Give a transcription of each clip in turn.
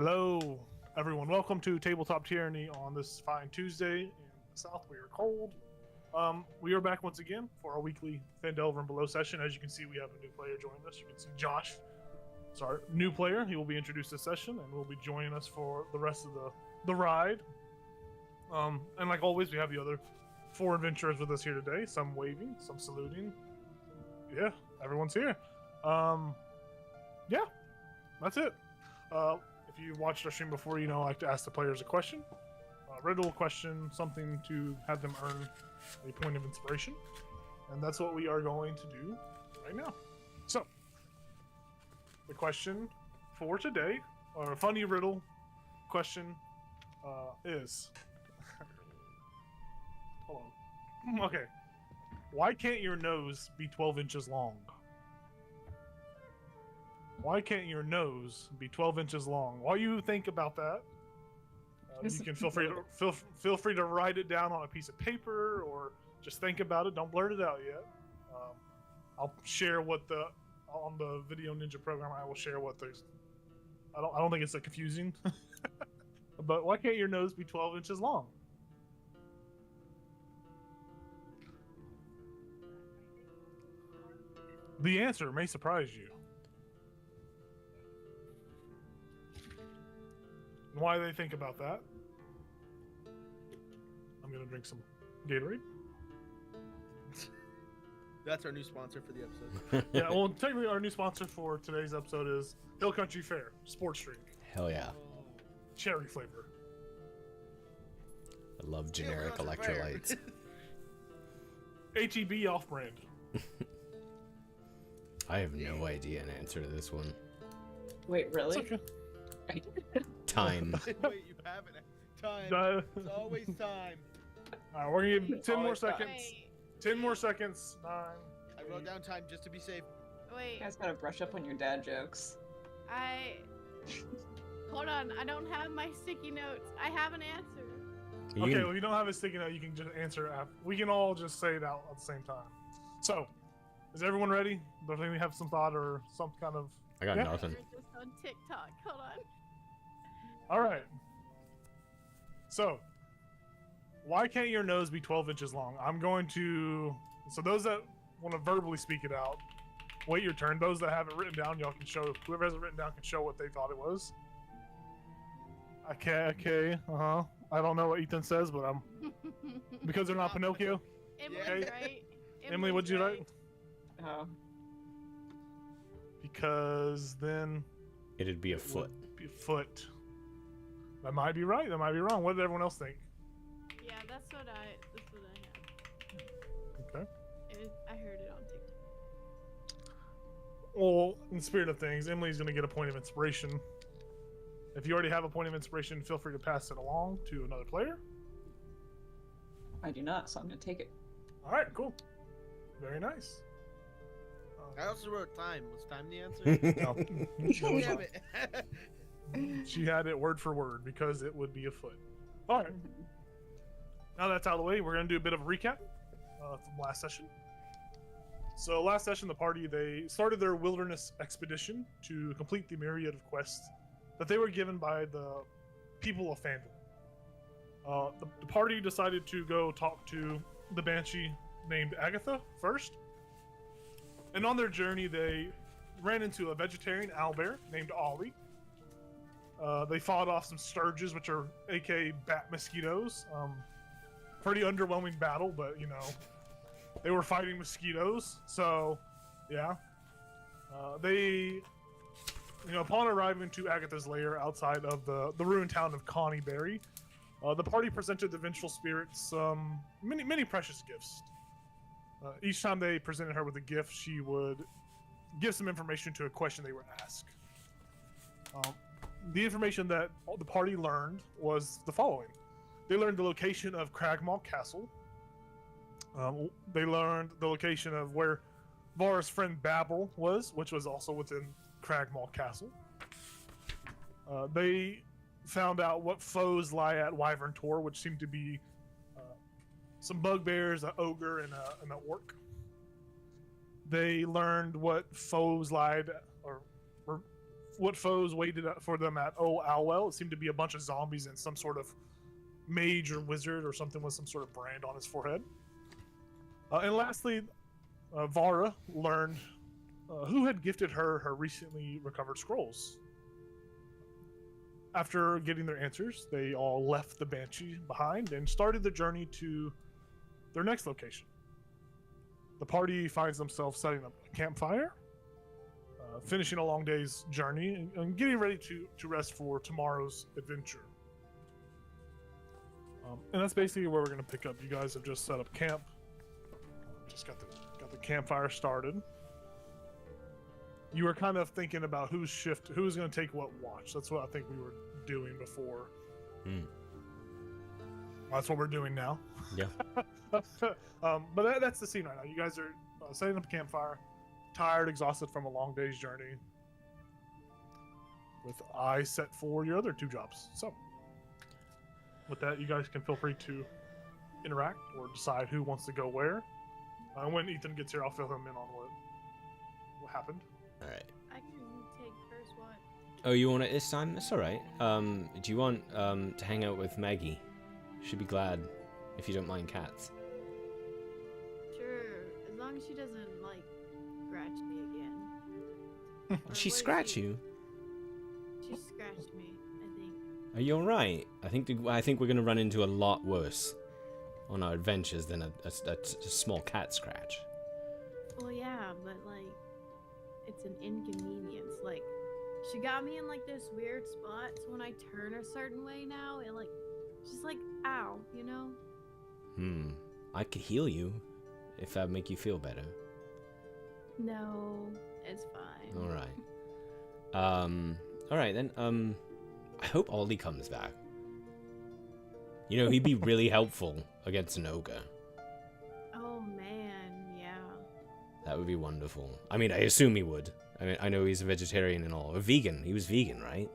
Hello, everyone. Welcome to Tabletop Tyranny on this fine Tuesday in the South. We are cold. We are back once again for our weekly Phandelver and Below session. As you can see, we have a new player joining us. You can see Josh. It's our new player. He will be introduced this session and will be joining us for the rest of the ride. And like always, we have the other four adventurers with us here today. Some waving, some saluting. Yeah, everyone's here. Yeah, that's it. If you watched our stream before, you know I like to ask the players a question, a riddle question, something to have them earn a point of inspiration, and that's what we are going to do right now. So, the question for today, or a funny riddle question, is... Hold on. Okay. Why can't your nose be 12 inches long? Why can't your nose be 12 inches long? While you think about that, you can feel free to write it down on a piece of paper or just think about it. Don't blurt it out yet. I'll share what on the Video Ninja program. I will share what there's. I don't think it's that confusing. But why can't your nose be 12 inches long? The answer may surprise you. Why they think about that? I'm gonna drink some Gatorade. That's our new sponsor for the episode. Yeah, well, technically our new sponsor for today's episode is Hill Country Fair sports drink. Hell yeah. Cherry flavor. I love generic electrolytes. HEB off-brand. I have no idea an answer to this one. Wait, really? It's okay. Time. Wait, you haven't. Time. It's always time. Alright, we're gonna give 10 more Always time. seconds. Wait, 10 more seconds. 9. I wrote down time just to be safe. You wait. guys gotta brush up on your dad jokes. Hold on. I don't have my sticky notes. I have an answer. You Okay, can- well, if you don't have a sticky note, you can just answer it after. We can all just say it out at the same time. So, is everyone ready? Does anyone have some thought or some kind of... I got Yeah. nothing. We're just on TikTok. Hold on. All right. So, why can't your nose be 12 inches long? I'm going to... So those that want to verbally speak it out, wait your turn. Those that have it written down, y'all can show... Whoever has it written down can show what they thought it was. Okay, uh-huh. I don't know what Ethan says, but I'm... Because they're not Pinocchio? Emily's Okay. right. Emily, what'd you write? Oh. Because then... It'd be a it foot. would be a foot. That might be right, that might be wrong. What did everyone else think? Yeah, that's what I had. Okay. I heard it on TikTok. Well, in the spirit of things, Emily's going to get a point of inspiration. If you already have a point of inspiration, feel free to pass it along to another player. I do not, so I'm gonna take it. All right, cool. Very nice. I also wrote time. Was time the answer? No. Damn it. She had it word for word because it would be a foot. All right. Now that's out of the way, we're going to do a bit of a recap from last session. So last session, the party, they started their wilderness expedition to complete the myriad of quests that they were given by the people of Phandelver. The party decided to go talk to the banshee named Agatha first. And on their journey, they ran into a vegetarian owlbear named Ollie. They fought off some sturges, which are aka bat mosquitoes. Pretty underwhelming battle, but you know, they were fighting mosquitoes, so yeah. They, upon arriving to Agatha's lair outside of the ruined town of Connieberry, the party presented the vengeful spirits many precious gifts. Each time they presented her with a gift, she would give some information to a question they were asked. The information that the party learned was the following. They learned the location of Cragmaw Castle. They learned the location of where Vara's friend Babel was, which was also within Cragmaw Castle. They found out what foes lie at Wyvern Tor, which seemed to be some bugbears, an ogre, and an orc. They learned what foes lied, or were what foes waited for them at Owlwell. It seemed to be a bunch of zombies and some sort of mage or wizard or something with some sort of brand on his forehead. And lastly, Vara learned who had gifted her recently recovered scrolls. After getting their answers, they all left the Banshee behind and started the journey to their next location. The party finds themselves setting up a campfire, finishing a long day's journey, and getting ready to rest for tomorrow's adventure. And that's basically where we're going to pick up. You guys have just set up camp. Just got the campfire started. You were kind of thinking about who's going to take what watch. That's what I think we were doing before. That's what we're doing now. Yeah. But that's the scene right now. You guys are setting up a campfire, tired, exhausted from a long day's journey, with eyes set for your other 2 jobs. So, with that, you guys can feel free to interact or decide who wants to go where. When Ethan gets here, I'll fill him in on what happened. All right. I can take first watch. Oh, you want it this time? That's all right. Do you want to hang out with Maggie? She'd be glad if you don't mind cats. Sure, as long as she doesn't like scratch me again. Or She what if scratch you? She scratched me, I think. Are you all right? I think we're gonna run into a lot worse on our adventures than a small cat scratch. Well, yeah, but like, it's an inconvenience. Like, she got me in like this weird spot, so when I turn a certain way now, it like, just like, ow, you know? I could heal you if that make you feel better. No, it's fine. All right. All right then. I hope Ollie comes back. You know, he'd be really helpful against an ogre. Oh man, yeah. That would be wonderful. I mean, I assume he would. I mean, I know he's a vegetarian and all. A vegan. He was vegan, right?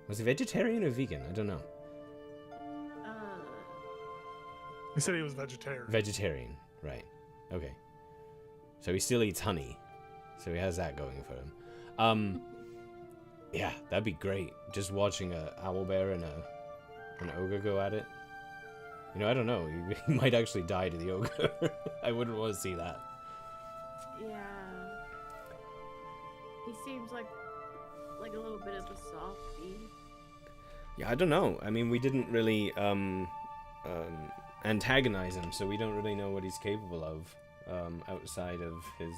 Was he vegetarian or vegan? I don't know. He said he was vegetarian. Vegetarian, right. Okay. So he still eats honey. So he has that going for him. Yeah, that'd be great. Just watching a owlbear and an ogre go at it. You know, I don't know. He might actually die to the ogre. I wouldn't want to see that. Yeah. He seems like a little bit of a softie. Yeah, I don't know. I mean, we didn't really antagonize him, so we don't really know what he's capable of outside of his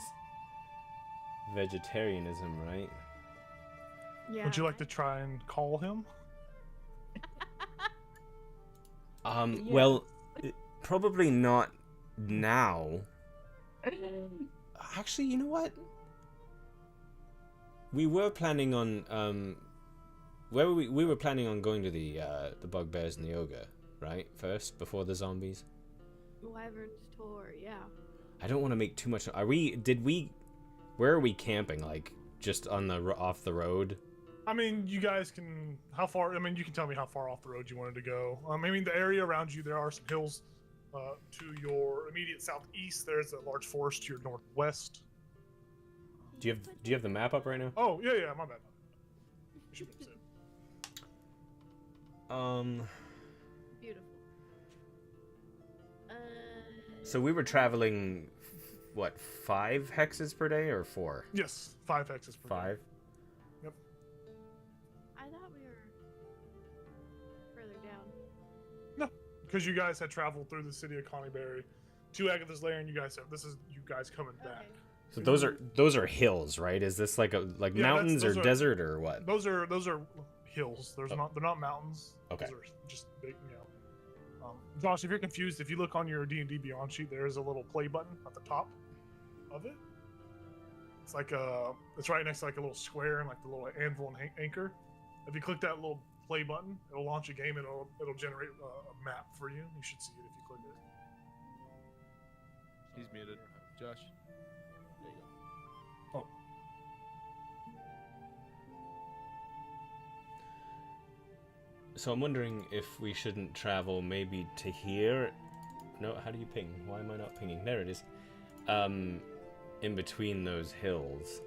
vegetarianism, right? Yeah. Would you like to try and call him? Well, probably not now. Actually, you know what? We were planning on we were planning on going to the bugbears and the ogre, right? First, before the zombies. Wyvern's tour, yeah. I don't want to make too much. Where are we camping? Like just on the off the road? I mean, you guys can. How far? I mean, you can tell me how far off the road you wanted to go. I mean, the area around you, there are some hills to your immediate southeast. There's a large forest to your northwest. Do you have the map up right now? Oh yeah, my bad. You should be able to see it. Beautiful. So we were traveling, what, 5 hexes per day or 4? Yes, 5 hexes per day. 5. Yep. I thought we were further down. No, because you guys had traveled through the city of Connieberry to Agatha's Lair, and you guys have. This is you guys coming back. So those are hills, right? Is this like mountains or desert or what? Those are hills. They're not mountains. Okay. Those are just big, you know. Josh, if you're confused, if you look on your D&D Beyond sheet, there is a little play button at the top of it. It's like it's right next to like a little square and like the little anvil and anchor. If you click that little play button, it'll launch a game and it'll generate a map for you. You should see it if you click it. He's muted. Josh. There you go. Oh. So I'm wondering if we shouldn't travel maybe to here. No, how do you ping? Why am I not pinging? There it is. In between those hills.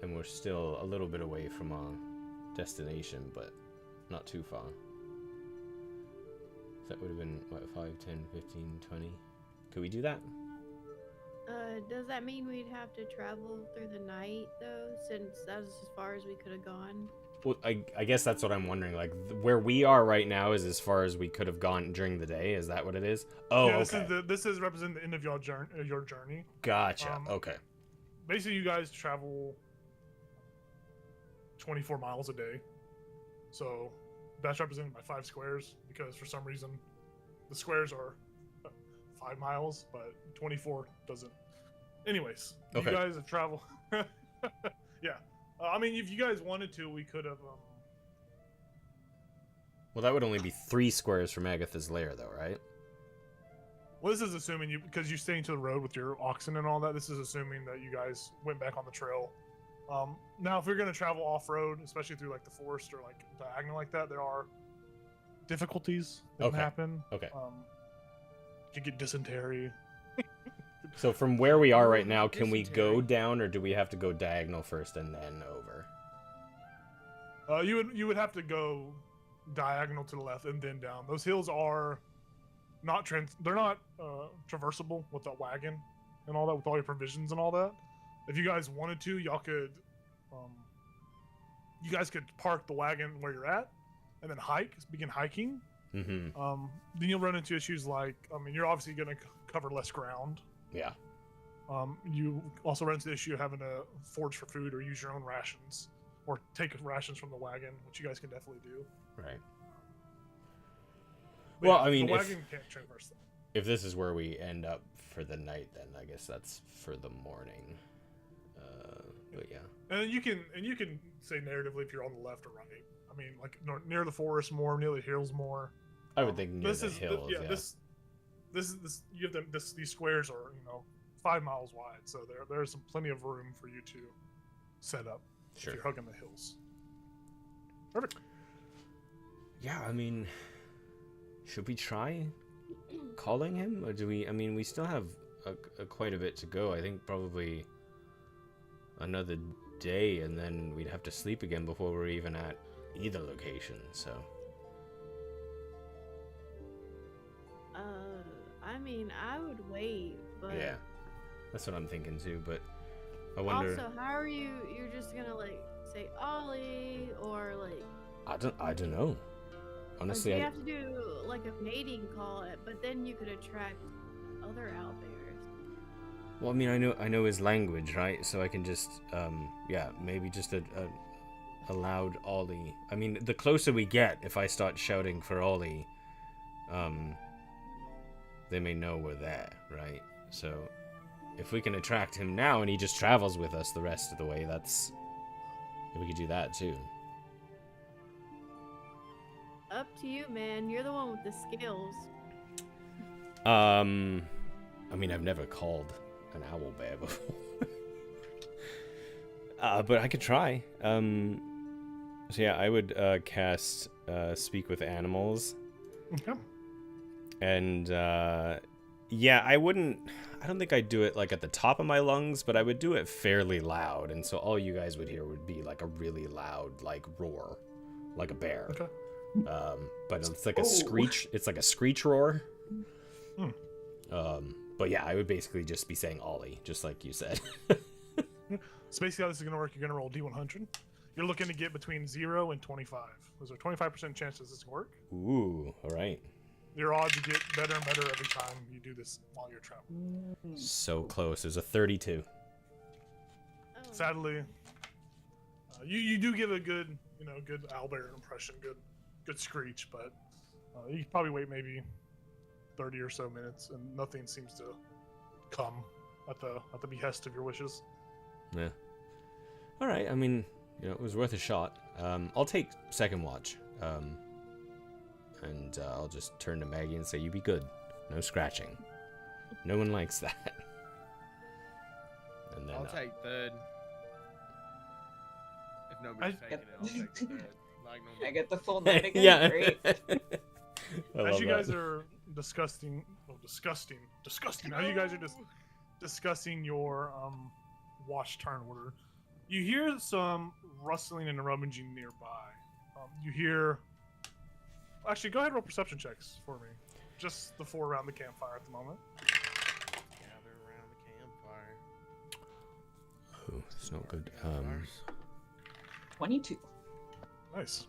and we're still a little bit away from our destination, but not too far. So that would have been, what, 5, 10, 15, 20? Could we do that? Does that mean we'd have to travel through the night, though, since that's as far as we could have gone? Well, I guess that's what I'm wondering. Like, where we are right now is as far as we could have gone during the day. Is that what it is? Oh, yeah, okay. This is representing the end of your journey. Gotcha. Okay. Basically, you guys travel 24 miles a day. So that's represented by 5 squares because for some reason the squares are 5 miles, but 24 doesn't. Anyways, okay. You guys have traveled. Yeah. I mean, if you guys wanted to, we could have. Well, that would only be 3 squares from Agatha's lair, though, right? Well, this is assuming because you're staying to the road with your oxen and all that. This is assuming that you guys went back on the trail. Now, if you're going to travel off-road, especially through like the forest or like diagonal like that, there are difficulties that can happen. Okay. You could get dysentery. So from where we are right now, can we go down, or do we have to go diagonal first and then over? You would have to go diagonal to the left and then down. Those hills are not traversable with a wagon and all that, with all your provisions and all that. If you guys wanted to, y'all could you guys could park the wagon where you're at and then begin hiking. Mm-hmm. Then you'll run into issues like, I mean, you're obviously going to cover less ground. Yeah. You also run into the issue of having to forage for food or use your own rations or take rations from the wagon, which you guys can definitely do. Right. But well, yeah, I mean, the wagon can't traverse them. If this is where we end up for the night, then I guess that's for the morning. But yeah. And you can say narratively if you're on the left or right. I mean, like near the forest more, near the hills more. I would think near the hills. Yeah. These squares are 5 miles wide, so there's plenty of room for you to set up. Sure. If you're hugging the hills. Perfect. Yeah, I mean, should we try calling him, or do we? I mean, we still have quite a bit to go. I think probably another day, and then we'd have to sleep again before we're even at either location. So. I mean, I would wait, but Yeah, that's what I'm thinking too. But I wonder. Also, how are you? You're just gonna say Ollie or I don't know. Honestly, you have to do like a mating call, but then you could attract other owlbears. Well, I mean, I know his language, right? So I can just, maybe just a loud Ollie. I mean, the closer we get, if I start shouting for Ollie, they may know we're there, right? So if we can attract him now and he just travels with us the rest of the way, we could do that too. Up to you, man. You're the one with the skills. I mean, I've never called an owlbear before. But I could try. So yeah, I would cast Speak with Animals. Okay. And I don't think I'd do it like at the top of my lungs, but I would do it fairly loud, and so all you guys would hear would be like a really loud like roar, like a bear. Okay. But it's like a screech. It's like a screech roar. Hmm. But yeah, I would basically just be saying Ollie, just like you said. So basically how this is going to work, you're going to roll D100. You're looking to get between 0 and 25. There's a 25% chance this is going to work. Ooh, all right. Your odds get better and better every time you do this while you're traveling. So close. There's a 32. Oh. Sadly, you do give a good owlbear impression, good screech, but you probably wait maybe 30 or so minutes, and nothing seems to come at the behest of your wishes. Yeah. All right. I mean, it was worth a shot. I'll take second watch. And I'll just turn to Maggie and say, "You be good. No scratching. No one likes that." And then I'll take third. If nobody's taking it, I'll take third. Like normal. I get the full night again. yeah. Great. As you guys are discussing. As you guys are just discussing your watch turn order, You hear some rustling and rummaging nearby. You hear. Actually, go ahead and roll perception checks for me. Just the 4 around the campfire at the moment. Gather around the campfire. Oh, it's not good. 22. Nice.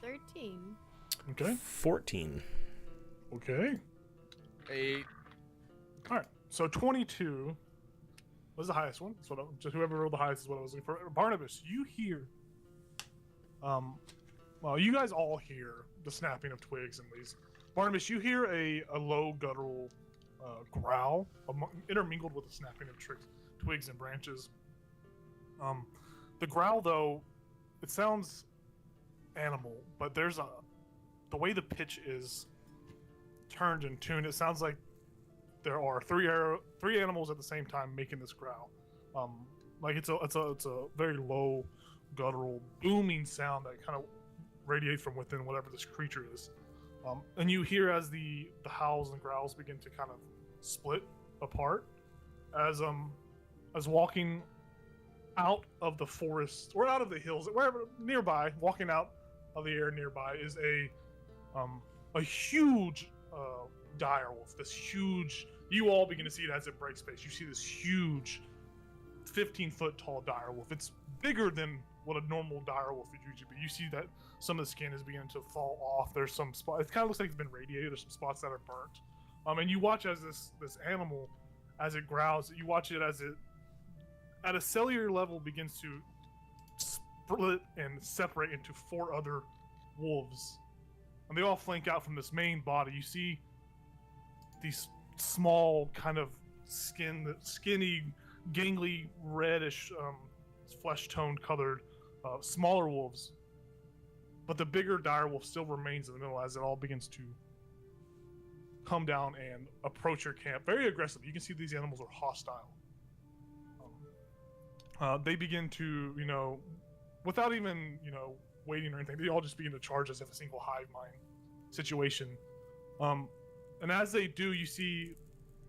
13. Okay. 14. Okay. 8. All right. So 22 was the highest one. So just whoever rolled the highest is what I was looking for. Barnabas, you hear. Well, you guys all hear the snapping of twigs and leaves. Barnabas, you hear a low guttural growl intermingled with the snapping of twigs and branches. The growl, though, it sounds animal, but there's the way the pitch is turned and tuned, it sounds like there are three animals at the same time making this growl. Like it's a very low, guttural, booming sound that kind of radiates from within whatever this creature is. And you hear as the howls and growls begin to kind of split apart, as walking out of the forest or out of the hills, wherever nearby, walking out of the air nearby is a huge dire wolf. This huge, you all begin to see it as it breaks space. You see this huge 15-foot tall dire wolf. It's bigger than what a normal dire wolf would usually be. You see that some of the skin is beginning to fall off. There's some spots. It kind of looks like it's been radiated. There's some spots that are burnt. And you watch as this animal, as it growls, you watch it as it, at a cellular level, begins to split and separate into 4 other wolves. And they all flank out from this main body. You see these small, kind of skinny, gangly, reddish, flesh-toned colored, smaller wolves. But the bigger dire wolf still remains in the middle as it all begins to come down and approach your camp very aggressively. You can see these animals are hostile. They begin to, without even, waiting or anything, they all just begin to charge as if a single hive mind situation. And as they do, you see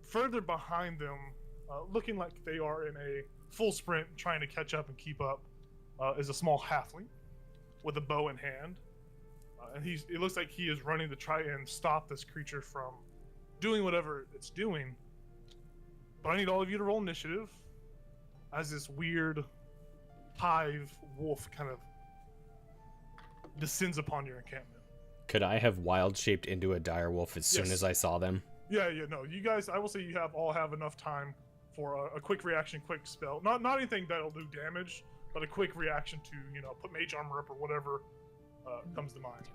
further behind them, looking like they are in a full sprint trying to catch up and keep up, is a small halfling with a bow in hand. And it looks like he is running to try and stop this creature from doing whatever it's doing. But I need all of you to roll initiative as this weird hive wolf kind of descends upon your encampment. Could I have wild shaped into a dire wolf as soon as I saw them? Yeah, no. You guys, I will say you all have enough time for a quick reaction, quick spell. Not anything that'll do damage, but a quick reaction to, put mage armor up or whatever comes to mind.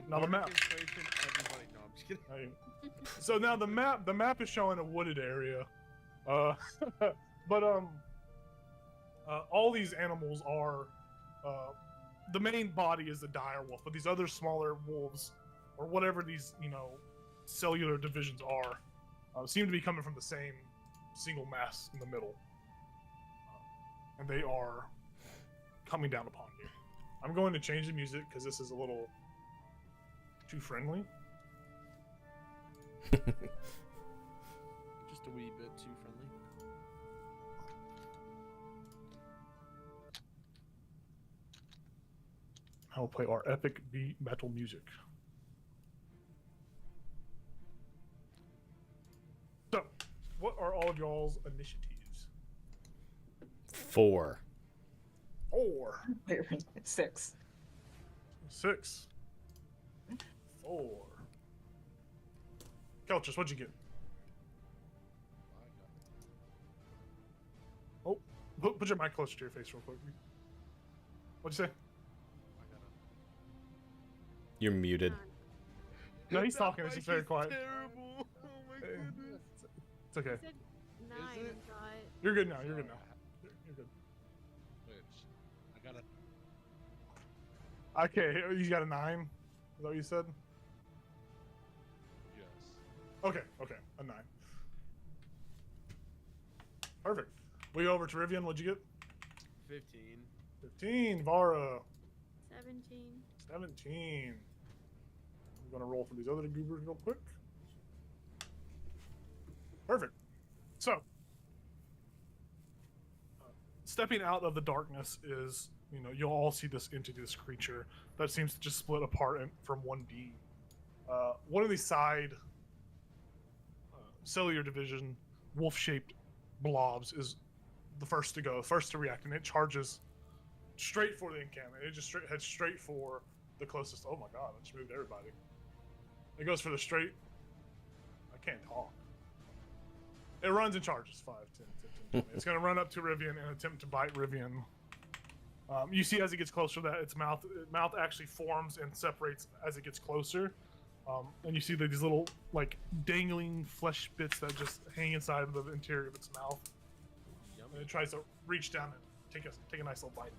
Now the map. Everybody, no, I'm just kidding. So now the map is showing a wooded area. But all these animals are the main body is the dire wolf, but these other smaller wolves, or whatever these cellular divisions are, seem to be coming from the same single mass in the middle, and they are coming down upon you. I'm going to change the music because this is a little too friendly. Just a wee bit too friendly. I'll play our epic beat metal music. So, what are all of y'all's initiatives? 4. 4. 6. 6. 4. Kelchus, what'd you get? Oh, put your mic closer to your face real quick. What'd you say? You're muted. No, he's talking. It's just very quiet. Terrible. Oh my goodness. It's okay. I said 9, Is it? but You're good now. You're good now. You're good. Which I gotta. Okay, you got a 9? Is that what you said? Yes. Okay, a 9. Perfect. We go over to Rivian. What'd you get? 15. 15. Vara. 17. 17. I'm gonna roll for these other goobers real quick. Perfect. stepping out of the darkness is, you'll all see this entity, this creature that seems to just split apart from one being. One of these side cellular division wolf-shaped blobs is the first to go, first to react, and it charges straight for the encampment. It just heads straight for the closest. Oh my god, I just moved everybody. It goes for the straight. I can't talk. It runs and charges 5, 10, 15, 20. It's going to run up to Rivian and attempt to bite Rivian. You see as it gets closer that its mouth actually forms and separates as it gets closer. And you see these little, like, dangling flesh bits that just hang inside of the interior of its mouth. Yummy. And it tries to reach down and take a nice little bite.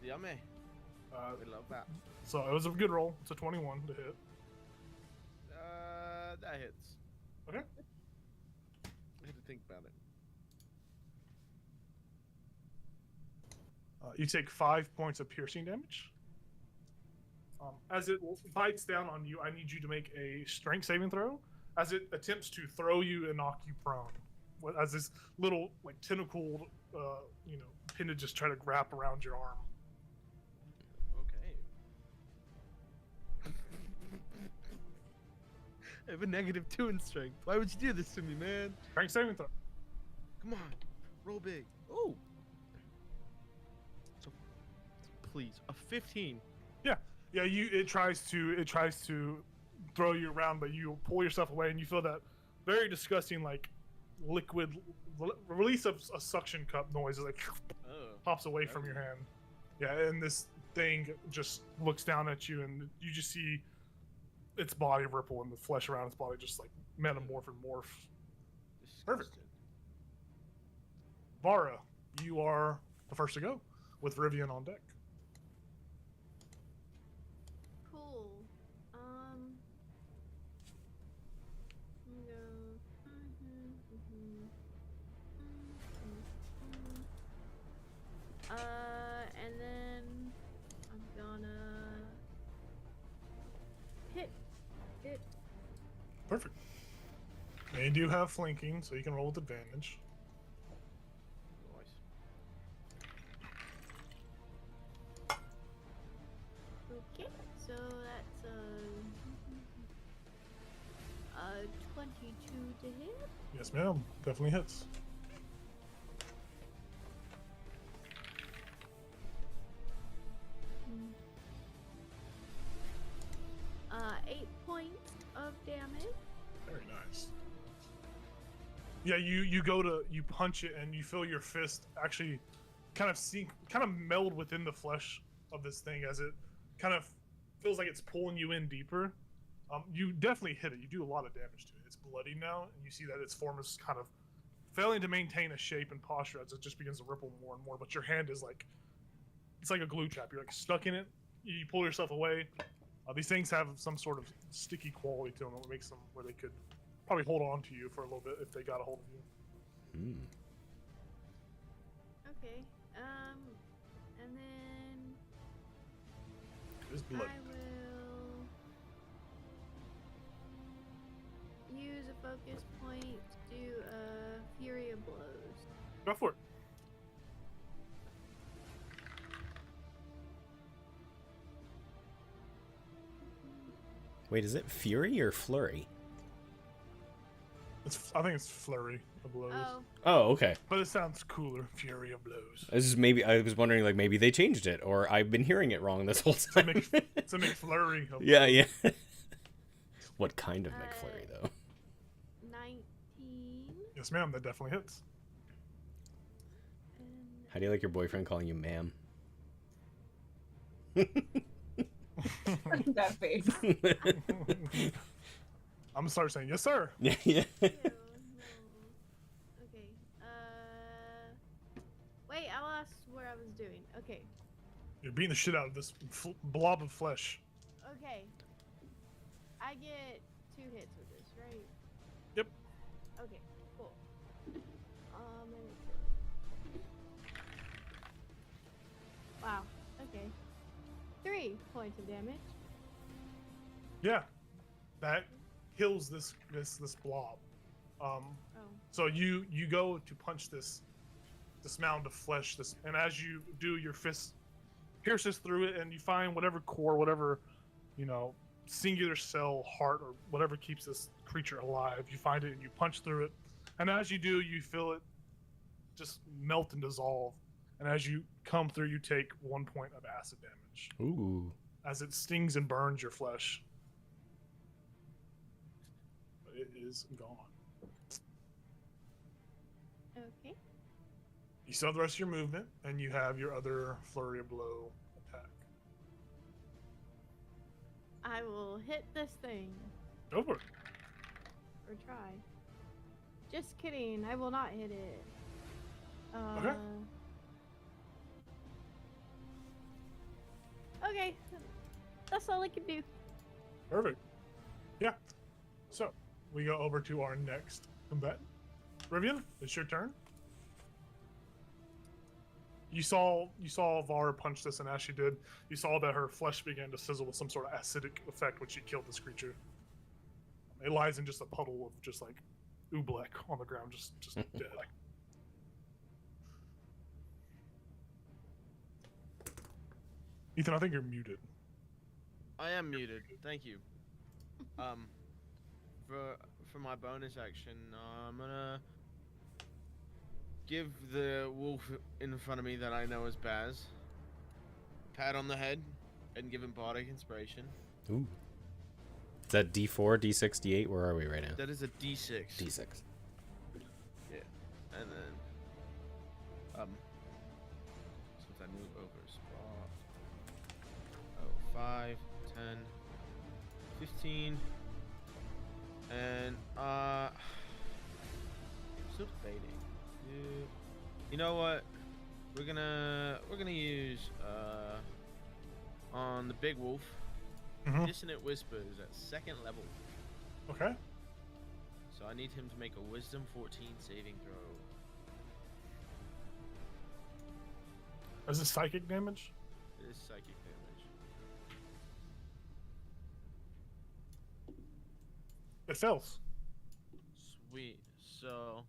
Yummy. We love that. So it was a good roll. It's a 21 to hit. That hits. Okay. I had to think about it. You take 5 points of piercing damage. As it bites down on you, I need you to make a strength saving throw as it attempts to throw you and knock you prone. As this little, like, tentacled, appendages try to wrap around your arm. Okay. I have a -2 in strength. Why would you do this to me, man? Strength saving throw. Come on, roll big. Oh. So, please, a 15. Yeah, it tries to throw you around, but you pull yourself away, and you feel that very disgusting, like, liquid release of a suction cup noise, like pops away from your hand. Yeah, and this thing just looks down at you, and you just see its body ripple, and the flesh around its body just, like, metamorph and morph. Perfect. Vara, you are the first to go with Rivian on deck. Cool. And then I'm gonna hit it. Perfect. And you do have flanking, so you can roll with advantage. Nice. Okay, so that's a 22 to hit. Yes, ma'am. Definitely hits. Mm. 8 points of damage. Very nice. Yeah, you punch it, and you feel your fist actually kind of meld within the flesh of this thing as it kind of feels like it's pulling you in deeper. You definitely hit it. You do a lot of damage to it. It's bloody now, and you see that its form is kind of failing to maintain a shape and posture as it just begins to ripple more and more. But your hand is like, it's like a glue trap. You're like stuck in it. You pull yourself away. These things have some sort of sticky quality to them that makes them where they could probably hold on to you for a little bit if they got a hold of you. Okay. And then It's bloody. I will use a focus point to do a Fury of Blows. Go for it. Wait, is it Fury or Flurry? I think it's Flurry of Blows. Oh, Oh, okay. But it sounds cooler. Fury of Blows. This is I was wondering, like, maybe they changed it, or I've been hearing it wrong this whole time. It's a McFlurry of Yeah, yeah. What kind of McFlurry, though? 19. Yes, ma'am. That definitely hits. And How do you like your boyfriend calling you ma'am? That face. I'm gonna start saying yes, sir. Yeah, yeah. no. Okay. Wait, I lost where I was doing. Okay. You're beating the shit out of this blob of flesh. Okay. I get 2 hits with this, right? Yep. Okay, cool. Wow. Okay. 3 points of damage. Yeah, that kills this blob. Oh. So you go to punch this this mound of flesh. And as you do, your fist pierces through it, and you find whatever core, whatever, singular cell, heart, or whatever keeps this creature alive. You find it and you punch through it. And as you do, you feel it just melt and dissolve. And as you come through, you take 1 point of acid damage. Ooh. As it stings and burns your flesh. But it is gone. Okay. You still have the rest of your movement, and you have your other flurry of blow attack. I will hit this thing. Go for it. Or try. Just kidding. I will not hit it. Okay. Okay. That's all I can do. Perfect. Yeah. So, we go over to our next combatant. Rivian, it's your turn. You saw Vara punch this, and as she did, you saw that her flesh began to sizzle with some sort of acidic effect when she killed this creature. It lies in just a puddle of just like oobleck on the ground, just dead. Ethan, I think you're muted. I am muted. Thank you. For my bonus action, I'm gonna give the wolf in front of me that I know as Baz a pat on the head and give him bardic inspiration. Ooh. Is that D4, D6, D8? Where are we right now? That is a D6. D6. Yeah, and then since I move over spot, 5, 10, 15, and still debating. You know what? We're gonna use on the big wolf. Dissonant Whispers at 2nd level. Okay. So I need him to make a Wisdom 14 saving throw. Is this psychic damage? It is psychic damage. It fails. Sweet. So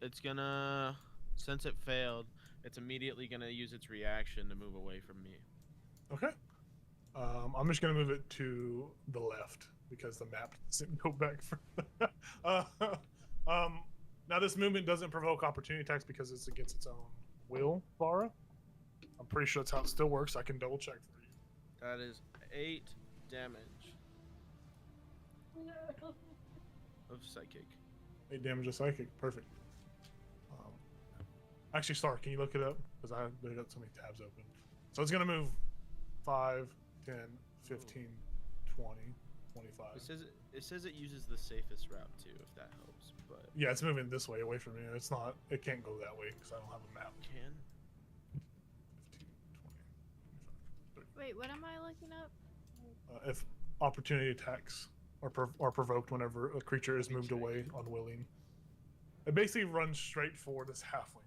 it's gonna, since it failed, it's immediately gonna use its reaction to move away from me. Okay. I'm just gonna move it to the left because the map doesn't go back. Now this movement doesn't provoke opportunity attacks because it's against its own will, Vara. I'm pretty sure that's how it still works. I can double check for you. That is 8 damage of psychic. 8 damage of psychic. Perfect. Actually, Star, can you look it up? Because I got so many tabs open. So it's gonna move 5, 10, 15, 20, 25. It says it uses the safest route too, if that helps. But Yeah, it's moving this way away from me. It's not. It can't go that way because I don't have a map. can 15, 20, 25, 30. Wait, what am I looking up? If opportunity attacks are provoked whenever a creature is moved away unwilling, it basically runs straight for this halfling.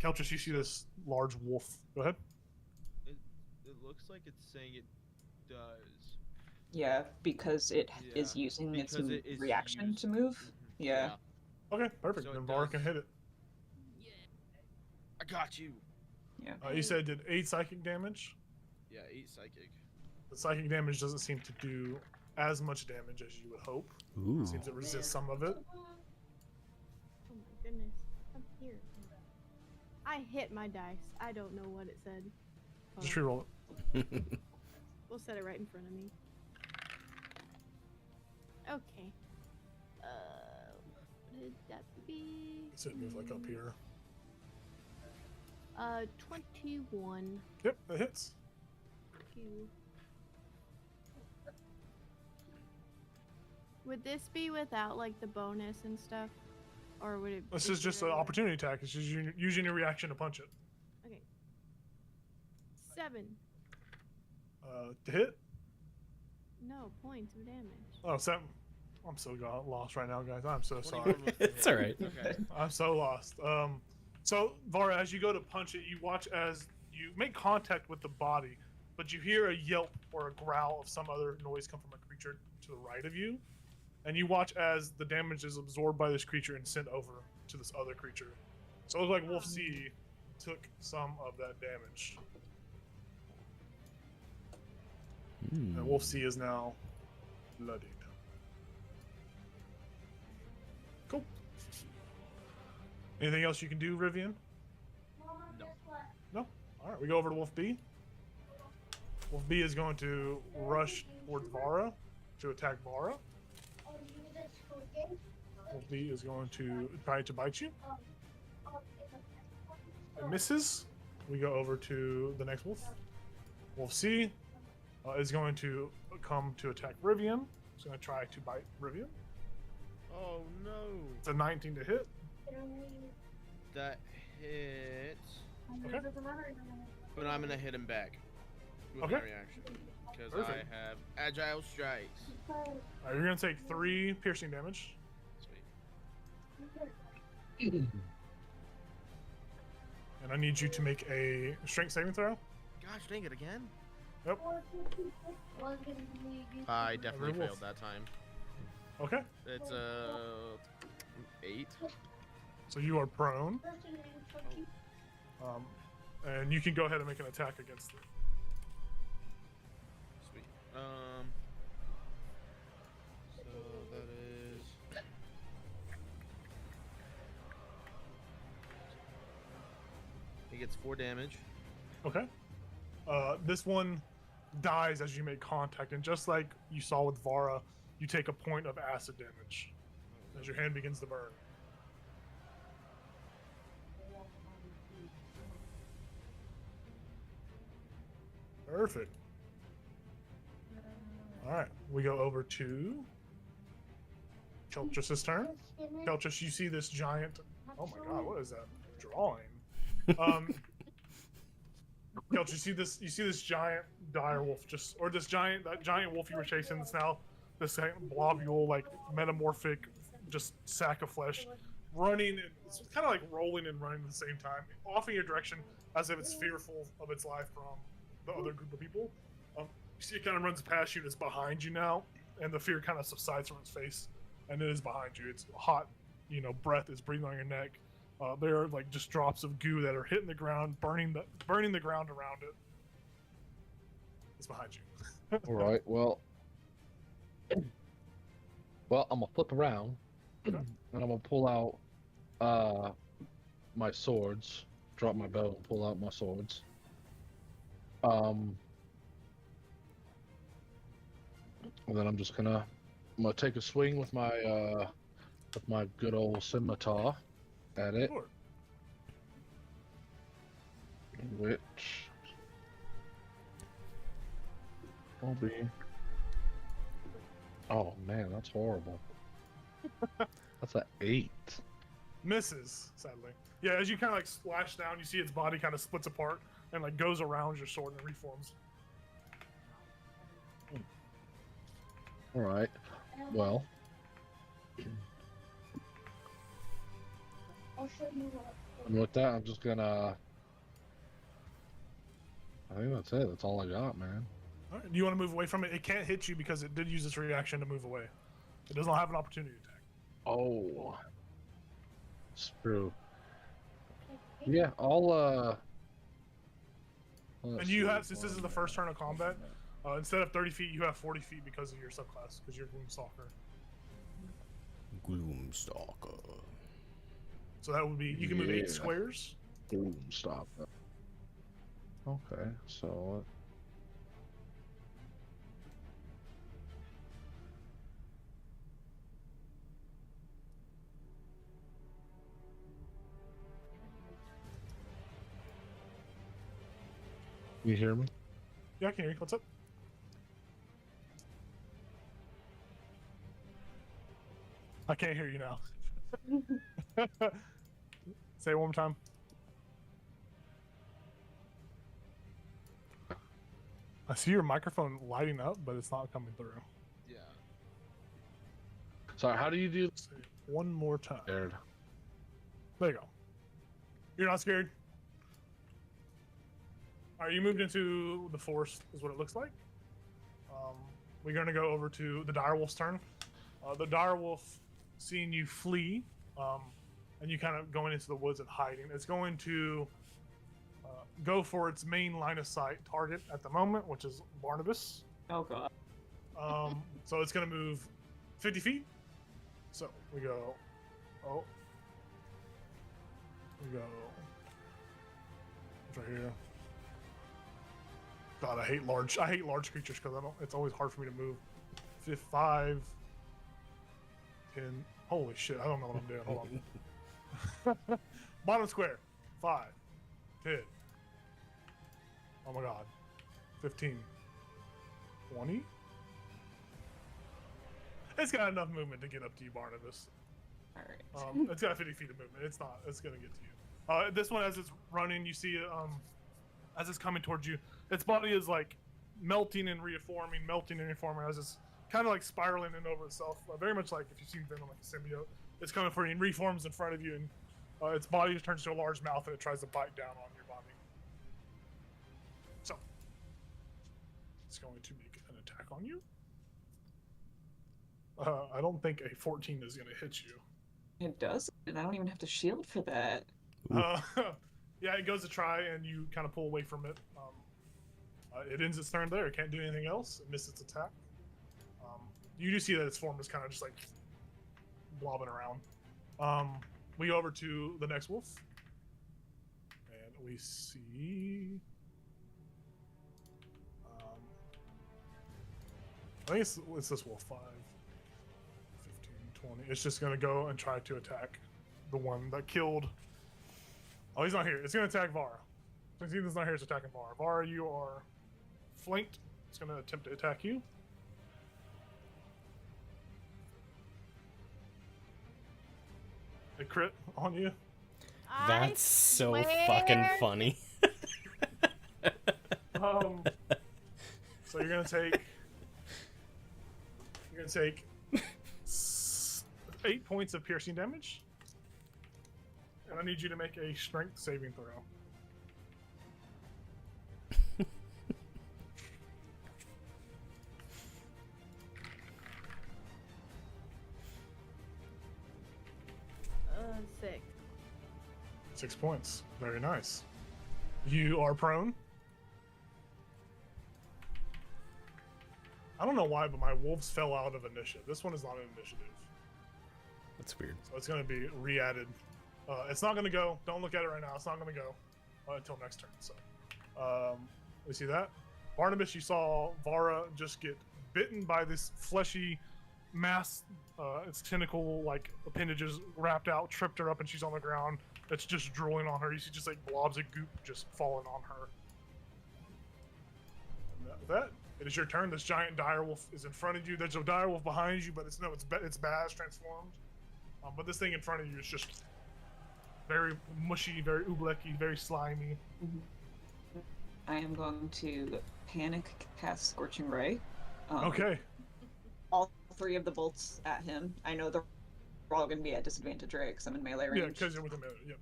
Keltris, you see this large wolf. Go ahead. It looks like it's saying it does. Yeah, because it is Yeah, using its because it is reaction used. to move. Yeah. Okay, perfect. So Then it Vara does. can hit it. I got you. Yeah. You said it did 8 psychic damage. Yeah, 8 psychic. The psychic damage doesn't seem to do as much damage as you would hope. Ooh. It seems to resist some of it. Oh my goodness. I'm here. I hit my dice. I don't know what it said. Just Oh, reroll it. we'll set it right in front of me. Okay. What did that be? It said move like up here. 21. Yep, that hits. Pew. Would this be without like the bonus and stuff, or would it? This is just an opportunity attack. It's just using your reaction to punch it. Okay. 7. To hit. No points of damage. Oh, 7. I'm so lost right now, guys. I'm so sorry. 21 was It's all right. Okay. I'm so lost. So Vara, as you go to punch it, you watch as you make contact with the body, but you hear a yelp or a growl of some other noise come from a creature to the right of you, and you watch as the damage is absorbed by this creature and sent over to this other creature. So it looks like Wolf C took some of that damage. And Wolf C is now bloodied. Cool. Anything else you can do, Rivian? No. No? Alright, we go over to Wolf B. Wolf B is going to rush towards Vara to attack Vara. Wolf B is going to try to bite you. It misses. We go over to the next wolf. Wolf C is going to come to attack Rivian. He's going to try to bite Rivian. Oh no. It's a 19 to hit. That hits. Okay. But I'm gonna hit him back with Okay. my reaction. Because I Perfect. have agile strikes. Alright, you're going to take 3 piercing damage. Sweet. And I need you to make a strength saving throw. Gosh dang it again. Yep. I definitely Every wolf. failed that time. Okay. It's 8. So you are prone. And you can go ahead and make an attack against it. Sweet. So that is. He gets 4 damage. Okay. This one dies as you make contact, and just like you saw with Vara, you take a point of acid damage as your hand begins to burn. Perfect. Alright, we go over to Keltrus's turn. Keltrus, you see this giant... Oh my god, what is that drawing? Keltrus, you see this giant dire wolf that giant wolf you were chasing that's now this blobule, like metamorphic, just sack of flesh, running, and it's kind of like rolling and running at the same time, off in your direction as if it's fearful of its life from the other group of people. You see it kind of runs past you and it's behind you now, and the fear kind of subsides from its face, and it is behind you. It's hot, breath is breathing on your neck. There are like just drops of goo that are hitting the ground, burning the ground around it. It's behind you. All right. Well, I'm gonna flip around, Okay. and I'm gonna pull out my swords. Drop my bow and pull out my swords. And then I'm gonna take a swing with my good old scimitar at it, Sure. which will be. Oh man, that's horrible. That's an 8. Misses, sadly. Yeah, as you kind of like splash down, you see its body kind of splits apart and like goes around your sword and reforms. All right. Well, and with that, I'm just gonna. I think that's it. That's all I got, man. All right. Do you want to move away from it? It can't hit you because it did use its reaction to move away. It doesn't have an opportunity attack. Oh, screw. Yeah, I'll. And you have, since this is the first turn of combat, instead of 30 feet, you have 40 feet because of your subclass, because you're Gloomstalker. Gloomstalker. So that would be, you can move 8 Yeah. squares. Boom, stop. Okay, so. You hear me? Yeah, I can hear you. What's up? I can't hear you now. Say it one more time. I see your microphone lighting up, but it's not coming through. Yeah. Sorry, how do you do Say it one more time. scared? There you go. You're not scared? Alright, you moved into the forest, is what it looks like. We're going to go over to the direwolf's turn. The direwolf, seeing you flee, and you kind of going into the woods and hiding. It's going to go for its main line of sight target at the moment, which is Barnabas. Oh god. So it's going to move 50 feet. So we go. Oh. We go. It's right here. God, I hate large creatures because it's always hard for me to move. 5, 10. Holy shit! I don't know what I'm doing. Hold on. Bottom square. 5, 10. Oh my god. 15. 20. It's got enough movement to get up to you, Barnabas. All right. It's got 50 feet of movement. It's not. It's gonna get to you. This one, as it's running, you see it. As it's coming towards you, its body is like melting and reforming, as it's kind of like spiraling in over itself. Very much like if you've seen Venom, like a symbiote. It's coming for you and reforms in front of you, and its body turns to a large mouth and it tries to bite down on your body. So it's going to make an attack on you. I don't think a 14 is going to hit you. It does, and I don't even have to shield for that. Yeah, it goes to try, and you kind of pull away from it. It ends its turn there. It can't do anything else. It missed its attack. You do see that its form is kind of just like blobbing around. We go over to the next wolf, and we see. I think it's this wolf. 5, 15, 20. It's just gonna go and try to attack the one that killed. Oh, he's not here. It's gonna attack Vara. Since he's not here, it's attacking Vara. Vara, you are flanked. It's gonna attempt to attack you. A crit on you. That's so swear. fucking funny. So you're gonna take 8 points of piercing damage, and I need you to make a strength saving throw. Six. 6 points. Very nice. You are prone. I don't know why, but my wolves fell out of initiative. This one is not an initiative. That's weird. So it's going to be re-added. It's not going to go. Don't look at it right now. It's not going to go until next turn. So we see that. Barnabas, you saw Vara just get bitten by this fleshy mass. Its tentacle like appendages wrapped out, tripped her up, and she's on the ground. It's just drooling on her. You see just like blobs of goop just falling on her. And that it is your turn. This giant direwolf is in front of you. There's a direwolf behind you, but it's Baz transformed. But this thing in front of you is just very mushy, very ooblecky, very slimy. I am going to panic cast Scorching Ray. Okay. All 3 of the bolts at him. I know they're all going to be at disadvantage, right? Because I'm in melee range. Yeah, because you're with a melee. Yep.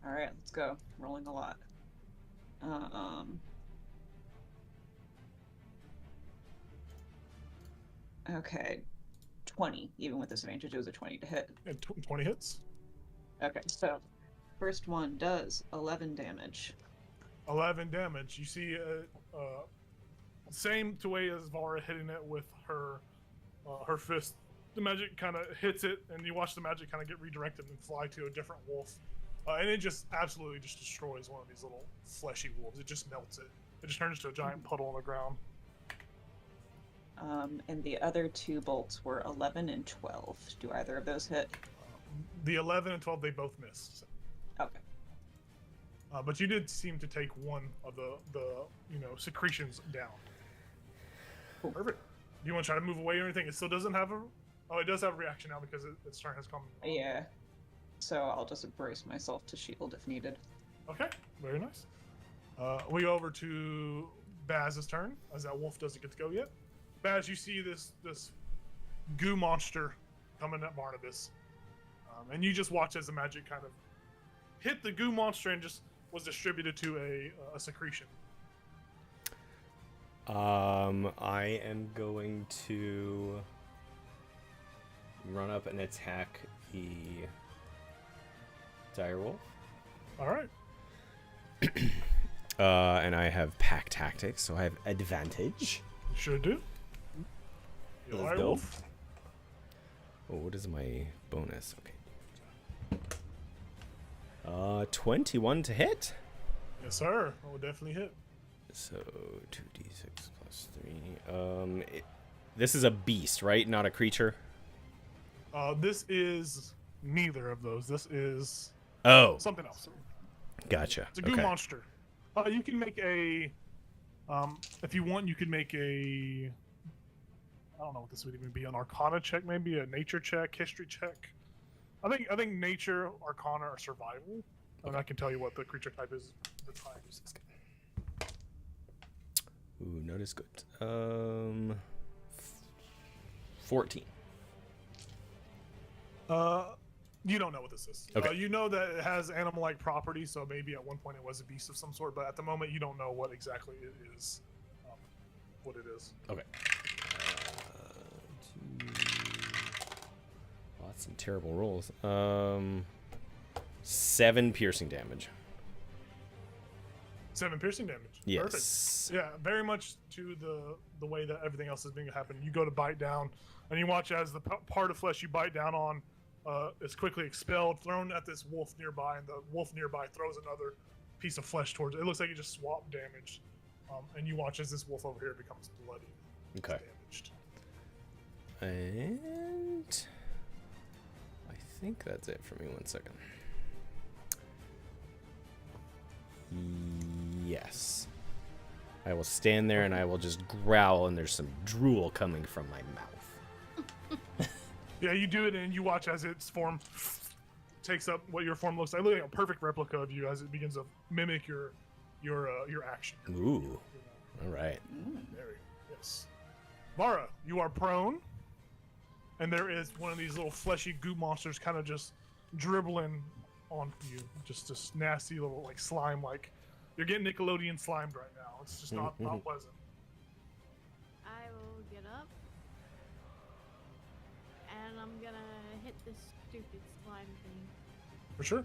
All right, let's go. Rolling a lot. Okay, 20. Even with disadvantage, it was a 20 to hit. And 20 hits. Okay, so first one does 11 damage. 11 damage. You see, same way as Vara hitting it with her fist. The magic kind of hits it, and you watch the magic kind of get redirected and fly to a different wolf. And it just absolutely just destroys one of these little fleshy wolves. It just melts it. It just turns to a giant puddle on the ground. And the other 2 bolts were 11 and 12. Do either of those hit? The 11 and 12, they both miss. So. Okay. But you did seem to take one of the secretions down. Cool. Perfect. Do you want to try to move away or anything? It still doesn't have a... Oh, it does have a reaction now because its turn has come. Yeah. So I'll just brace myself to shield if needed. Okay, very nice. We go over to Baz's turn, as that wolf doesn't get to go yet. Baz, you see this goo monster coming at Barnabas. And you just watch as the magic kind of hit the goo monster and just was distributed to a secretion. I am going to run up and attack the dire wolf. All right. And I have pack tactics, so I have advantage. You sure do. You Let's are go. wolf. Oh, what is my bonus? Okay. 21 to hit. Yes, sir. I will definitely hit. So 2d6 plus 3. This is a beast, right? Not a creature. This is neither of those. This is Oh, something else. gotcha. It's a goo Okay. monster. You can make a, if you want, you can make a, I don't know what this would even be, an Arcana check, maybe a Nature check, History check. I think Nature, Arcana, or Survival, and I can tell you what the creature type is at the time. Ooh, not as good. 14. You don't know what this is. Okay. You know that it has animal-like properties, so maybe at one point it was a beast of some sort, but at the moment you don't know what exactly it is. What it is. Okay. Well, that's some terrible rolls. 7 piercing damage. 7 piercing damage. Yes. Perfect. Yeah, very much to the way that everything else is being happened. You go to bite down, and you watch as the part of flesh you bite down on is quickly expelled, thrown at this wolf nearby, and the wolf nearby throws another piece of flesh towards it. It looks like it just swapped damage, and you watch as this wolf over here becomes bloody. Okay. Damaged. And I think that's it for me. 1 second. Yes. I will stand there and I will just growl, and there's some drool coming from my mouth. Yeah, you do it, and you watch as its form takes up what your form looks like. Looking like a perfect replica of you as it begins to mimic your action. Ooh. All right. Very yes. Mara, you are prone, and there is one of these little fleshy goo monsters kind of just dribbling on you. Just this nasty little like slime, like you're getting Nickelodeon slimed right now. It's just not pleasant. I will get up. And I'm gonna hit this stupid slime thing. For sure.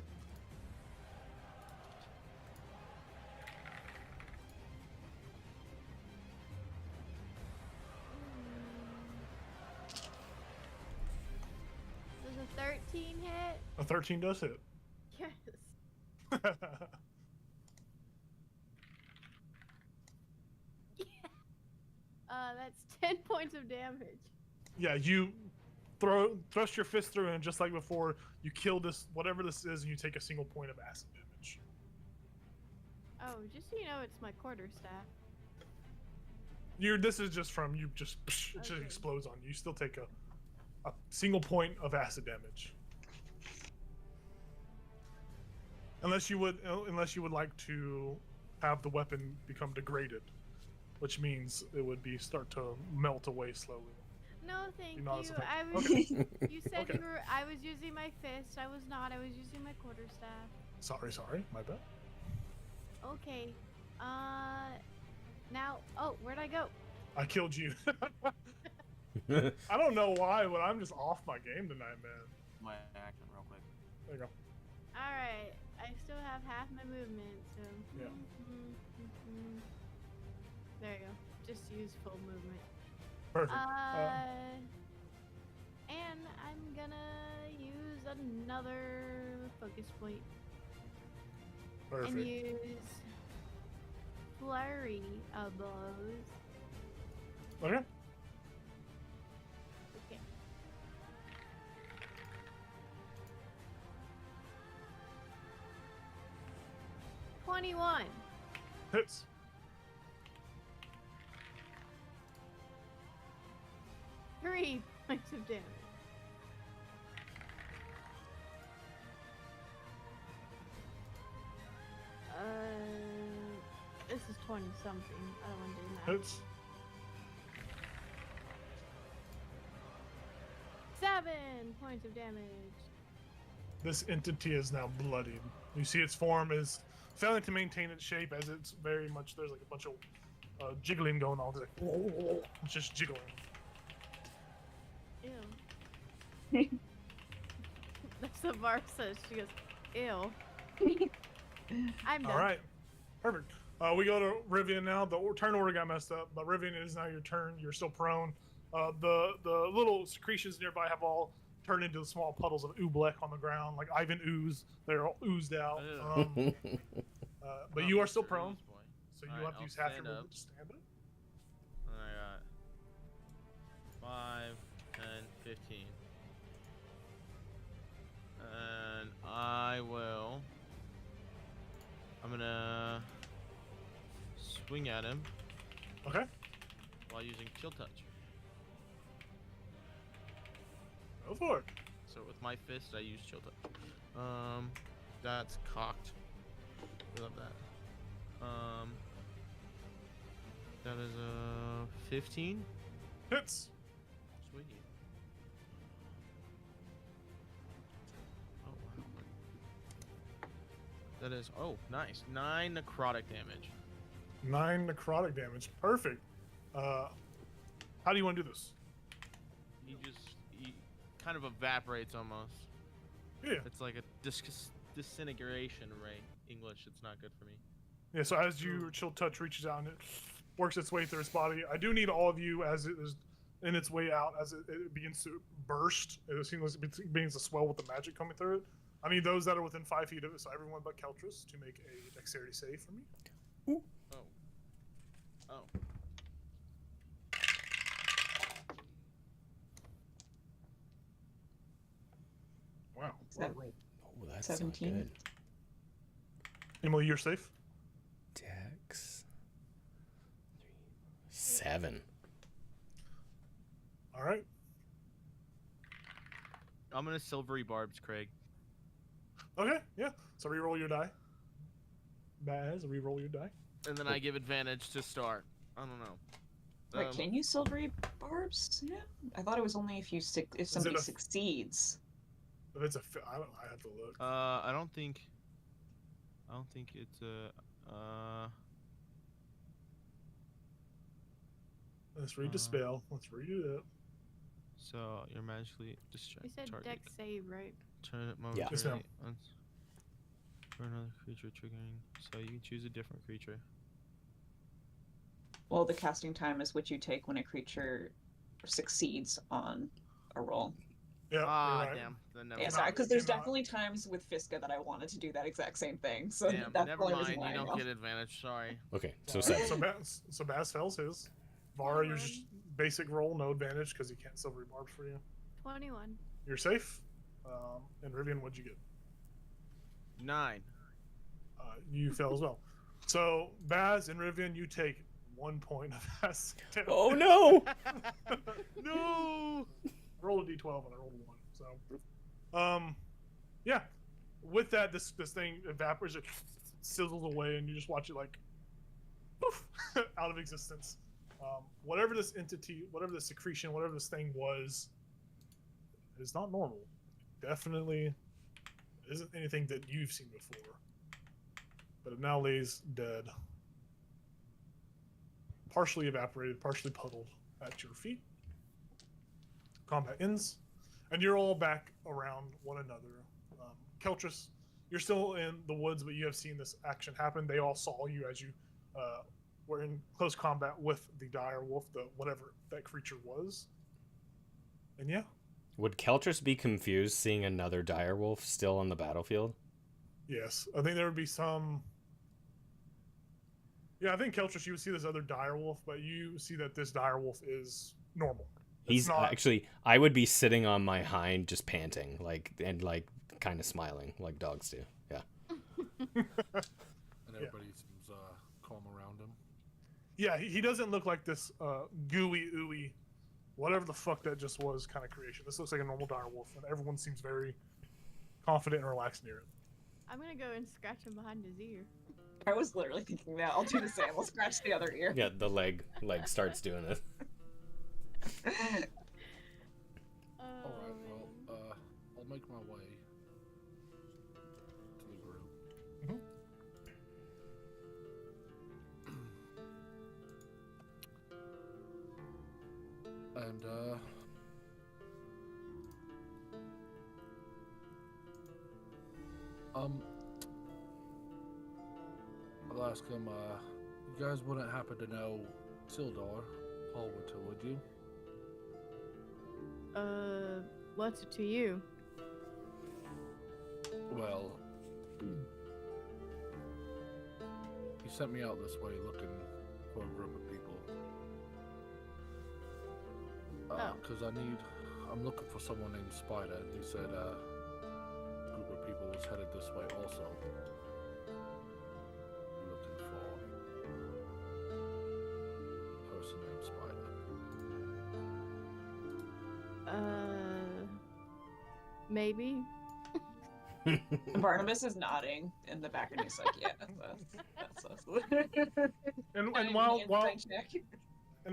Does a 13 hit? A 13 does hit. Yes. That's 10 points of damage. Yeah, you thrust your fist through, and just like before, you kill this whatever this is, and you take a single point of acid damage. Oh, just so you know, it's my quarterstaff. This is just from you. Just it just Okay. explodes on you. You still take a single point of acid damage. Unless you would like to have the weapon become degraded, which means it would start to melt away slowly. No, thank You're not as you. effective. I was. Okay. You said Okay. I was using my fist. I was not. I was using my quarterstaff. Sorry, my bad. Okay. Now. Oh, where'd I go? I killed you. I don't know why, but I'm just off my game tonight, man. My action real quick. There you go. All right. I still have half my movement, so. Yeah. There you go. Just use full movement. Perfect. And I'm gonna use another focus point Perfect. and use flurry of blows. Okay. Okay. $21. Hits. Three points of damage. This is 20 something. I don't want to do that. Hits. 7 points of damage. This entity is now bloodied. You see its form is failing to maintain its shape, as it's very much, there's like a bunch of jiggling going on. It's just jiggling. Ew. That's what Barb says. She goes, Ew. I'm done. All right, perfect. We go to Rivian now. The turn order got messed up, but Rivian, it is now your turn. You're still prone. The little secretions nearby have all turned into small puddles of oobleck on the ground, like Ivan ooze. They're all oozed out. But you are still prone, so you Alright, have to I'll use half your stand up. movement to stand up. I got 5, 10, 15. And I'm gonna swing at him Okay. while using Chill Touch. Go for it. So with my fist, I use Chill Touch. That's cocked. We love that. That is a 15. Hits. Sweet. Oh wow. That is nice. 9 necrotic damage. 9 necrotic damage. Perfect. How do you want to do this? He kind of evaporates almost. Yeah. It's like a disintegration ray. English, it's not good for me. Yeah, so as your chill touch reaches out and it works its way through its body, I do need all of you as it is in its way out, as it begins to burst. It seems like it begins to swell with the magic coming through it. I need those that are within 5 feet of it, so everyone but Keltris, to make a dexterity save for me. Oh. Wow. Seven. Oh, that's 17. not good. Emily, you're safe. Dex. 7. All right. I'm gonna silvery barbs, Craig. Okay, yeah. So re-roll your die. Baz, re-roll your die. And then I give advantage to start. I don't know. Wait, can you silvery barbs? Yeah. I thought it was only if somebody succeeds. If it's I have to look. I don't think it's Let's read the spell. Let's redo it. So you're magically You distracted. said deck save, right? Turn it Yeah. Yes, ma'am. momentarily for another creature triggering. So you can choose a different creature. Well, the casting time is what you take when a creature succeeds on a roll. Yeah, you're right. Damn. Then never Yeah, mind. sorry, because there's Cannot. definitely times with Fiska that I wanted to do that exact same thing. So Damn, that's never the only reason mind. why You I don't know. get advantage. Sorry. Okay, so All 7. right, so Baz fails his. Vara, you're just basic roll, no advantage because he can't silvery barbs for you. 21. You're safe. And Rivian, what'd you get? 9. You fail as well. So Baz and Rivian, you take 1 point of acid damage. Oh no! No. I rolled a d12 and I rolled a 1. So, yeah. With that, this thing evaporates, it sizzles away, and you just watch it like poof, out of existence. Whatever this entity, whatever this secretion, whatever this thing was, is not normal. Definitely isn't anything that you've seen before. But it now lays dead, partially evaporated, partially puddled at your feet. Combat ends, and you're all back around one another. Keltris, you're still in the woods, but you have seen this action happen. They all saw you as you were in close combat with the dire wolf, the whatever that creature was. And yeah. Would Keltris be confused seeing another direwolf still on the battlefield? Yes, I think there would be some. Yeah, I think Keltris, you would see this other direwolf, but you see that this direwolf is normal. He's not... Actually, I would be sitting on my hind, just panting, and kind of smiling like dogs do. Yeah. And everybody seems calm around him. Yeah, he doesn't look like this gooey, ooey, whatever the fuck that just was kind of creation. This looks like a normal direwolf, and everyone seems very confident and relaxed near it. I'm gonna go and scratch him behind his ear. I was literally thinking that. I'll do the same. I'll scratch the other ear. Yeah, the leg starts doing it. Alright, well, I'll make my way to the group. And, I'll ask him, you guys wouldn't happen to know Sildar Hallwinter, would you? What's it to you? Well, he sent me out this way looking for a group of people. Because I'm looking for someone named Spider, and he said a group of people was headed this way also. Looking for a person named Spider. Maybe. Barnabas is nodding in the back, and he's like, "Yeah, that's us." And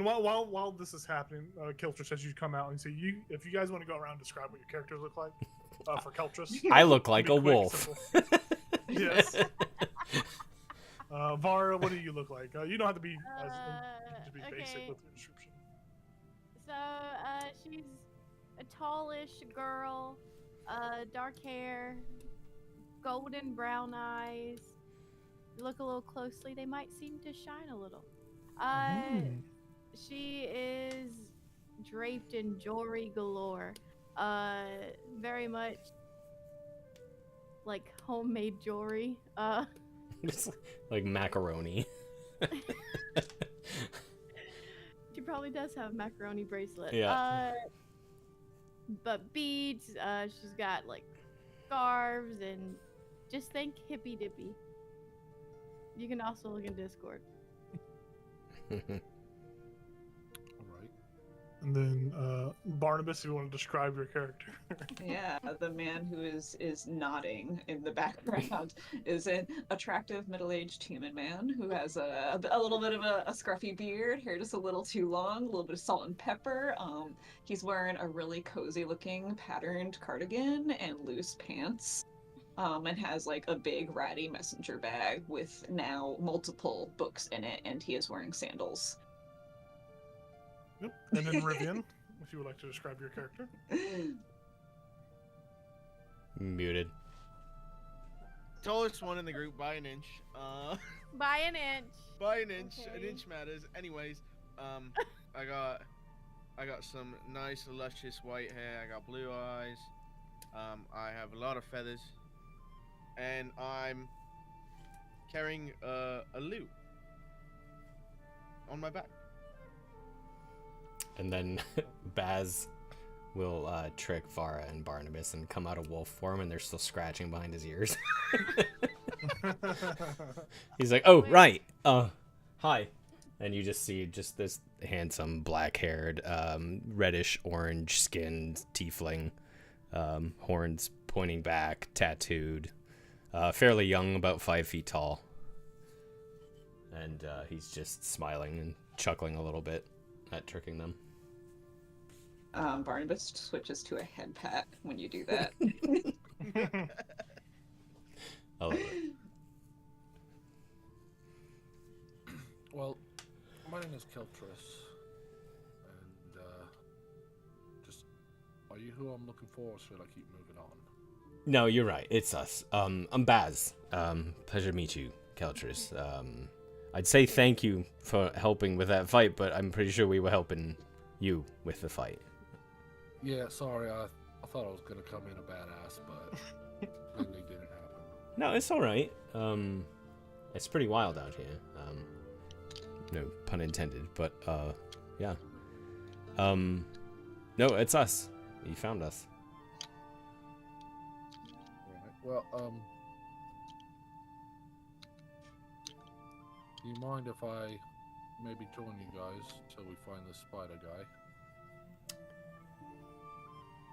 while this is happening, Keltris, as you come out and say, if you guys want to go around and describe what your characters look like, for Keltris. I look like a quick, wolf. Yes. Vara, what do you look like? You don't have to be basic okay. with your description. So, she's a tallish girl, dark hair, golden brown eyes. You look a little closely, they might seem to shine a little. She is draped in jewelry galore. Very much like homemade jewelry. It's like macaroni. She probably does have a macaroni bracelet. Yeah. But beads, she's got like scarves and just think hippy dippy. You can also look in Discord. And then Barnabas, if you want to describe your character. Yeah, the man who is nodding in the background is an attractive middle-aged human man who has a little bit of a scruffy beard, hair just a little too long, a little bit of salt and pepper. He's wearing a really cozy-looking patterned cardigan and loose pants, and has like a big ratty messenger bag with now multiple books in it, and he is wearing sandals. Yep. And then Rivian, if you would like to describe your character. Muted. Tallest one in the group by an inch. By an inch. By an inch. Okay. An inch matters. Anyways, I got some nice luscious white hair. I got blue eyes. I have a lot of feathers, and I'm carrying a lute on my back. And then Baz will trick Vara and Barnabas and come out of wolf form, and they're still scratching behind his ears. He's like, "Oh, right. Hi." And you just see this handsome, black-haired, reddish-orange-skinned tiefling, horns pointing back, tattooed, fairly young, about 5 feet tall. And he's just smiling and chuckling a little bit at tricking them. Barnabas switches to a head pat when you do that. I love it. Well, my name is Keltris, and just, are you who I'm looking for, or should I keep moving on? No, you're right. It's us. I'm Baz. Pleasure to meet you, Keltris. I'd say thank you for helping with that fight, but I'm pretty sure we were helping you with the fight. Yeah, sorry, I thought I was gonna come in a badass, but really didn't happen. No, it's all right. It's pretty wild out here. No pun intended, but yeah. No, it's us. You found us. Alright, well, do you mind if I maybe join you guys till we find this spider guy?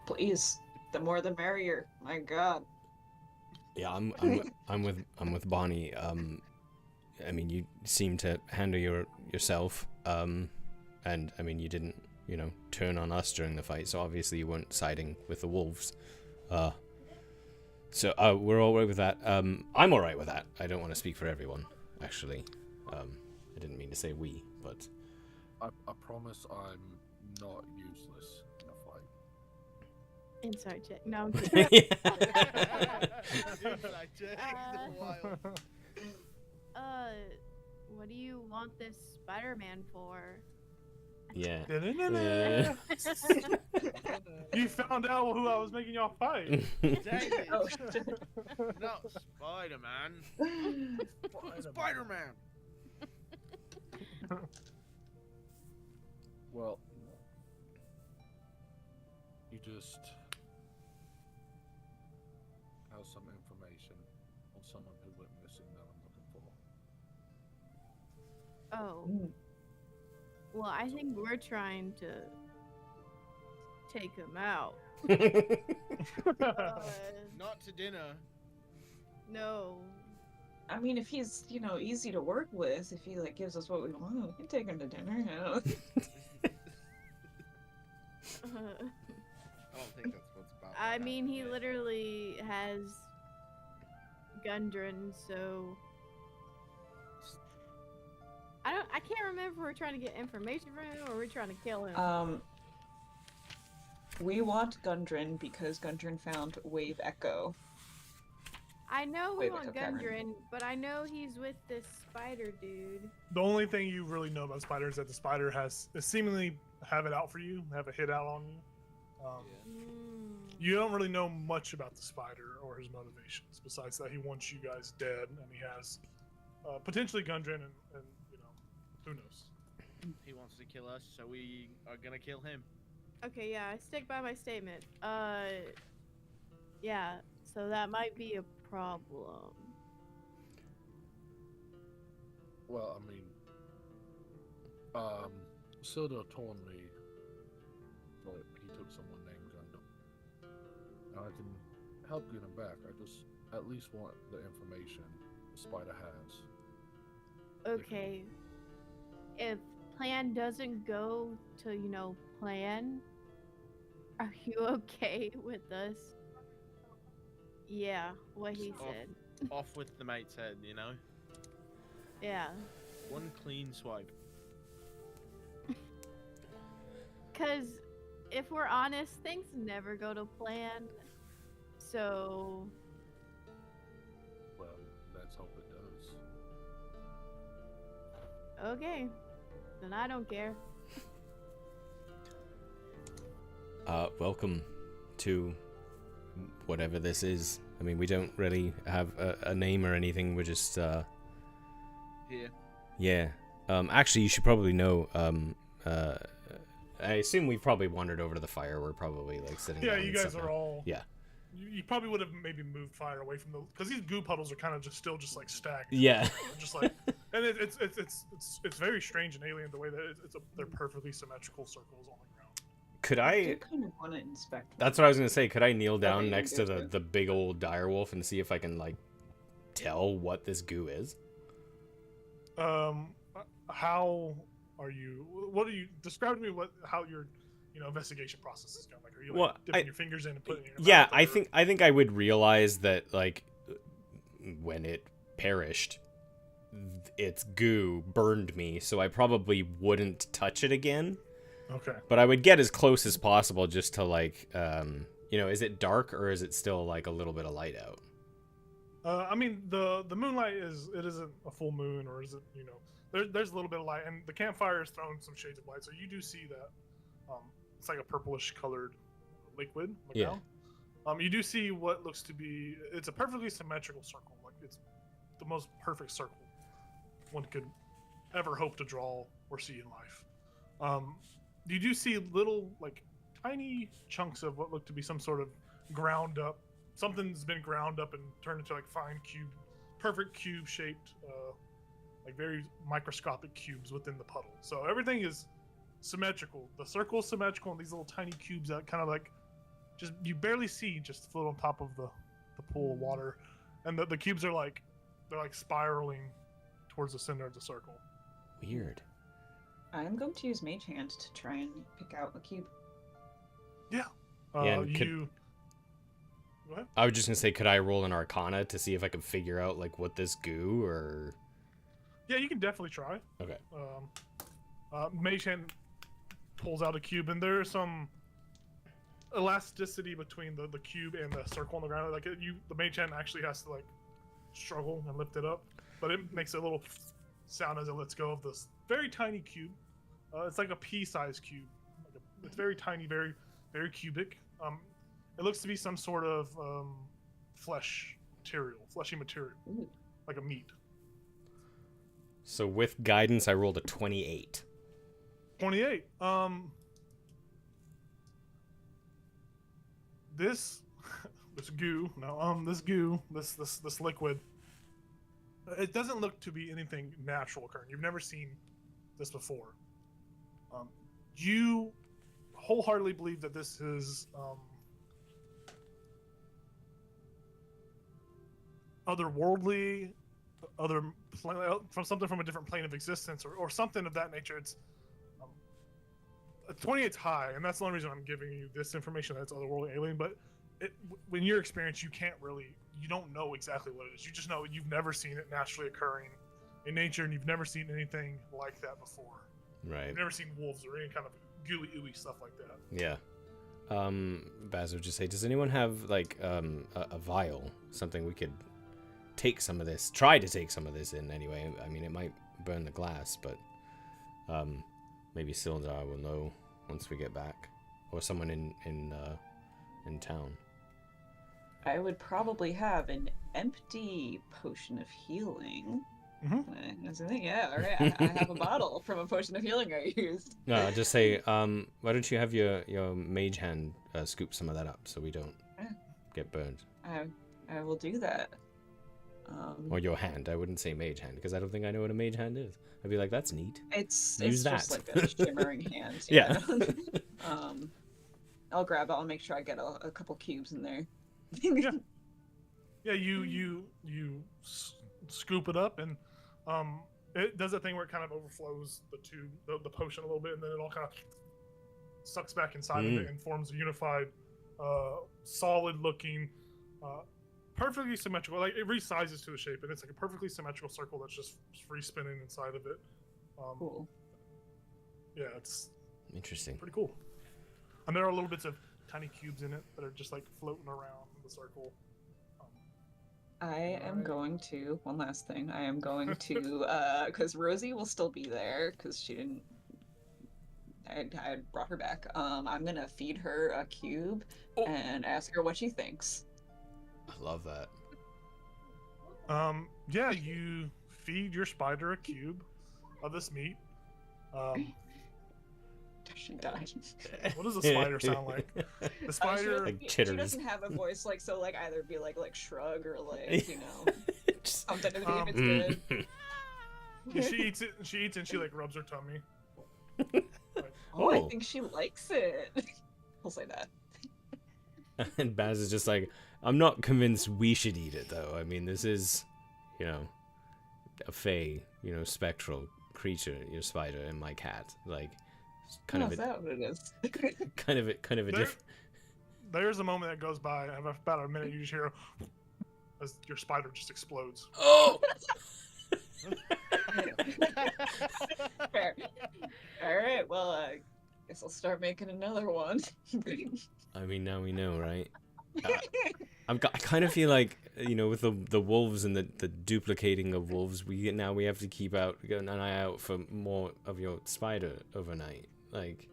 Please, the more the merrier. My God. Yeah, I'm with Bonnie. I mean, you seem to handle yourself. And I mean, you didn't, turn on us during the fight, so obviously you weren't siding with the wolves. So we're all right with that. I'm all right with that. I don't want to speak for everyone, actually. I didn't mean to say we, but I promise I'm not useless in a fight. Insight check. No, I'm kidding. Inside check. Wild. What do you want this Spider-Man for? Yeah. You found out who I was making y'all fight. Dang it. Oh, shit. Not Spider-Man. Spider-Man. Well, you just have some information on someone who went missing that I'm looking for. Oh. Well, I think we're trying to take him out. Not to dinner. No. I mean, if he's, easy to work with, if he, gives us what we want, we can take him to dinner, I don't think that's what's about. I to mean, happen he yet. literally has Gundren, so I can't remember if we're trying to get information from him or we're trying to kill him. We want Gundren because Gundren found Wave Echo. I know we Wait, want okay, Cameron. Gundren, but I know he's with this spider dude. The only thing you really know about Spider is that the Spider has seemingly have it out for you, have a hit out on you. You don't really know much about the Spider or his motivations, besides that he wants you guys dead, and he has potentially Gundren, and who knows. He wants to kill us, so we are gonna kill him. Okay, yeah, I stick by my statement. Yeah, so that might be a problem. Well, I mean, Sildo told me that he took someone named Gundam. Now I can help get him back. I just at least want the information the Spider has. Okay. If plan doesn't go to, plan, are you okay with us? Yeah, what he said. Off with the mate's head, Yeah. One clean swipe. Because if we're honest, things never go to plan. So, Well, let's hope it does. okay. Then I don't care. Welcome to whatever this is. I mean, we don't really have a name or anything. We're just, Here. yeah. Actually, you should probably know, I assume we probably wandered over to the fire. We're probably, sitting Yeah, down you and guys stuff are now. all. Yeah. You probably would have maybe moved fire away from because these goo puddles are kind of still stacked. Yeah. Just and it's very strange and alien the way that they're perfectly symmetrical circles on the ground. Could I I... do kind of want to inspect. That's what I was gonna say. Could I kneel down you next can to go the big old direwolf and see if I can tell what this goo is? How are you? What are you? Describe to me how your investigation process is going. Are you Well, dipping your fingers in and putting it in your Yeah, mouth, I or- think I would realize that when it perished, its goo burned me, so I probably wouldn't touch it again. Okay. But I would get as close as possible just to is it dark or is it still a little bit of light out? I mean, the moonlight isn't a full moon, or is it? There's a little bit of light, and the campfire is throwing some shades of light, so you do see that. It's like a purplish colored liquid. Yeah. You do see what looks to be. It's a perfectly symmetrical circle. It's the most perfect circle one could ever hope to draw or see in life. You do see little tiny chunks of what look to be some sort of ground up. Something's been ground up and turned into fine perfect cube shaped, very microscopic cubes within the puddle. So everything is symmetrical. The circle's symmetrical, and these little tiny cubes that kind of just you barely see just float on top of the pool of water, and the cubes are they're spiraling towards the center of the circle. Weird. I'm going to use Mage Hand to try and pick out a cube. Yeah, and Go ahead. I was just gonna say, could I roll an Arcana to see if I could figure out what this goo or? Yeah, you can definitely try. Okay. Mage Hand pulls out a cube, and there's some elasticity between the cube and the circle on the ground. Like the mage hand actually has to like struggle and lift it up, but it makes a little sound as it lets go of this very tiny cube. It's like a pea-sized cube. It's very tiny, very very cubic. It looks to be some sort of fleshy material, like a meat. So with guidance, I rolled a 28. 28. This goo, this liquid, it doesn't look to be anything natural occurring. You've never seen this before. You wholeheartedly believe that this is otherworldly, from something from a different plane of existence, or something of that nature. It's 28's high, and that's the only reason I'm giving you this information, that it's otherworldly alien. But when your experience, you don't know exactly what it is. You just know you've never seen it naturally occurring in nature, and you've never seen anything like that before. Right. You've never seen wolves or any kind of gooey ooey stuff like that. Yeah. Baz would just say, does anyone have like a vial, something we could try to take some of this in anyway? I mean, it might burn the glass, but maybe Sildar will know once we get back, or someone in town. I would probably have an empty potion of healing. Mm-hmm. Yeah, all right. I have a bottle from a potion of healing I used. No, I'll just say, why don't you have your mage hand scoop some of that up so we don't get burned? I will do that. Or your hand. I wouldn't say mage hand, because I don't think I know what a mage hand is. I'd be like, that's neat. It's Use just that. like a shimmering hand. Yeah. I'll grab it. I'll make sure I get a couple cubes in there. Yeah. You scoop it up, and it does a thing where it kind of overflows the tube, the potion a little bit, and then it all kind of sucks back inside of it and forms a unified, solid-looking, perfectly symmetrical. Like, it resizes to the shape, and it's like a perfectly symmetrical circle that's just free spinning inside of it. Cool. Yeah, it's interesting. pretty cool. And there are little bits of tiny cubes in it that are just like floating around the circle. I am going to, one last thing, I am going to, because Rosie will still be there, because she didn't, I brought her back. I'm going to feed her a cube and ask her what she thinks. I love that. Yeah, you feed your spider a cube of this meat. She died. What does a spider sound like? The spider, Like she chitters. doesn't have a voice, like, so, like, either be like shrug or like, you know, something to see if it's good. yeah, she eats it, and she like rubs her tummy. Like, Oh, I think she likes it. We'll say that. And Baz is just like, I'm not convinced we should eat it, though. I mean, this is, a fey, spectral creature, your spider, and my cat. Like, kind of is that what it is? kind of a different. There's a moment that goes by, and about a minute, you just hear as your spider just explodes. Oh! Fair. All right. Well, I guess I'll start making another one. I mean, now we know, right? I kind of feel like, with the wolves and the duplicating of wolves, we have to keep an eye out for more of your spider overnight. Like,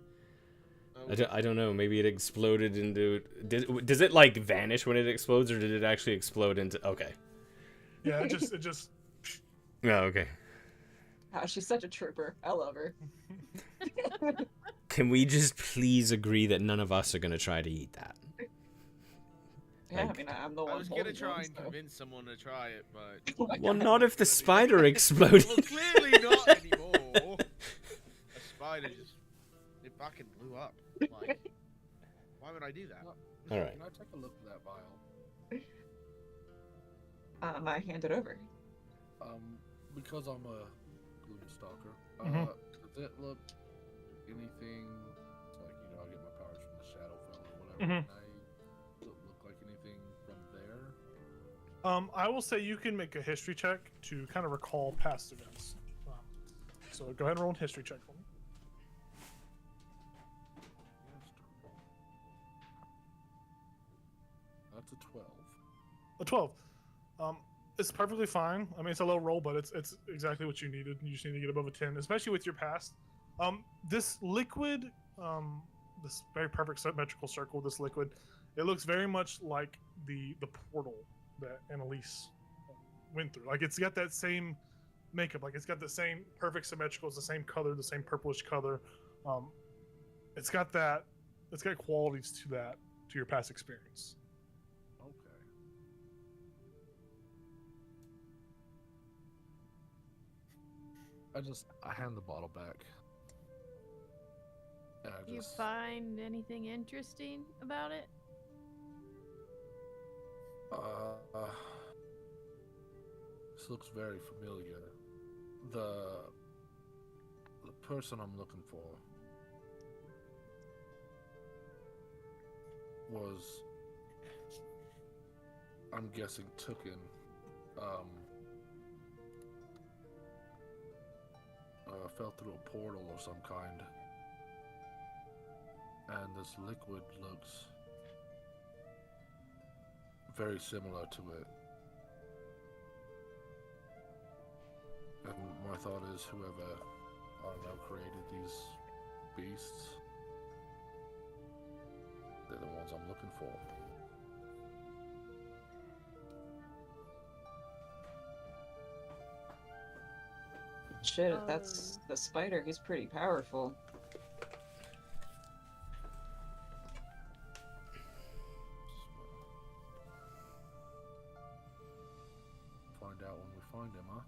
I don't know. Maybe it exploded into. Does it like vanish when it explodes, or did it actually explode into? Okay. Yeah, it just. Oh, okay. Oh, she's such a trooper. I love her. Can we just please agree that none of us are gonna try to eat that? Yeah, Like, I mean, I'm the one. I was gonna holding try one, and so. convince someone to try it, but Oh my Well, God. not if the spider exploded. well, clearly not anymore. A spider it fucking blew up. Like, why would I do that? All right. Can I take a look at that vial? I hand it over. Because I'm a gloom stalker, Mhm. does it look anything like, I get my powers from the Shadowfell or whatever? Mhm. Can I look like anything from there? I will say you can make a history check to kind of recall past events. So go ahead and roll a history check for me. 12. It's perfectly fine. I mean, it's a low roll, but it's exactly what you needed. You just need to get above a 10, especially with your past. This liquid, this very perfect symmetrical circle, this liquid, it looks very much like the portal that Annalise went through. Like it's got that same makeup. Like it's got the same perfect symmetrical. It's the same color, the same purplish color. It's got qualities to your past experience. Okay. I hand the bottle back. And I You just, find anything interesting about it? this looks very familiar. The person I'm looking for was, I'm guessing, taken, fell through a portal of some kind. And this liquid looks very similar to it. And my thought is whoever, I don't know, created these beasts, they're the ones I'm looking for. Shit, if that's the spider, he's pretty powerful. Find out when we find him, huh?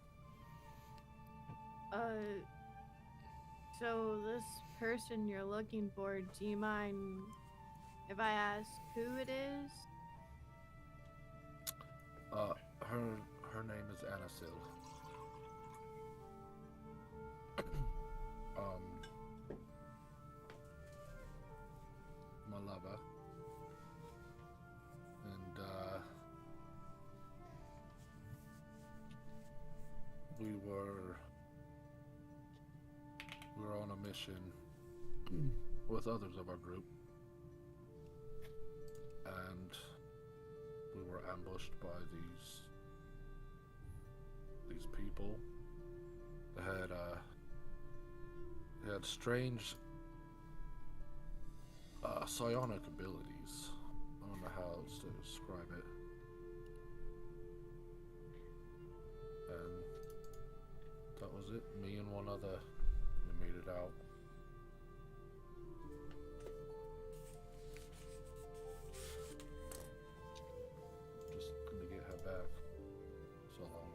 So this person you're looking for, do you mind if I ask who it is? Her name is Anasil. My lover. And we were on a mission with others of our group, and we were ambushed by these people. They had strange psionic abilities. I don't know how else to describe it. And that was it. Me and one other. We made it out. Just gonna get her back. So long.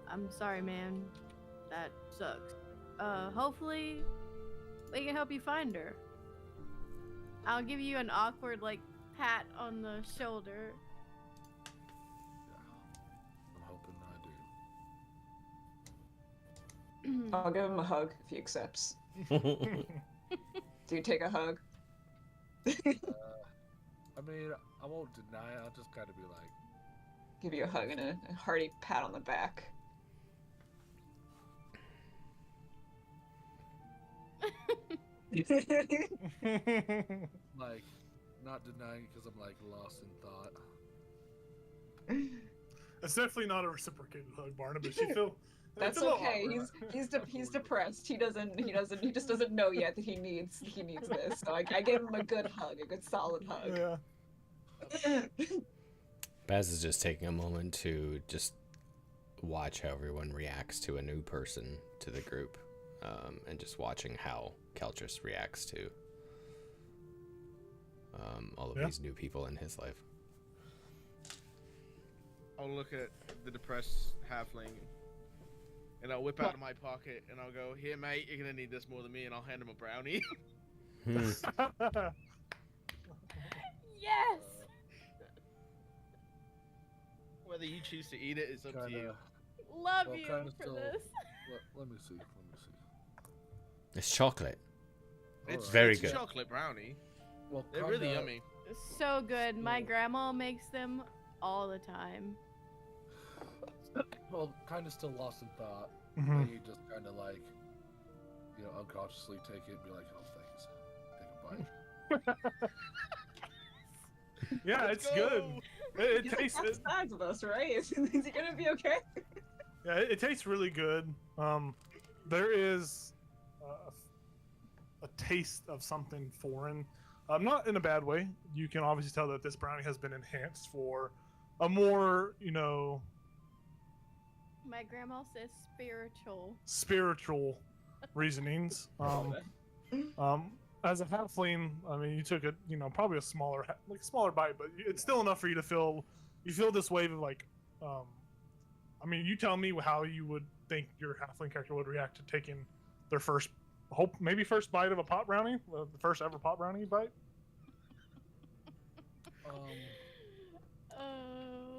I'm sorry, man. That sucks. Hopefully we can help you find her. I'll give you an awkward, like, pat on the shoulder. Yeah. I'm hoping I do. I'll give him a hug if he accepts. Do you take a hug? I mean, I won't deny it. I'll just kind of be like, Give you a hug and a hearty pat on the back. like, not denying it because I'm like lost in thought. It's definitely not a reciprocated hug, Barnabas. You feel That's it's a little okay. awkward. He's depressed. He just doesn't know yet that he needs this. So I gave him a good hug, a good solid hug. Yeah. Baz is just taking a moment to just watch how everyone reacts to a new person to the group, and just watching how Keltris reacts to all of these new people in his life. I'll look at the depressed halfling, and I'll whip out of my pocket, and I'll go, "Here, mate, you're gonna need this more than me," and I'll hand him a brownie. Yes! Whether you choose to eat it is up to you. Love well, you kinda for still- this. Let me see. It's chocolate. It's very it's good. a chocolate brownie. Well, They're really kinda- yummy. So good. My Cool. grandma makes them all the time. Well, kind of still lost in thought. Mhm. He just kind of like unconsciously take it and be like, oh, thanks. Take a bite. Yeah, Let's it's good. go. It He's like tastes. half the size of us, right? Is he gonna be okay? Yeah, it tastes really good. There is a taste of something foreign, not in a bad way. You can obviously tell that this brownie has been enhanced for a more, My grandma says spiritual reasonings. As a halfling, I mean, you took a, probably a smaller bite, but it's still enough for you to feel this wave of like, I mean, you tell me how you would think your halfling character would react to taking their first bite of a pot brownie, the first ever pot brownie bite.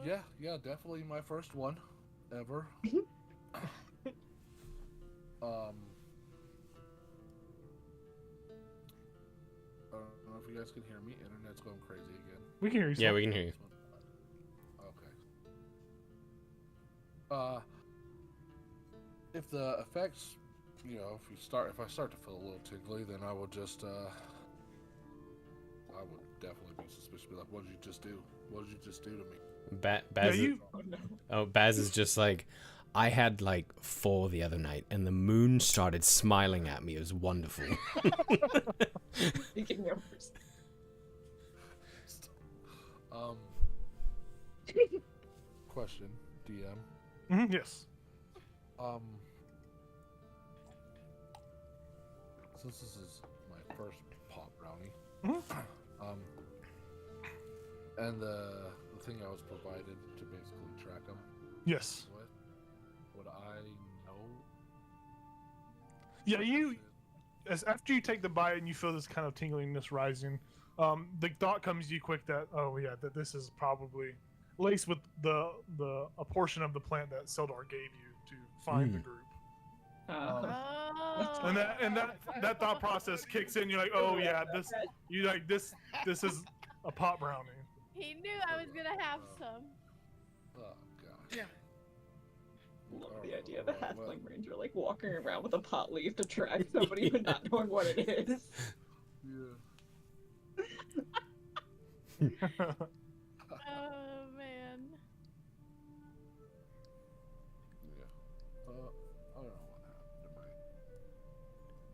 Yeah, definitely my first one ever. I don't know if you guys can hear me. Internet's going crazy again. We can hear you. Yeah, we can hear you. Okay. If the effects, if I start to feel a little tingly, then I will just, I would definitely be suspicious. Be like, what did you just do? What did you just do to me? Baz Baz is just like, I had like 4 the other night, and the moon started smiling at me. It was wonderful. Speaking numbers. Question, DM. Yes. Since this is my first pop brownie, and the thing I was provided to basically track them. Yes. Would I know? Yeah, after you take the bite and you feel this kind of tingliness rising, the thought comes to you quick that that this is probably laced with a portion of the plant that Sildar gave you to find the group. And that thought process kicks in. You're like, oh yeah, this is a pot brownie. He knew I was gonna have some. Oh gosh. Yeah. Love the idea of a halfling ranger like walking around with a pot leaf to track somebody but not knowing what it is. Yeah. Oh man. Yeah. I don't know what happened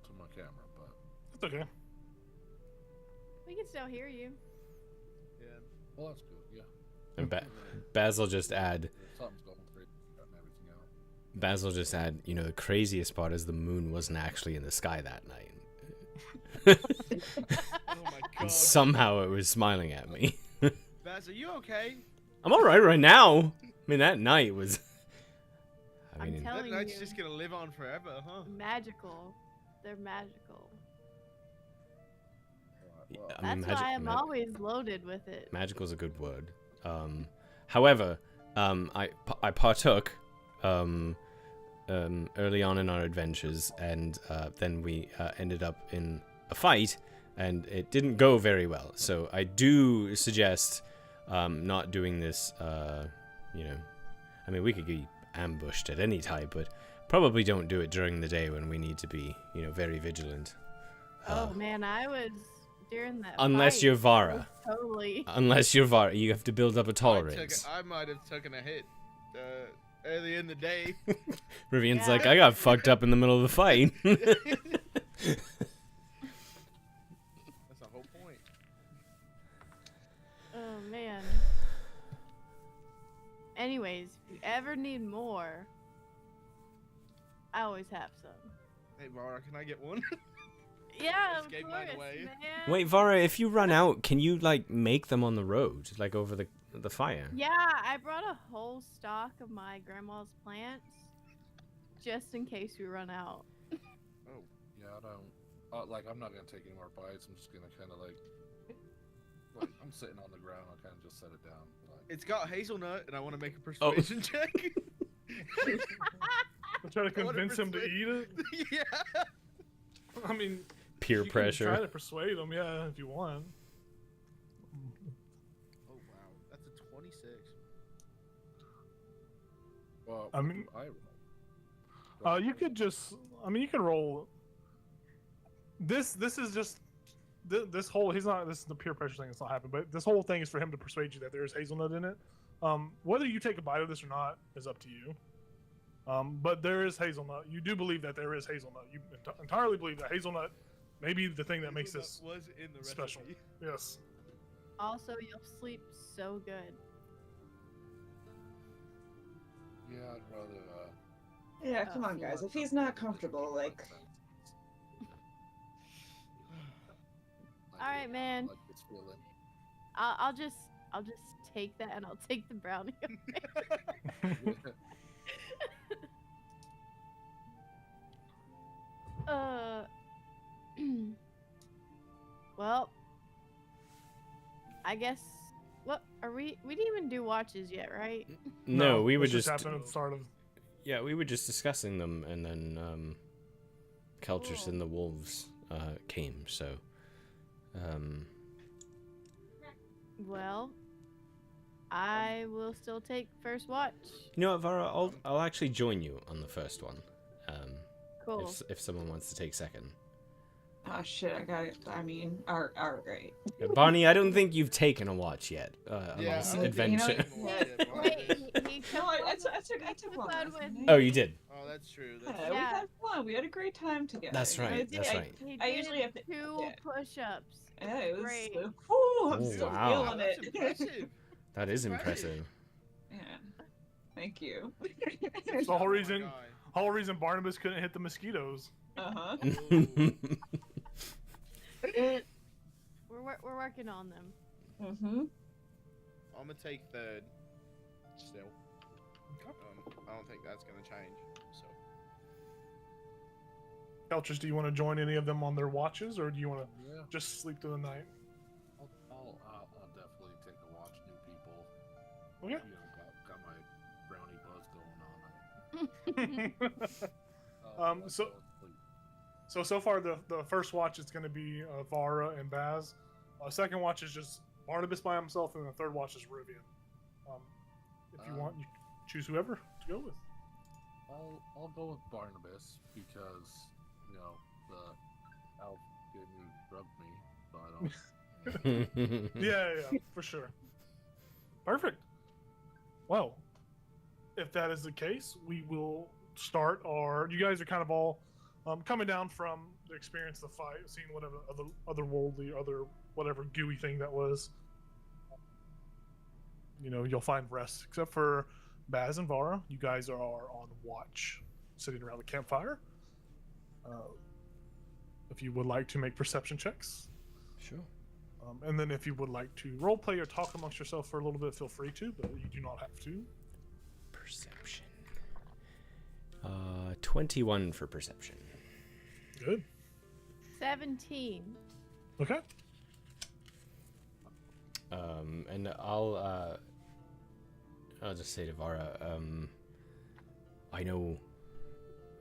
to my camera, but It's okay. We can still hear you. Yeah. well, that's good. Yeah. And Baz will just add, Something's going crazy, cutting everything out. Baz will just add, the craziest part is the moon wasn't actually in the sky that night. Oh my And god. somehow it was smiling at me. Baz, are you okay? I'm alright right now. I mean, that night was... I'm That telling night's you. just gonna live on forever, huh? Magical. They're magical. Well, I mean, That's why I'm always loaded with it. Magical is a good word. However, I partook early on in our adventures, and then we ended up in a fight, and it didn't go very well. So I do suggest not doing this. I mean, we could be ambushed at any time, but probably don't do it during the day when we need to be, very vigilant. Oh man, I was during that. Unless fight, you're I Vara. was Totally. Unless you're Vara, you have to build up a tolerance. I might have taken a hit early in the day. Rivian's Yeah. like, I got fucked up in the middle of the fight. That's the whole point. Oh man. Anyways, if you ever need more, I always have some. Hey, Vara, can I get one? Yeah, Just of gave course, mine away. man. Wait, Vara, if you run out, can you make them on the road, over the fire? Yeah, I brought a whole stock of my grandma's plants, just in case we run out. Oh, yeah, I don't. I'm not gonna take any more bites. I'm just gonna kind of I'm sitting on the ground. I'll kind of just set it down. It's got hazelnut, and I want to make a persuasion check. I'm trying to convince him to eat it. Yeah. I mean, Peer you pressure. Can try to persuade him, yeah, if you want. Oh wow, that's a 26. Well, I mean, I roll. you could just, you can roll. this is just this whole this is the peer pressure thing that's not happening, but this whole thing is for him to persuade you that there is hazelnut in it. Whether you take a bite of this or not is up to you. But there is hazelnut. You do believe that there is hazelnut. You entirely believe that hazelnut may be the thing that makes this was in the special. recipe. Yes. Also, you'll sleep so good. Yeah, I'd rather. Yeah, come on, guys. If he's not comfortable, like, All right, man. Like this feeling. I'll just take that and I'll take the brownie. Well, I guess. What are we? We didn't even do watches yet, right? No, we were this just happened at the start of. yeah, we were just discussing them, and then Keltrus and the wolves came. So, Well, I will still take first watch. you know what, Vara? I'll actually join you on the first one. Cool. If someone wants to take second. oh shit, I got it. I mean, great. Yeah, Barney, I don't think you've taken a watch yet on Yeah, this I don't think- you know- adventure. Wait, he No, I took took one. fun last with- night. Oh, you did. Oh, that's true. That's Yeah, true. we Yeah. had fun. We had a great time together. That's you know, right, it's- that's I- right. He I did usually have to- 2 yeah. push-ups. Yeah, it was. Great. Whew, I'm Oh, still wow. feeling That's it. impressive. That is Right. impressive. Yeah. Thank you. It's the whole Oh my reason. God. Whole reason Barnabas couldn't hit the mosquitoes. Uh-huh. We're working on them. Mm-hmm. I'm gonna take third. Still. I don't think that's gonna change. So. Keltrus, do you want to join any of them on their watches, or do you want to Yeah, just sleep through the night? I'll definitely take a watch. New people. Okay. You know, got my brownie buzz going on. I'll So- go to sleep. So far, the first watch is going to be Vara and Baz. Second watch is just Barnabas by himself, and the third watch is Rivian. If you want, you choose whoever to go with. I'll go with Barnabas because you know the elf didn't rub me, so I don't. Yeah, for sure. Perfect. Well, if that is the case, we will start our. You guys are kind of all coming down from the experience of the fight, seeing whatever otherworldly, whatever gooey thing that was. You know, you'll find rest, except for Baz and Vara. You guys are on watch, sitting around the campfire. If you would like to make perception checks, Sure. and then if you would like to roleplay or talk amongst yourself for a little bit, feel free to, but you do not have to. Perception. 21 for perception. Good. 17. Okay. And I'll just say to Vara, I know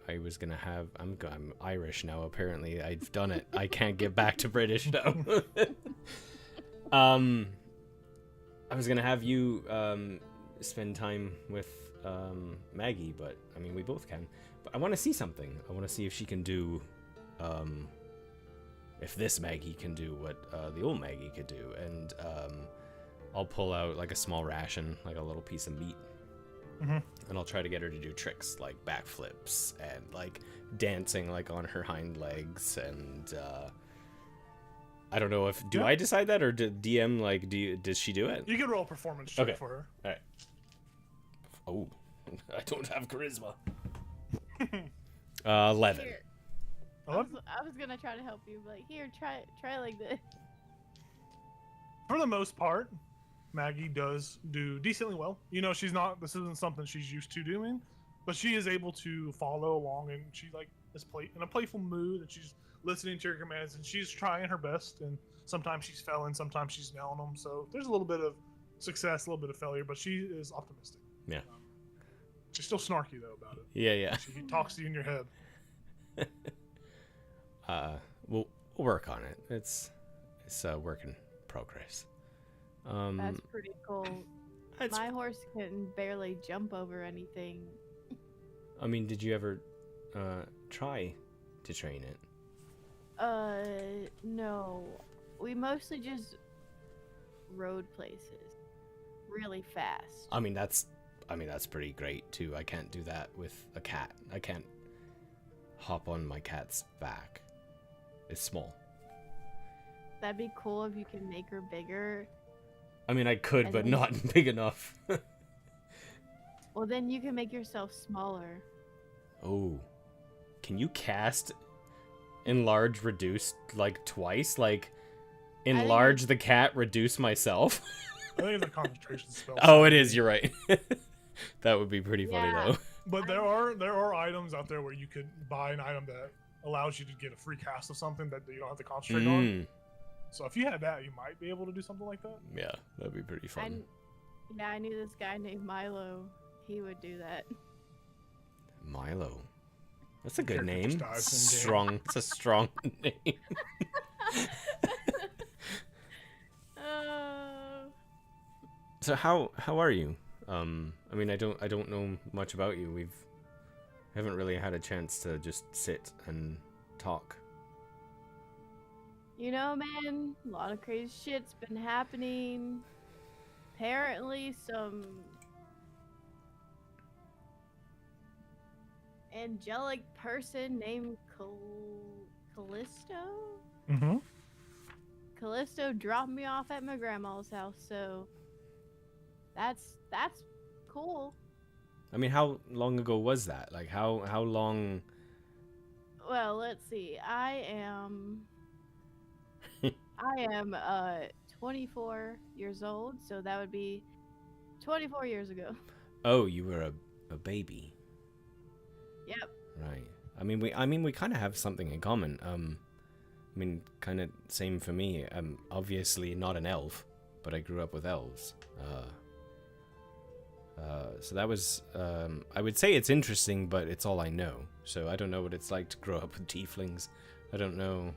I was gonna have. I'm Irish now. Apparently, I've done it. I can't get back to British now. I was gonna have you spend time with Maggie, but I mean, we both can. But I want to see something. I want to see if she can do, if this Maggie can do what the old Maggie could do, and I'll pull out like a small ration, like a little piece of meat. Mhm. And I'll try to get her to do tricks like backflips and like dancing like on her hind legs, and I don't know if Yeah. I decide that, or did DM like does she do it? You can roll a performance check Okay. for her. All right. Oh, I don't have charisma. 11. Here. I 11? was gonna try to help you, but here, try like this. For the most part, Maggie does do decently well. You know, she's not. This isn't something she's used to doing, but she is able to follow along, and she like is in a playful mood, and she's listening to your commands, and she's trying her best. And sometimes she's failing, sometimes she's nailing them. So there's a little bit of success, a little bit of failure, but she is optimistic. Yeah. She's still snarky though about it. Yeah. She talks to you in your head. We'll work on it. It's a work in progress. That's pretty cool. It's- My horse can barely jump over anything. I mean, did you ever try to train it? No. We mostly just rode places really fast. I mean, that's pretty great too. I can't do that with a cat. I can't hop on my cat's back. It's small. That'd be cool if you can make her bigger. I mean, I could, And but then- not big enough. Well, then you can make yourself smaller. Oh. Can you cast enlarge reduce like twice? Like enlarge the cat, reduce myself? I think it's a concentration spell. Oh, it is. You're right. That would be pretty funny Yeah. though. But there are items out there where you could buy an item that allows you to get a free cast of something that you don't have to concentrate on. Mm. So if you had that, you might be able to do something like that. Yeah, that'd be pretty fun. I knew this guy named Milo. He would do that. Milo. That's a good Character name. just dies in-game. Strong. It's a strong name. So how are you? I mean, I don't know much about you. We haven't really had a chance to just sit and talk. You know, man, a lot of crazy shit's been happening. Apparently, some angelic person named Callisto? Mm-hmm. Callisto dropped me off at my grandma's house, so that's cool. I mean, how long ago was that? Like, how long? Well, let's see. I am 24 years old, so that would be 24 years ago. Oh, you were a baby. Yep. Right. I mean, we kind of have something in common. I mean, kind of same for me. I'm obviously not an elf, but I grew up with elves. So that was, I would say it's interesting, but it's all I know. So I don't know what it's like to grow up with tieflings. I don't know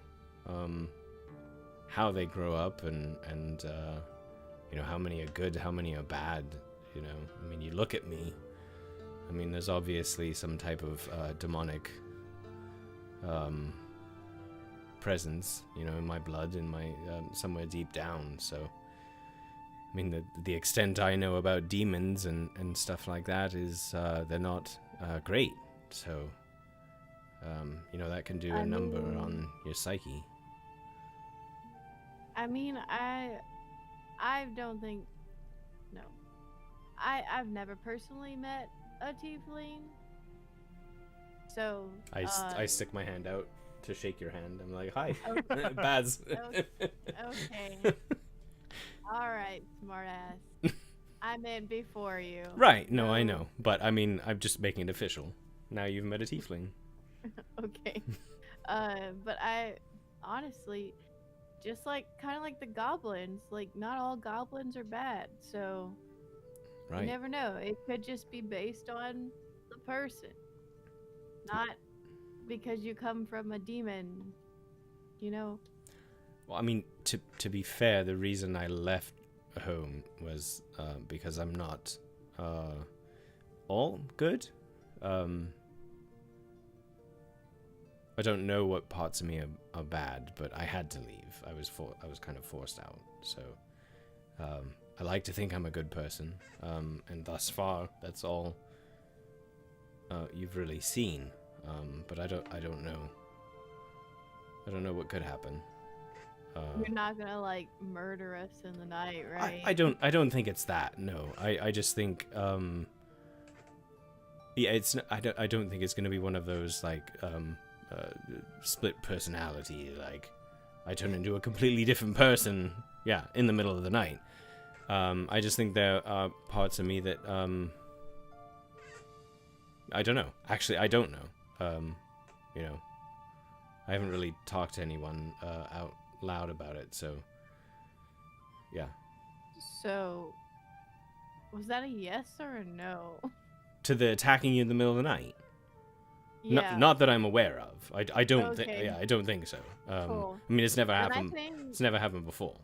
how they grow up and you know, how many are good, how many are bad, you know. I mean, you look at me. I mean, there's obviously some type of demonic presence, you know, in my blood, in my somewhere deep down. So, I mean, the extent I know about demons and stuff like that is they're not great. So, you know, that can do a number on your psyche. I mean, I don't think, no. I've never personally met a tiefling. So, I stick my hand out to shake your hand. I'm like, hi, Okay. Baz. Okay. All right, smartass. I'm in before you. Right, no, I know. But, I mean, I'm just making it official. Now you've met a tiefling. Okay. But I honestly, just like kind of like the goblins, like not all goblins are bad. So you Right. never know. It could just be based on the person, not because you come from a demon. You know. Well, I mean, to be fair, the reason I left home was because I'm not all good. I don't know what parts of me are bad, but I had to leave. I was kind of forced out. So I like to think I'm a good person, and thus far, that's all you've really seen. But I don't know. I don't know what could happen. You're not gonna like murder us in the night, right? I don't think it's that. No, I just think yeah, it's I don't think it's gonna be one of those like split personality, like I turn into a completely different person, yeah, in the middle of the night. I just think there are parts of me that I don't know. Actually, I don't know. You know, I haven't really talked to anyone out loud about it, so yeah. So, was that a yes or a no? To the attacking you in the middle of the night? Yeah. Not that I'm aware of. I don't think. Okay. Yeah, I don't think so. Cool. I mean, it's never Then happened. It's never happened before.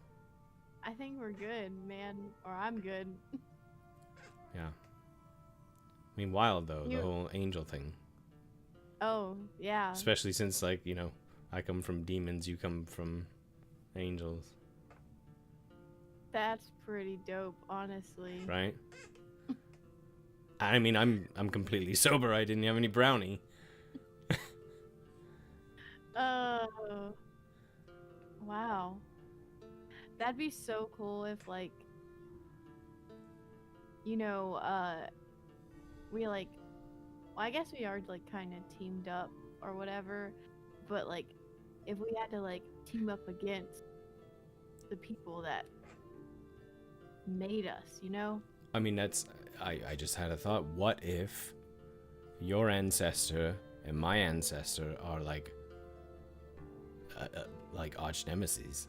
I think we're good, man. Or I'm good. Yeah. I mean, wild though, You- the whole angel thing. Oh, yeah. Especially since, like, you know, I come from demons, you come from angels, That's pretty dope, honestly. right? I mean, I'm completely sober. I didn't have any brownie. Oh, wow. That'd be so cool if, like, you know, we like, well, I guess we are like kind of teamed up or whatever, but like, if we had to like team up against the people that made us, you know? I mean, that's... I just had a thought. What if your ancestor and my ancestor are like arch nemesis?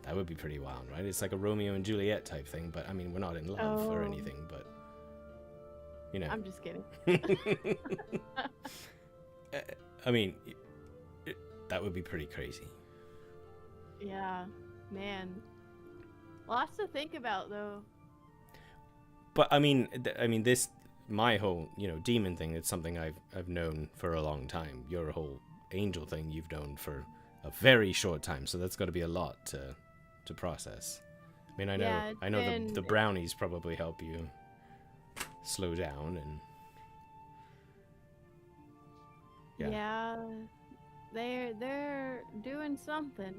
That would be pretty wild, right? It's like a Romeo and Juliet type thing, but I mean, we're not in love or Oh. anything, but you know. I'm just kidding. I mean, that would be pretty crazy. Yeah, man. Lots to think about, though. But I mean, this, my whole, demon thing, it's something I've known for a long time. Your whole angel thing, you've known for a very short time, so that's got to be a lot to process. I mean, I know the brownies probably help you slow down and Yeah, they're doing something.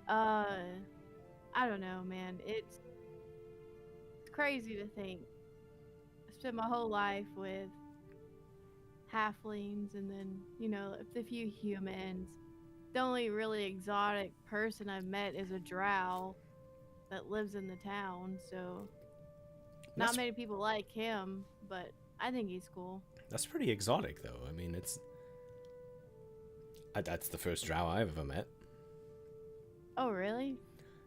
I don't know, man. It's crazy to think. I spent my whole life with halflings and then, a few humans. The only really exotic person I've met is a drow that lives in the town, so not That's- many people like him, but I think he's cool. that's pretty exotic, though. I mean, that's the first drow I've ever met. Oh, really?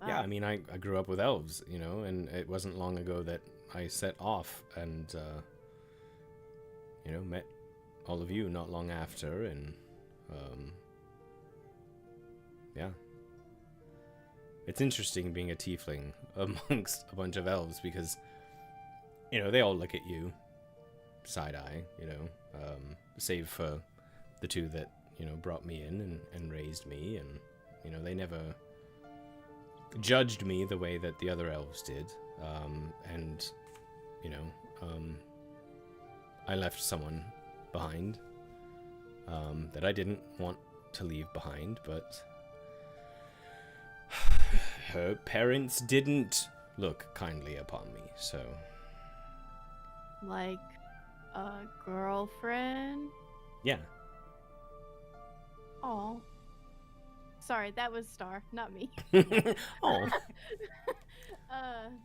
Yeah, Wow. I mean, I grew up with elves, and it wasn't long ago that I set off and, met all of you not long after, and, yeah. It's interesting being a tiefling amongst a bunch of elves because, they all look at you side-eye, save for the two that, brought me in and raised me, and, they never judged me the way that the other elves did, and I left someone behind that I didn't want to leave behind, but her parents didn't look kindly upon me, so Like a girlfriend? yeah. Oh. Sorry, that was Star, not me. Oh.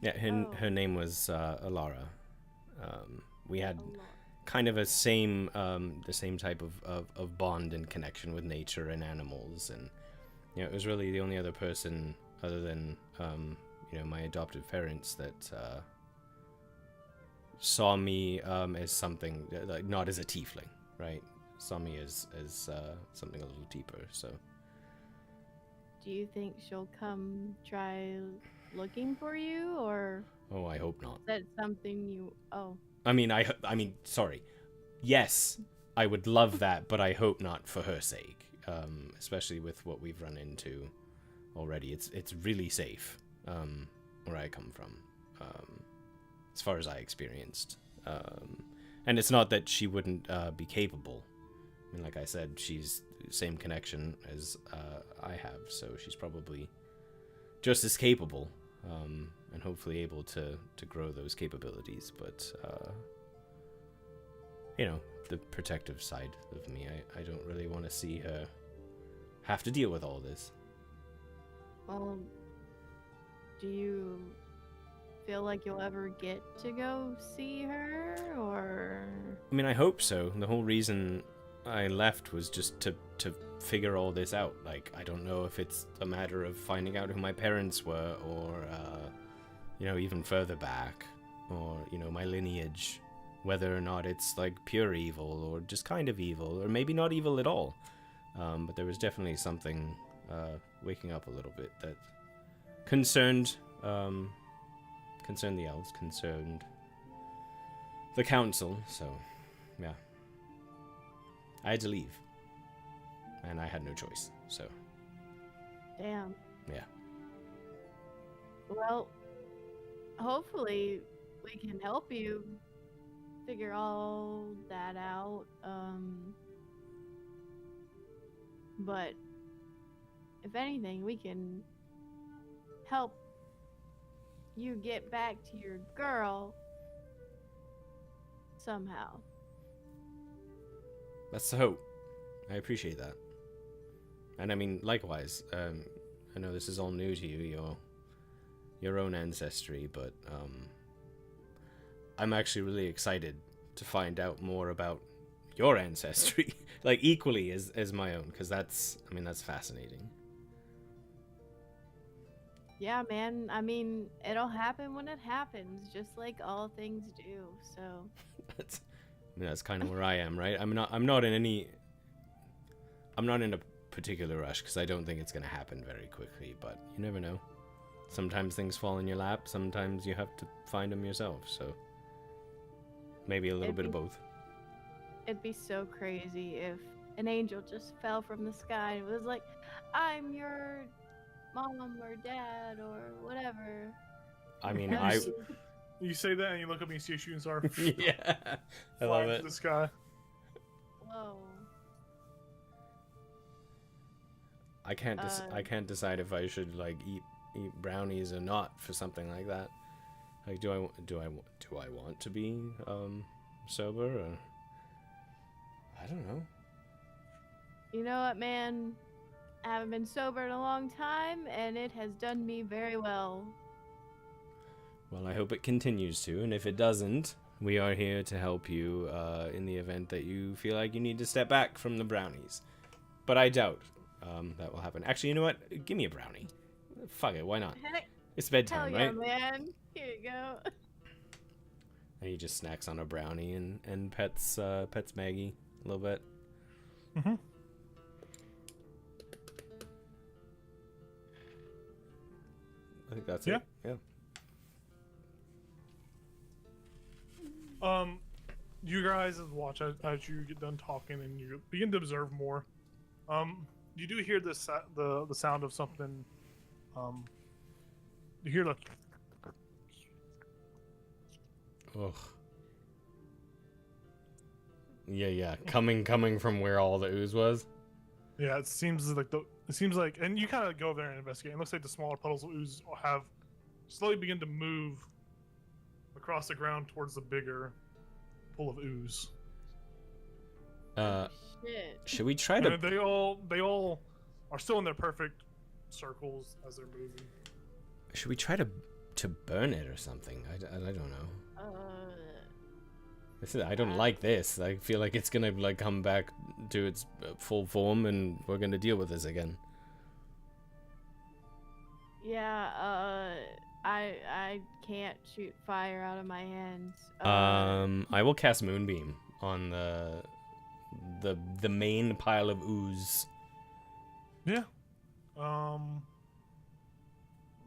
Yeah, Oh. her name was Alara. We had a lot. kind of the same type of bond and connection with nature and animals, and it was really the only other person other than my adoptive parents that saw me as something like not as a tiefling, right? Saw me as something a little deeper. So Do you think she'll come try looking for you, or oh, I hope not. is that something you... Oh. I mean, sorry. Yes, I would love that, but I hope not for her sake. Especially with what we've run into already. It's really safe where I come from, as far as I experienced. And it's not that she wouldn't be capable. I mean, like I said, she's the same connection as I have, so she's probably just as capable, and hopefully able to grow those capabilities. But the protective side of me, I don't really want to see her have to deal with all this. Well, do you feel like you'll ever get to go see her, or... I mean, I hope so. The whole reason I left was just to figure all this out. Like, I don't know if it's a matter of finding out who my parents were, or even further back, or my lineage, whether or not it's like pure evil or just kind of evil, or maybe not evil at all. But there was definitely something waking up a little bit that concerned the elves, concerned the council. So, yeah, I had to leave. and I had no choice. So Damn. yeah. Well, hopefully we can help you figure all that out. But if anything, we can help you get back to your girl somehow. That's the hope. I appreciate that. And I mean, likewise, I know this is all new to you, your own ancestry, but I'm actually really excited to find out more about your ancestry, like equally as my own, because that's fascinating. Yeah, man. I mean, it'll happen when it happens, just like all things do. So that's kind of where I am, right? I'm not in a particular rush because I don't think it's going to happen very quickly, but you never know. Sometimes things fall in your lap, sometimes you have to find them yourself, so maybe a little bit of both. It'd be so crazy if an angel just fell from the sky and was like, I'm your mom or dad or whatever. I mean, You say that and you look up and you see a shooting star yeah, I love flying it. through the sky. Whoa. I can't decide if I should like eat brownies or not for something like that. Like, do I want to be sober, or I don't know. You know what, man? I haven't been sober in a long time, and it has done me very well. Well, I hope it continues to, and if it doesn't, we are here to help you in the event that you feel like you need to step back from the brownies. But I doubt that will happen. Actually, you know what? Give me a brownie. Fuck it, why not? Heck, It's bedtime, hell yeah, right? man. Here you go. And he just snacks on a brownie and pets Maggie a little bit. Mm-hmm. I think that's it. Yeah. You guys watch as you get done talking and you begin to observe more. You do hear the sound of something. You hear the. Ugh. Yeah. Coming from where all the ooze was. Yeah, it seems like, and you kind of go there and investigate. It looks like the smaller puddles of ooze have slowly begin to move across the ground towards the bigger pool of ooze. Shit. Should we try to? And they all are still in their perfect circles as they're moving. Should we try to burn it or something? I don't know. I don't like this. I feel like it's gonna like come back to its full form, and we're gonna deal with this again. Yeah, I can't shoot fire out of my hands. I will cast Moonbeam on the main pile of ooze. Yeah. Let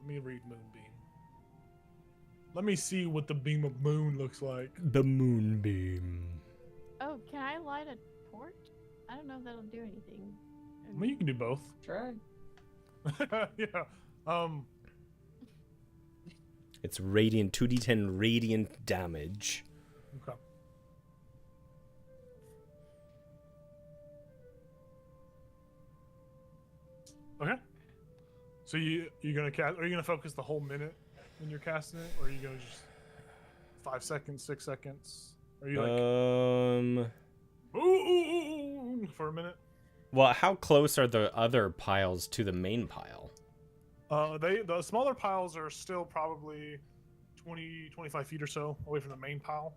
me read Moonbeam. Let me see what the beam of moon looks like. The Moonbeam. Oh, can I light a torch? I don't know if that'll do anything. I mean, you can do both. Try. Yeah. It's radiant, 2d10 radiant damage. Okay. Okay. So you're gonna cast? Are you gonna focus the whole minute when you're casting it, or are you gonna just 5 seconds, 6 seconds? Are you like ooh, for a minute? Well, how close are the other piles to the main pile? The smaller piles are still probably 20-25 feet or so away from the main pile.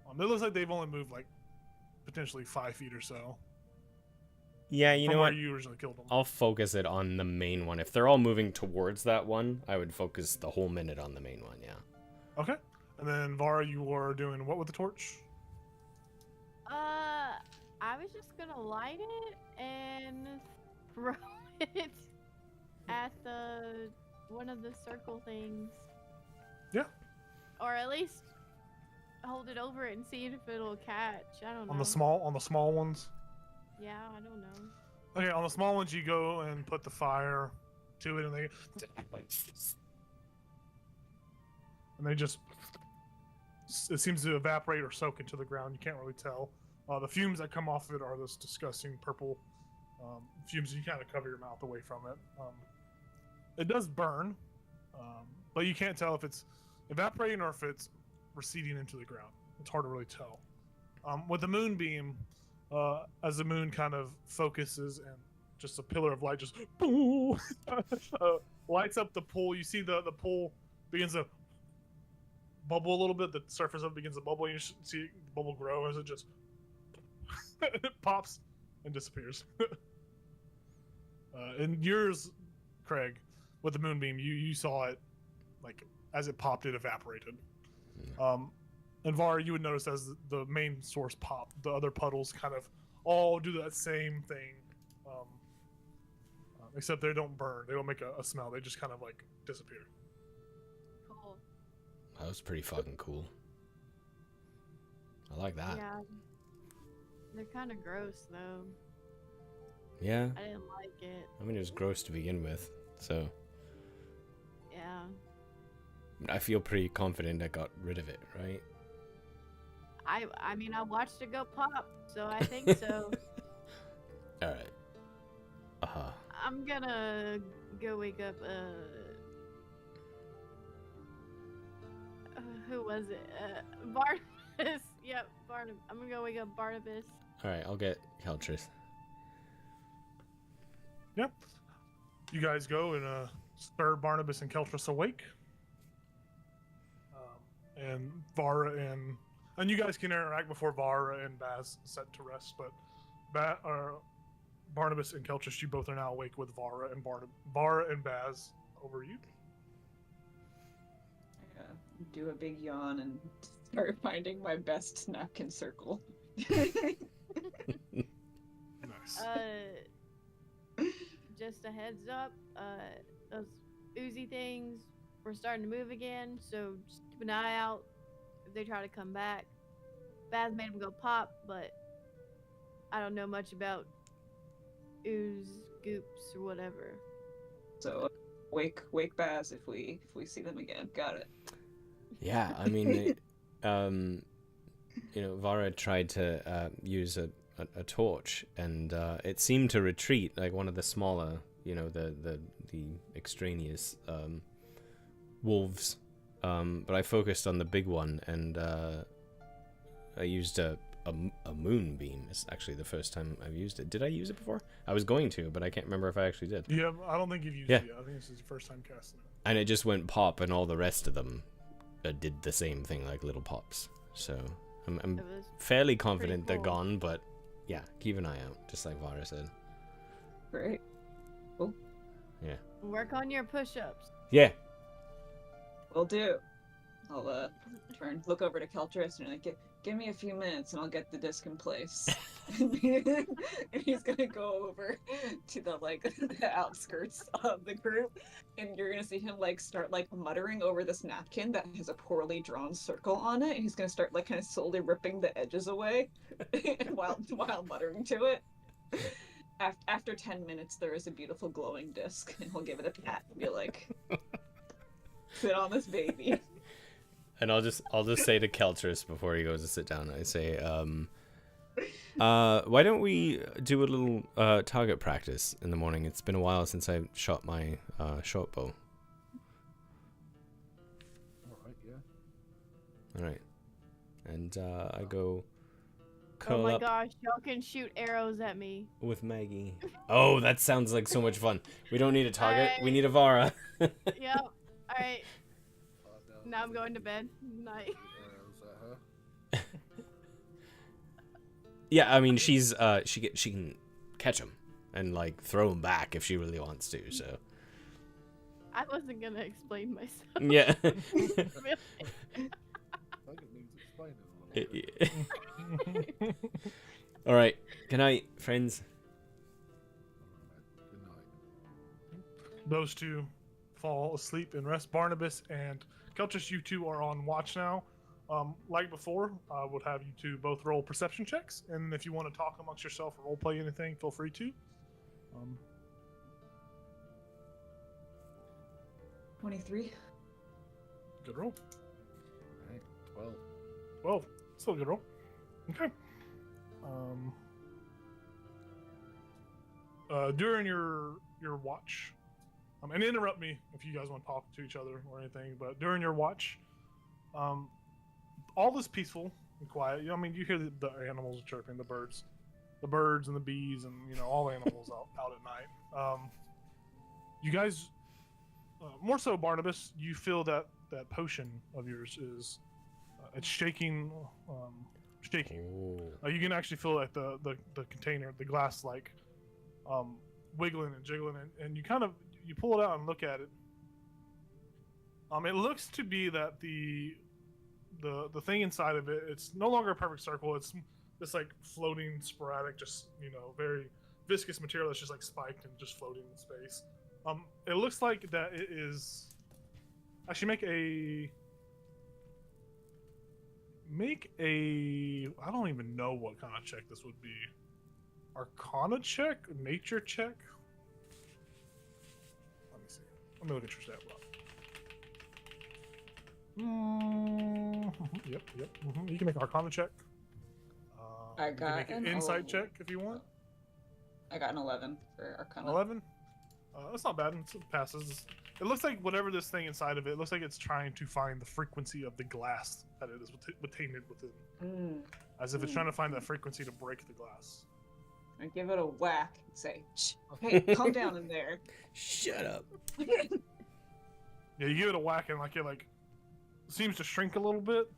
It looks like they've only moved like potentially 5 feet or so. Yeah, you know what? You originally killed them. I'll focus it on the main one. If they're all moving towards that one, I would focus the whole minute on the main one, yeah. Okay. And then Vara, you are doing what with the torch? I was just gonna light it and throw it at one of the circle things. Yeah. Or at least hold it over it and see if it'll catch. I don't know. On the small ones? Yeah, I don't know. Okay, on the small ones, you go and put the fire to it, and they just, it seems to evaporate or soak into the ground. You can't really tell. The fumes that come off of it are this disgusting purple fumes. You kind of cover your mouth away from it. It does burn, but you can't tell if it's evaporating or if it's receding into the ground. It's hard to really tell. With the moonbeam, as the moon kind of focuses and just a pillar of light just lights up the pool. You see the pool begins to bubble a little bit. The surface of it begins to bubble. You see the bubble grow as it just it pops and disappears. And yours, Craig, with the moonbeam, you saw it like as it popped, it evaporated. And Vara, you would notice as the main source popped, the other puddles kind of all do that same thing, except they don't burn. They don't make a smell. They just kind of like disappear. Cool. That was pretty fucking cool. I like that. Yeah. They're kind of gross though. Yeah. I didn't like it. I mean, it was gross to begin with, so Yeah. I feel pretty confident I got rid of it, right? I mean, I watched it go pop, so I think so. All right. I'm gonna go wake up. Who was it? Barnabas. Yep, Barnabas. I'm gonna go wake up Barnabas. All right, I'll get Keltris. Yep. You guys go and spur Barnabas and Keltris awake. And Vara and you guys can interact before Vara and Baz set to rest, but Barnabas and Keltris, you both are now awake with Vara and Baz over you. Do a big yawn and start finding my best napkin circle. Nice. Just a heads up, those oozy things were starting to move again, so just keep an eye out if they try to come back. Baz made them go pop, but I don't know much about ooze, goops, or whatever. So wake Baz if we see them again. Got it. Yeah, I mean, Vara tried to use a torch, and it seemed to retreat, like one of the smaller, the extraneous wolves. But I focused on the big one, and I used a moonbeam. It's actually the first time I've used it. Did I use it before? I was going to, but I can't remember if I actually did. Yeah, I don't think you've used it yet. I think this is your first time casting it. And it just went pop, and all the rest of them did the same thing, like little pops. So I'm fairly confident they're gone, but yeah, keep an eye out, just like Vara said. Great. Cool. Yeah. Work on your push-ups. Yeah. Will do. I'll look over to Keltris and like, give me a few minutes and I'll get the disc in place. And he's gonna go over to the outskirts of the group, and you're gonna see him start muttering over this napkin that has a poorly drawn circle on it, and he's gonna start kind of slowly ripping the edges away while muttering to it. After 10 minutes, there is a beautiful glowing disc, and he'll give it a pat and be like, "Sit on this baby." And I'll just say to Keltris before he goes to sit down, I say, why don't we do a little target practice in the morning? It's been a while since I shot my short bow. Alright, yeah. Alright. And I go curl Oh my up gosh, y'all can shoot arrows at me. with Maggie. Oh, that sounds like so much fun. We don't need a target. Alright. We need a Vara. Yep. Alright. Now I'm going to bed. Night. Yeah, I mean, she's she can catch him and throw him back if she really wants to. So I wasn't gonna explain myself. yeah. I think it needs explaining a little bit. All right. Good night, friends. Alright, good night. Those two fall asleep and rest. Barnabas and Keltris, you two are on watch now. Like before, I would have you two both roll perception checks, and if you want to talk amongst yourself or role play anything, feel free to. 23. Good roll. Alright, 12. 12. Still a good roll. Okay. During your watch, and interrupt me if you guys want to talk to each other or anything, but during your watch, all is peaceful and quiet. I mean, you hear the animals chirping, the birds and the bees, and all the animals out at night. You guys, more so Barnabas, you feel that potion of yours is it's shaking. You can actually feel like the container, the glass, like wiggling and jiggling, and you pull it out and look at it. It looks to be that the thing inside of it, it's no longer a perfect circle. It's this like floating, sporadic, just very viscous material that's just like spiked and just floating in space. It looks like that it is. Actually, make a. I don't even know what kind of check this would be. Arcana check, nature check. Let me see. Let me look at your stat block. Yep. You can make an Arcana check. I got you can make an insight check if you want. I got an 11 for Arcana. 11. That's not bad. It passes. It looks like whatever this thing inside of it looks like it's trying to find the frequency of the glass that it is retained within. As if it's trying to find that frequency to break the glass. I give it a whack and say, "Shh, hey, calm down in there." Shut up. Yeah, you give it a whack and it seems to shrink a little bit,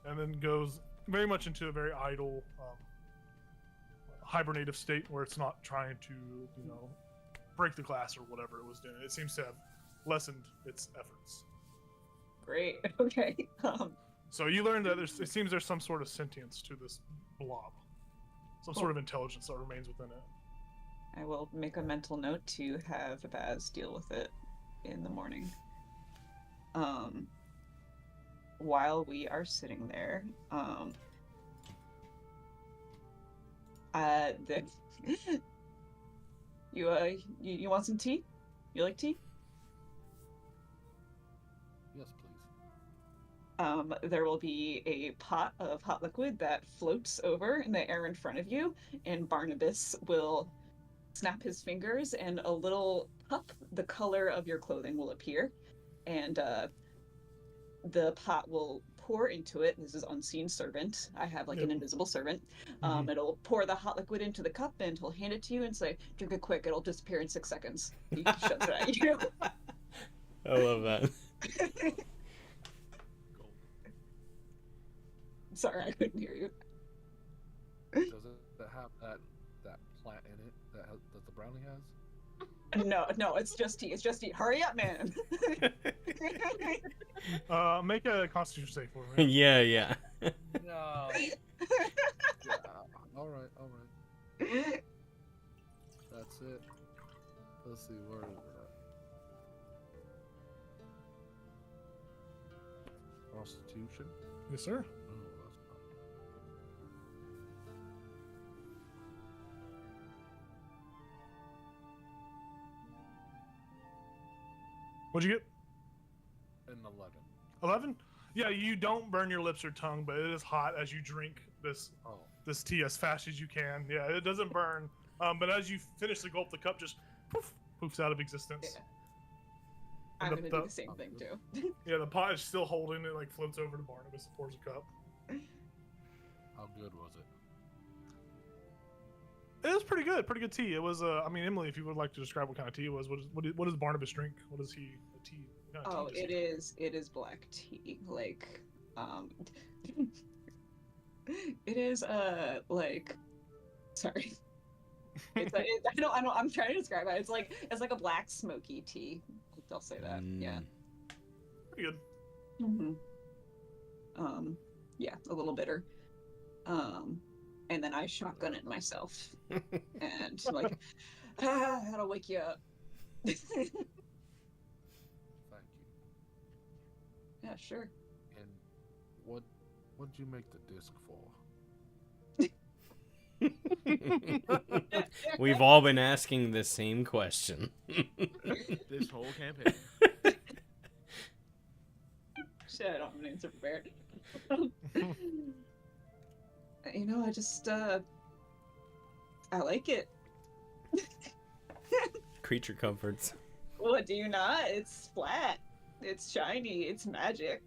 and then goes very much into a very idle, hibernative state where it's not trying to, break the glass or whatever it was doing. It seems to have lessened its efforts. Great. Okay. So you learn that it seems there's some sort of sentience to this blob, some sort of intelligence that remains within it. I will make a mental note to have Baz deal with it in the morning. While we are sitting there, you want some tea? You like tea? Yes, please. There will be a pot of hot liquid that floats over in the air in front of you, and Barnabas will snap his fingers, and a little cup the color of your clothing will appear, and the pot will pour into it. This is unseen servant. I have an invisible servant. It'll pour the hot liquid into the cup, and he'll hand it to you and say, "Drink it quick. It'll disappear in 6 seconds." He shuts it at you. I love that. Sorry, I couldn't hear you. Does it have that plant in it that the brownie has? No, it's just tea. It's just tea. Hurry up, man. Make a Constitution save for me. Yeah. No. Yeah. All right. That's it. Let's see, where is it? Constitution? Yes, sir. Oh, that's not. What'd you get? An 11. 11? Yeah, you don't burn your lips or tongue, but it is hot as you drink this tea as fast as you can. Yeah, it doesn't burn. But as you finish to gulp, the cup just poofs out of existence. Yeah. I'm gonna do the same thing too. Yeah, the pot is still holding it, floats over to Barnabas and pours a cup. How good was it? It was pretty good tea. It was, Emily, if you would like to describe what kind of tea it was, what does Barnabas drink? What is he, a tea? What kind of tea it is black tea. It is, sorry. I'm trying to describe it. It's like a black smoky tea. I'll say that. Yeah. Pretty good. Mm-hmm. Yeah, a little bitter. And then I shotgun it myself. And that'll wake you up. Thank you. Yeah, sure. And What'd you make the disc for? We've all been asking the same question. This whole campaign. Shit, I don't have an answer prepared. You know, I just I like it. Creature comforts. What do you not? It's flat. It's shiny. It's magic.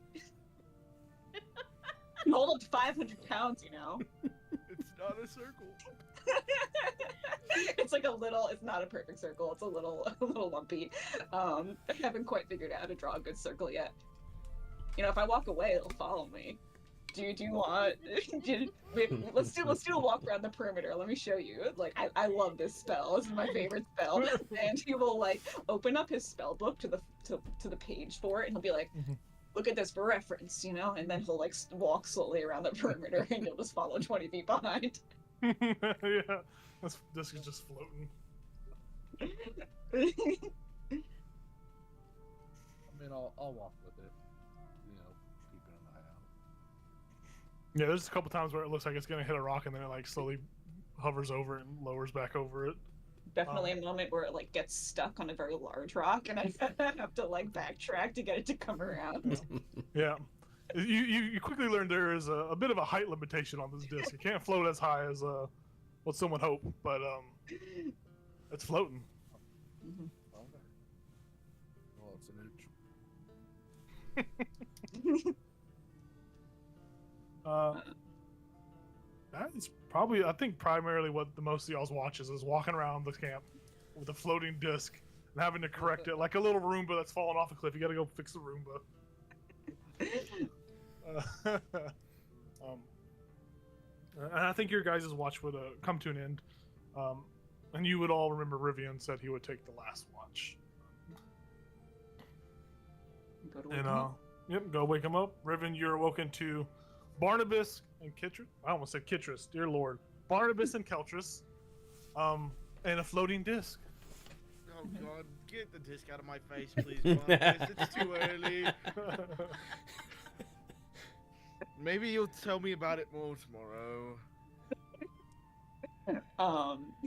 Hold up to 500 pounds, you know. It's not a circle. It's like a little. It's not a perfect circle. It's a little lumpy. I haven't quite figured out how to draw a good circle yet. You know, if I walk away, it'll follow me. Do you want? Let's do a walk around the perimeter. Let me show you. Like I love this spell. This is my favorite spell. And he will like open up his spell book to the page for it, and he'll be like, "Look at this for reference," you know. And then he'll like walk slowly around the perimeter, and you'll just follow 20 feet behind. Yeah, this disc is just floating. I mean, I'll walk with it. You know, keeping an eye out. Yeah, there's a couple times where it looks like it's gonna hit a rock, and then it like slowly hovers over it and lowers back over it. Definitely a moment where it like gets stuck on a very large rock, and I have to like backtrack to get it to come around. Yeah. You quickly learn there is a bit of a height limitation on this disc. It can't float as high as what someone hoped, but it's floating. Mhm. Okay. Well, it's an inch. That is probably, I think, primarily what the most of y'all's watches is walking around the camp with a floating disc and having to correct it like a little Roomba that's fallen off a cliff. You got to go fix the Roomba. And I think your guys' watch would come to an end, and you would all remember Rivian said he would take the last watch. Go to wake And him up. yep, go wake him up. Riven, you're awoken to Barnabas and Kitris. I almost said Kitris, dear Lord. Barnabas and Keltris, and a floating disc. Oh God, get the disc out of my face, please, Barnabas. It's too early. Maybe you'll tell me about it more tomorrow.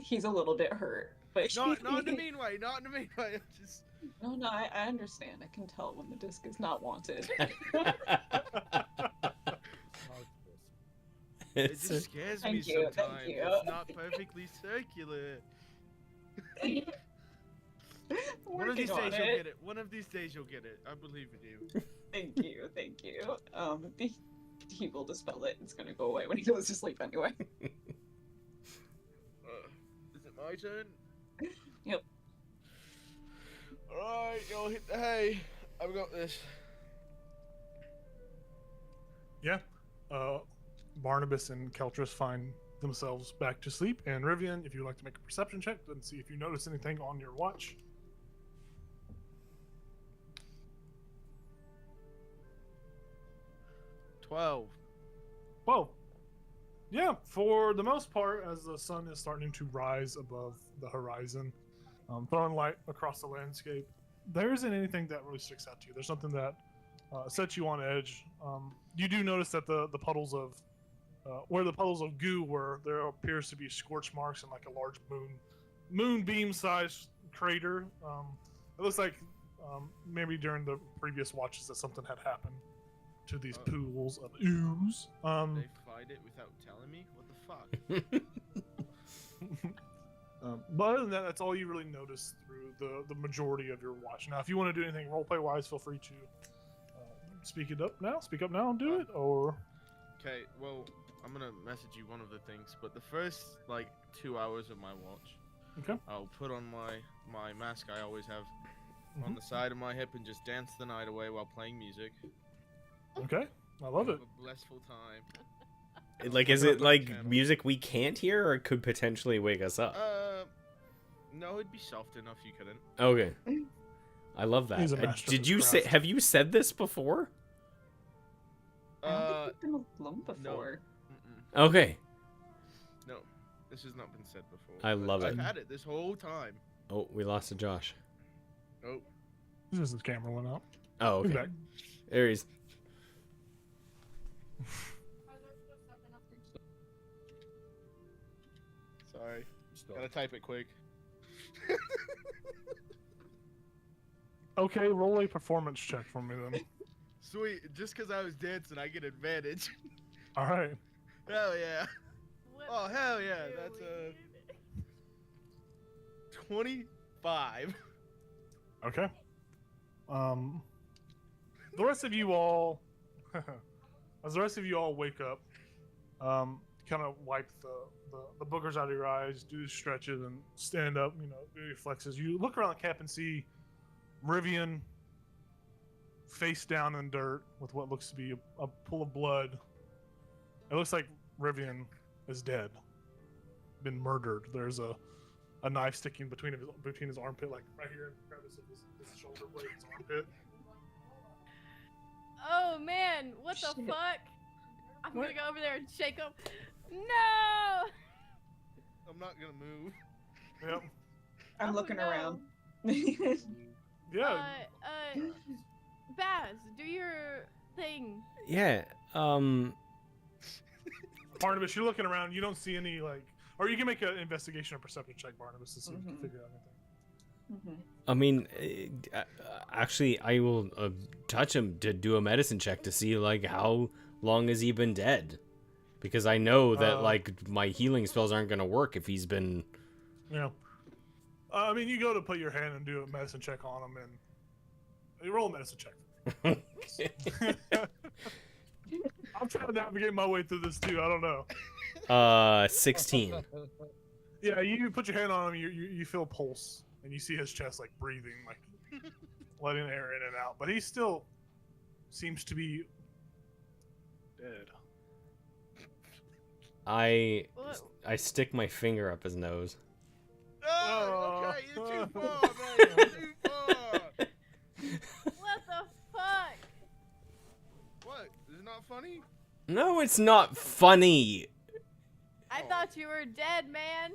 He's a little bit hurt, but Not in a mean way. Not in a mean way. Just no, I understand. I can tell when the disc is not wanted. it just scares me Thank you, sometimes. thank you. It's not perfectly circular. One of these days you'll get it. One of these days you'll get it. I believe in you. Thank you, thank you. He will dispel it. It's gonna go away when he goes to sleep anyway. Is it my turn? Yep. Alright, y'all hit the hay. I've got this. Yeah. Barnabas and Keltris find themselves back to sleep, and Rivian, if you'd like to make a perception check and see if you notice anything on your watch. 12. Well, yeah, for the most part, as the sun is starting to rise above the horizon, throwing light across the landscape, there isn't anything that really sticks out to you. There's something that sets you on edge. You do notice that the puddles of where the puddles of goo were, there appears to be scorch marks and like a large moonbeam-sized crater. It looks like maybe during the previous watches that something had happened to these pools of ooze. They find it without telling me? What the fuck? But other than that, that's all you really notice through the majority of your watch. Now, if you want to do anything roleplay-wise, feel free to speak up now and do it, or... Okay, well, I'm gonna message you one of the things, but the first, 2 hours of my watch, Okay. I'll put on my mask I always have on the side of my hip and just dance the night away while playing music. Okay, I love it. Have a blissful time. Is it music we can't hear, or could potentially wake us up? No, it'd be soft enough you couldn't. Okay. I love that. He's a master Did of you his say? craft. Have you said this before? I don't think we've been alone before. Mm-mm. Okay. No, this has not been said before. I but love it. I've had it this whole time. Oh, we lost a Josh. Oh, This is his camera went out. Oh, He's okay. back. There he is. Sorry, Still. gotta type it quick. Okay, roll a performance check for me then. Sweet, just because I was dancing, I get advantage. All right. Hell yeah. What Oh, are hell you yeah, that's doing? 25. Okay. The rest of you all, as the rest of you all wake up, kind of wipe the boogers out of your eyes, do stretches, and stand up. You know, do your flexes. You look around the camp and see Rivian face down in dirt with what looks to be a pool of blood. It looks like Rivian is dead, been murdered. There's a knife sticking between his armpit, like right here, crevice of his shoulder blade, his armpit. Oh man, what the Shit. fuck? I'm What? gonna go over there and shake him. No! I'm not gonna move. Yep. I'm Oh, looking no. around. Yeah. Baz, do your thing. Yeah. Barnabas, you're looking around. You don't see any or you can make an investigation or perception check, Barnabas, to see if you can figure out anything. I mean, actually, I will touch him to do a medicine check to see how long has he been dead, because I know that my healing spells aren't gonna work if he's been. Yeah. I mean, you go to put your hand and do a medicine check on him, and you roll a medicine check. I'm trying to navigate my way through this too. I don't know. 16. Yeah, you put your hand on him. You feel a pulse, and you see his chest breathing, letting air in and out. But he still seems to be dead. What? I stick my finger up his nose. Oh, okay, you're too far, man. You're too far. What the fuck? What? Is it not funny? No, it's not funny. I thought you were dead, man.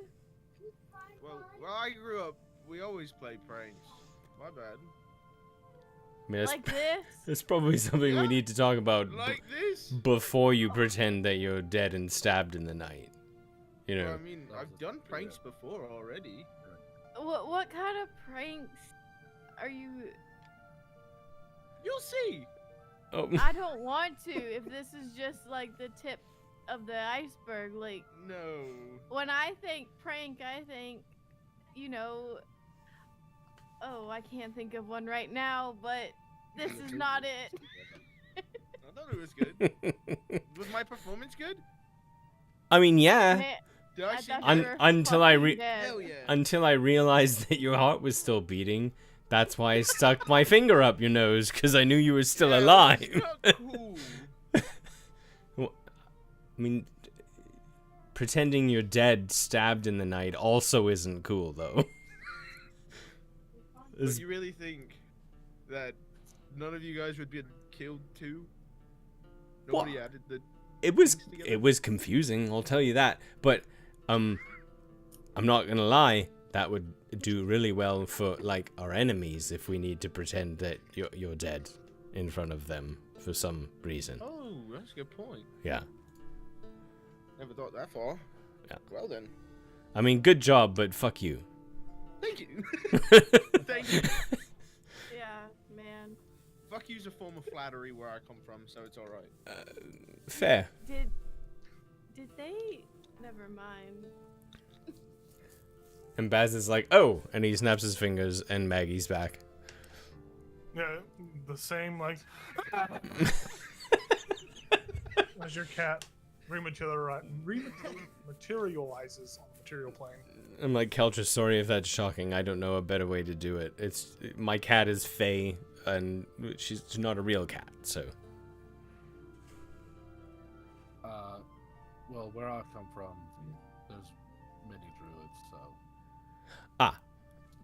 Well, where I grew up, we always played pranks. My bad. I mean, Like this? it's probably something Yeah. we need to talk about Like this? before you pretend that you're dead and stabbed in the night. You know. Well, I mean, I've done pranks before already. What kind of pranks are you? You'll see. Oh. I don't want to. If this is just the tip of the iceberg, No. when I think prank, I think, oh, I can't think of one right now, but this is not it. I thought it was good. Was my performance good? I mean, yeah. Man, Did I I seem thought you good? were until I fucking dead. Hell yeah. Until I realized that your heart was still beating. That's why I stuck my finger up your nose, because I knew you were still Yeah, alive. it's not cool. I mean, pretending you're dead, stabbed in the night, also isn't cool, though. But you really think that none of you guys would be killed too? Nobody added the. It was things together? it was confusing, I'll tell you that. But I'm not gonna lie, that would do really well for our enemies if we need to pretend that you're dead in front of them for some reason. Oh, that's a good point. Yeah. Never thought that far. Yeah. Well then. I mean, good job, but fuck you. Thank you. Thank you. Yeah, man. Fuck you's a form of flattery where I come from, so it's alright. Fair. Did they? Never mind. And Baz is like, oh, and he snaps his fingers, and Maggie's back. Yeah, the same as your cat materializes on the material plane. I'm like, Keltra, sorry if that's shocking. I don't know a better way to do it. My cat is Faye, and she's not a real cat, so. Well, where I come from, there's many druids, so Ah,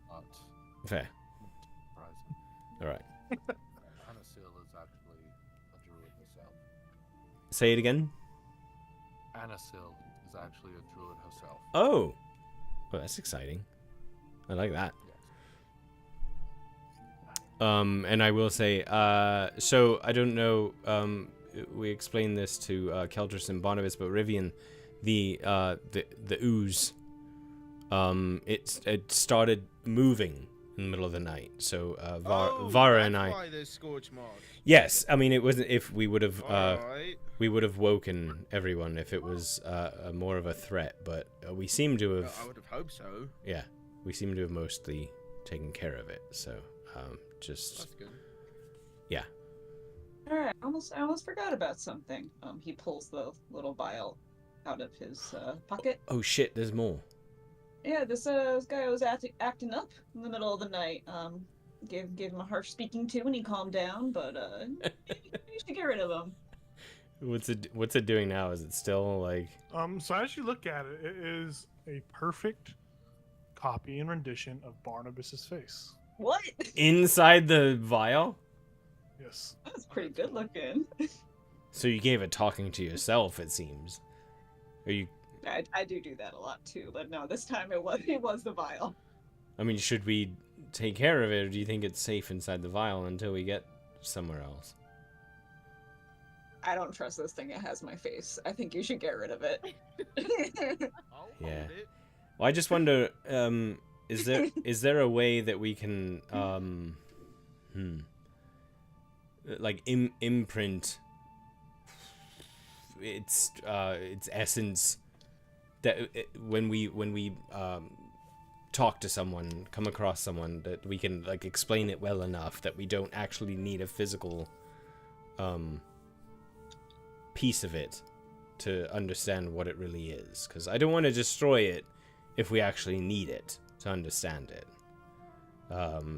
not fair. surprising. All right. Anasil is actually a druid herself. Say it again. Anasil is actually a druid herself. Oh, well, that's exciting. I like that. Yes. And I will say, so I don't know, we explained this to Keldris and Barnabas, but Rivian, the ooze, it started moving in the middle of the night. So Vara and I. That's why there's scorch marks. Yes, I mean it wasn't. If we would have Alright. we would have woken everyone if it was more of a threat, but we seem to have. I would have hoped so. Yeah, we seem to have mostly taken care of it. So just That's good. yeah. All right, I almost forgot about something. He pulls the little vial out of his pocket. Oh shit! There's more. Yeah, this guy was acting up in the middle of the night. Gave him a harsh speaking to, and he calmed down. But you should get rid of him. What's it doing now? Is it still like? So as you look at it, it is a perfect copy and rendition of Barnabas's face. What? Inside the vial? Yes. That's pretty good looking. So you gave it talking to yourself, it seems. Are you? I do that a lot too, but no, this time it was the vial. I mean, should we take care of it, or do you think it's safe inside the vial until we get somewhere else? I don't trust this thing. It has my face. I think you should get rid of it. I'll Yeah. hold it. Well, I just wonder, is there a way that we can, like imprint its essence that when we talk to someone, come across someone, that we can like explain it well enough that we don't actually need a physical piece of it to understand what it really is, because I don't want to destroy it if we actually need it to understand it.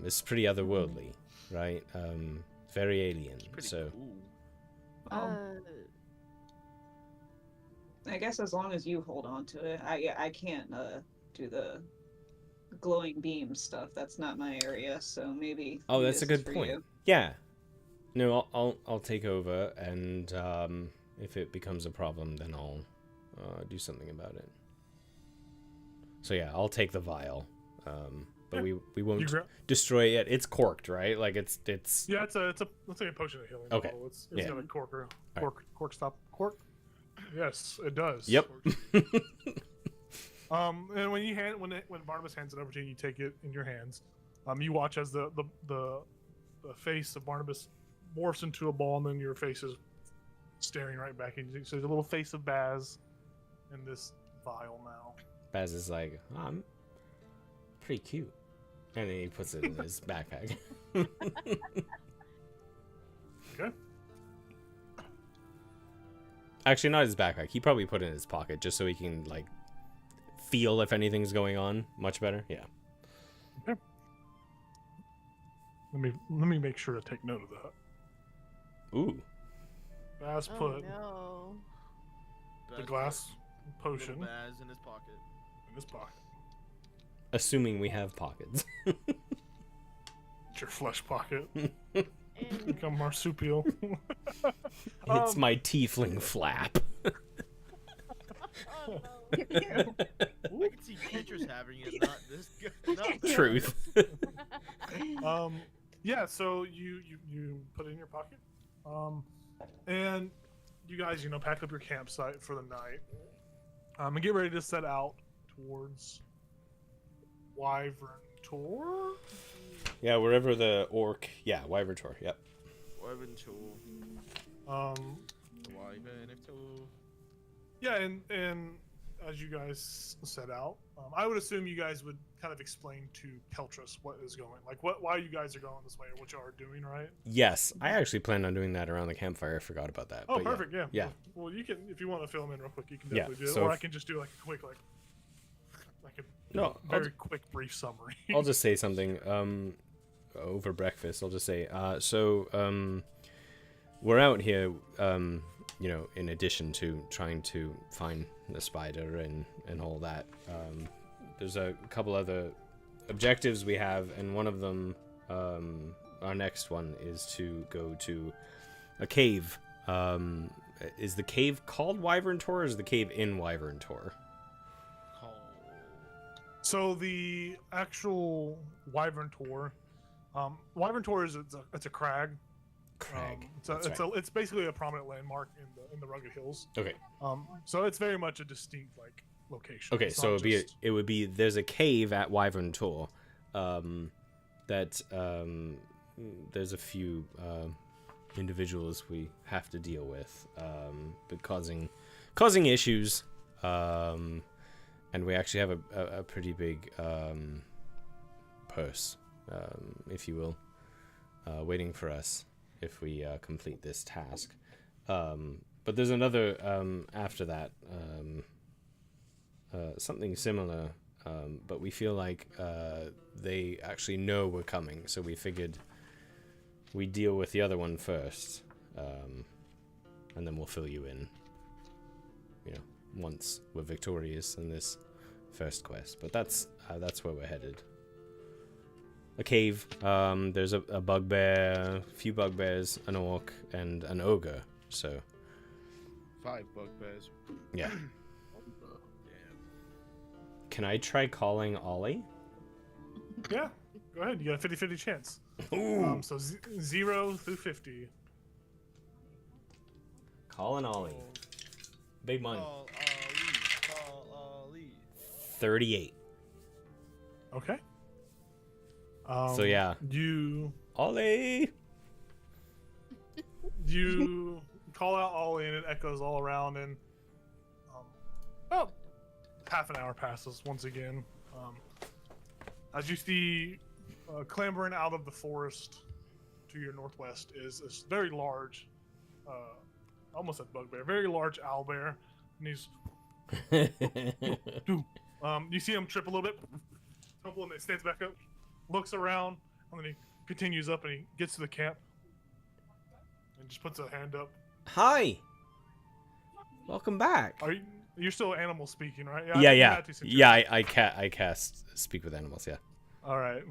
It's pretty otherworldly, right? Very alien. It's pretty So cool. I guess as long as you hold on to it, I can't do the glowing beam stuff. That's not my area. So maybe. oh, maybe that's a this is good for point. you. Yeah. No, I'll take over, and if it becomes a problem, then I'll do something about it. So yeah, I'll take the vial, but we won't destroy it. It's corked, right? Like it's. Yeah, it's a let's say a potion of healing. Okay. Bottle. It's Yeah. got a cork All cork stop cork. Yes, it does. Yep. And when Barnabas hands it over to you, you take it in your hands. You watch as the face of Barnabas morphs into a ball, and then your face is staring right back at you. So there's a little face of Baz in this vial now. Baz is like, oh, I'm pretty cute, and then he puts it in his backpack. Okay. Actually, not his backpack. He probably put it in his pocket just so he can like feel if anything's going on much better. Yeah. Okay. Let me make sure to take note of that. Ooh. Baz Oh put no. the glass Little potion Baz in his pocket. in his pocket. Assuming we have pockets. It's your flesh pocket. And Become marsupial. It's my tiefling flap. oh no. I can see pictures having it, not this guy. Not that. Truth. Yeah, so you put it in your pocket. And you guys, pack up your campsite for the night. And get ready to set out towards Wyvern Tor. Yeah, wherever the orc. Yeah, Wyvern Tor. Yep. Wyvern tool. Wyvern tool. Yeah, and as you guys set out, I would assume you guys would kind of explain to Keltris what is going, like why you guys are going this way, or what you are doing, right? Yes, I actually planned on doing that around the campfire. I forgot about that. Oh, but perfect. Yeah. Yeah. Well, you can, if you want to fill them in real quick, you can Yeah, definitely do it, so or I if- can just do like a quick, like a No, very quick, brief summary. I'll just say something over breakfast. I'll just say, we're out here, in addition to trying to find the spider and all that. There's a couple other objectives we have, and one of them, our next one, is to go to a cave. Is the cave called Wyvern Tor, or is the cave in Wyvern Tor? So the actual Wyvern Tor is it's a crag. Crag. It's basically a prominent landmark in the rugged hills. Okay. So it's very much a distinct location. Okay, It's so not it would be there's a cave at Wyvern Tor, that there's a few individuals we have to deal with, but causing issues, and we actually have a pretty big purse, if you will, waiting for us if we complete this task. But there's another after that, something similar, but we feel like they actually know we're coming, so we figured we deal with the other one first, and then we'll fill you in, once we're victorious in this first quest. But that's where we're headed. A cave, there's a bugbear, a few bugbears, an orc, and an ogre, so... 5 bugbears. Yeah. Can I try calling Ollie? Yeah, go ahead. You got a 50-50 chance. Ooh. So 0 through 50. Calling Ollie. Big money. Call Ali. 38. Okay. So yeah. Ollie! You call out Ollie and it echoes all around, and about half an hour passes once again. As you see, clambering out of the forest to your northwest is this very large, almost a bugbear, very large owlbear, and he's. You see him trip a little bit, tumble, and he stands back up, looks around, and then he continues up and he gets to the camp and just puts a hand up. Hi! Welcome back. You're still animal speaking, right? Yeah, I cast Speak with Animals, yeah. All right.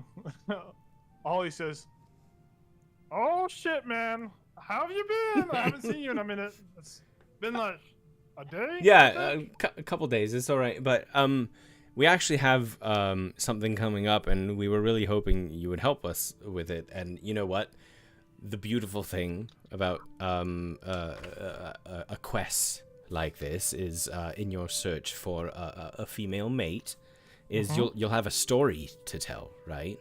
Ollie says, "Oh shit, man! How have you been? I haven't seen you in a minute. It's been like a day." Yeah, a couple days. It's all right, but we actually have something coming up, and we were really hoping you would help us with it. And you know what? The beautiful thing about a quest like this is, in your search for a female mate, is you'll have a story to tell, right?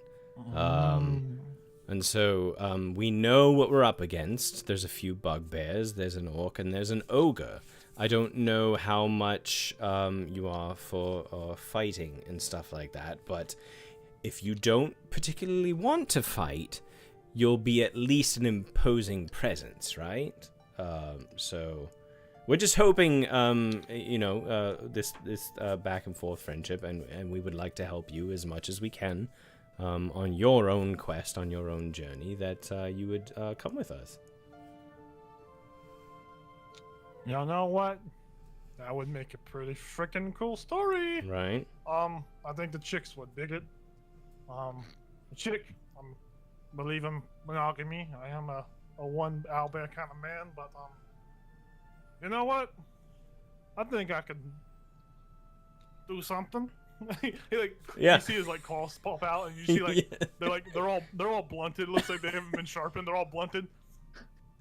And so we know what we're up against. There's a few bugbears, there's an orc, and there's an ogre. I don't know how much you are for fighting and stuff like that, but if you don't particularly want to fight, you'll be at least an imposing presence, right? So we're just hoping, this back and forth friendship, and we would like to help you as much as we can on your own quest, on your own journey, that you would come with us. You know what? That would make a pretty freaking cool story. Right. I think the chicks would dig it. The chick, believe in monogamy. I am a one owlbear kind of man, but you know what? I think I could do something. You see his claws pop out, and you see they're all blunted. It looks like they haven't been sharpened. They're all blunted.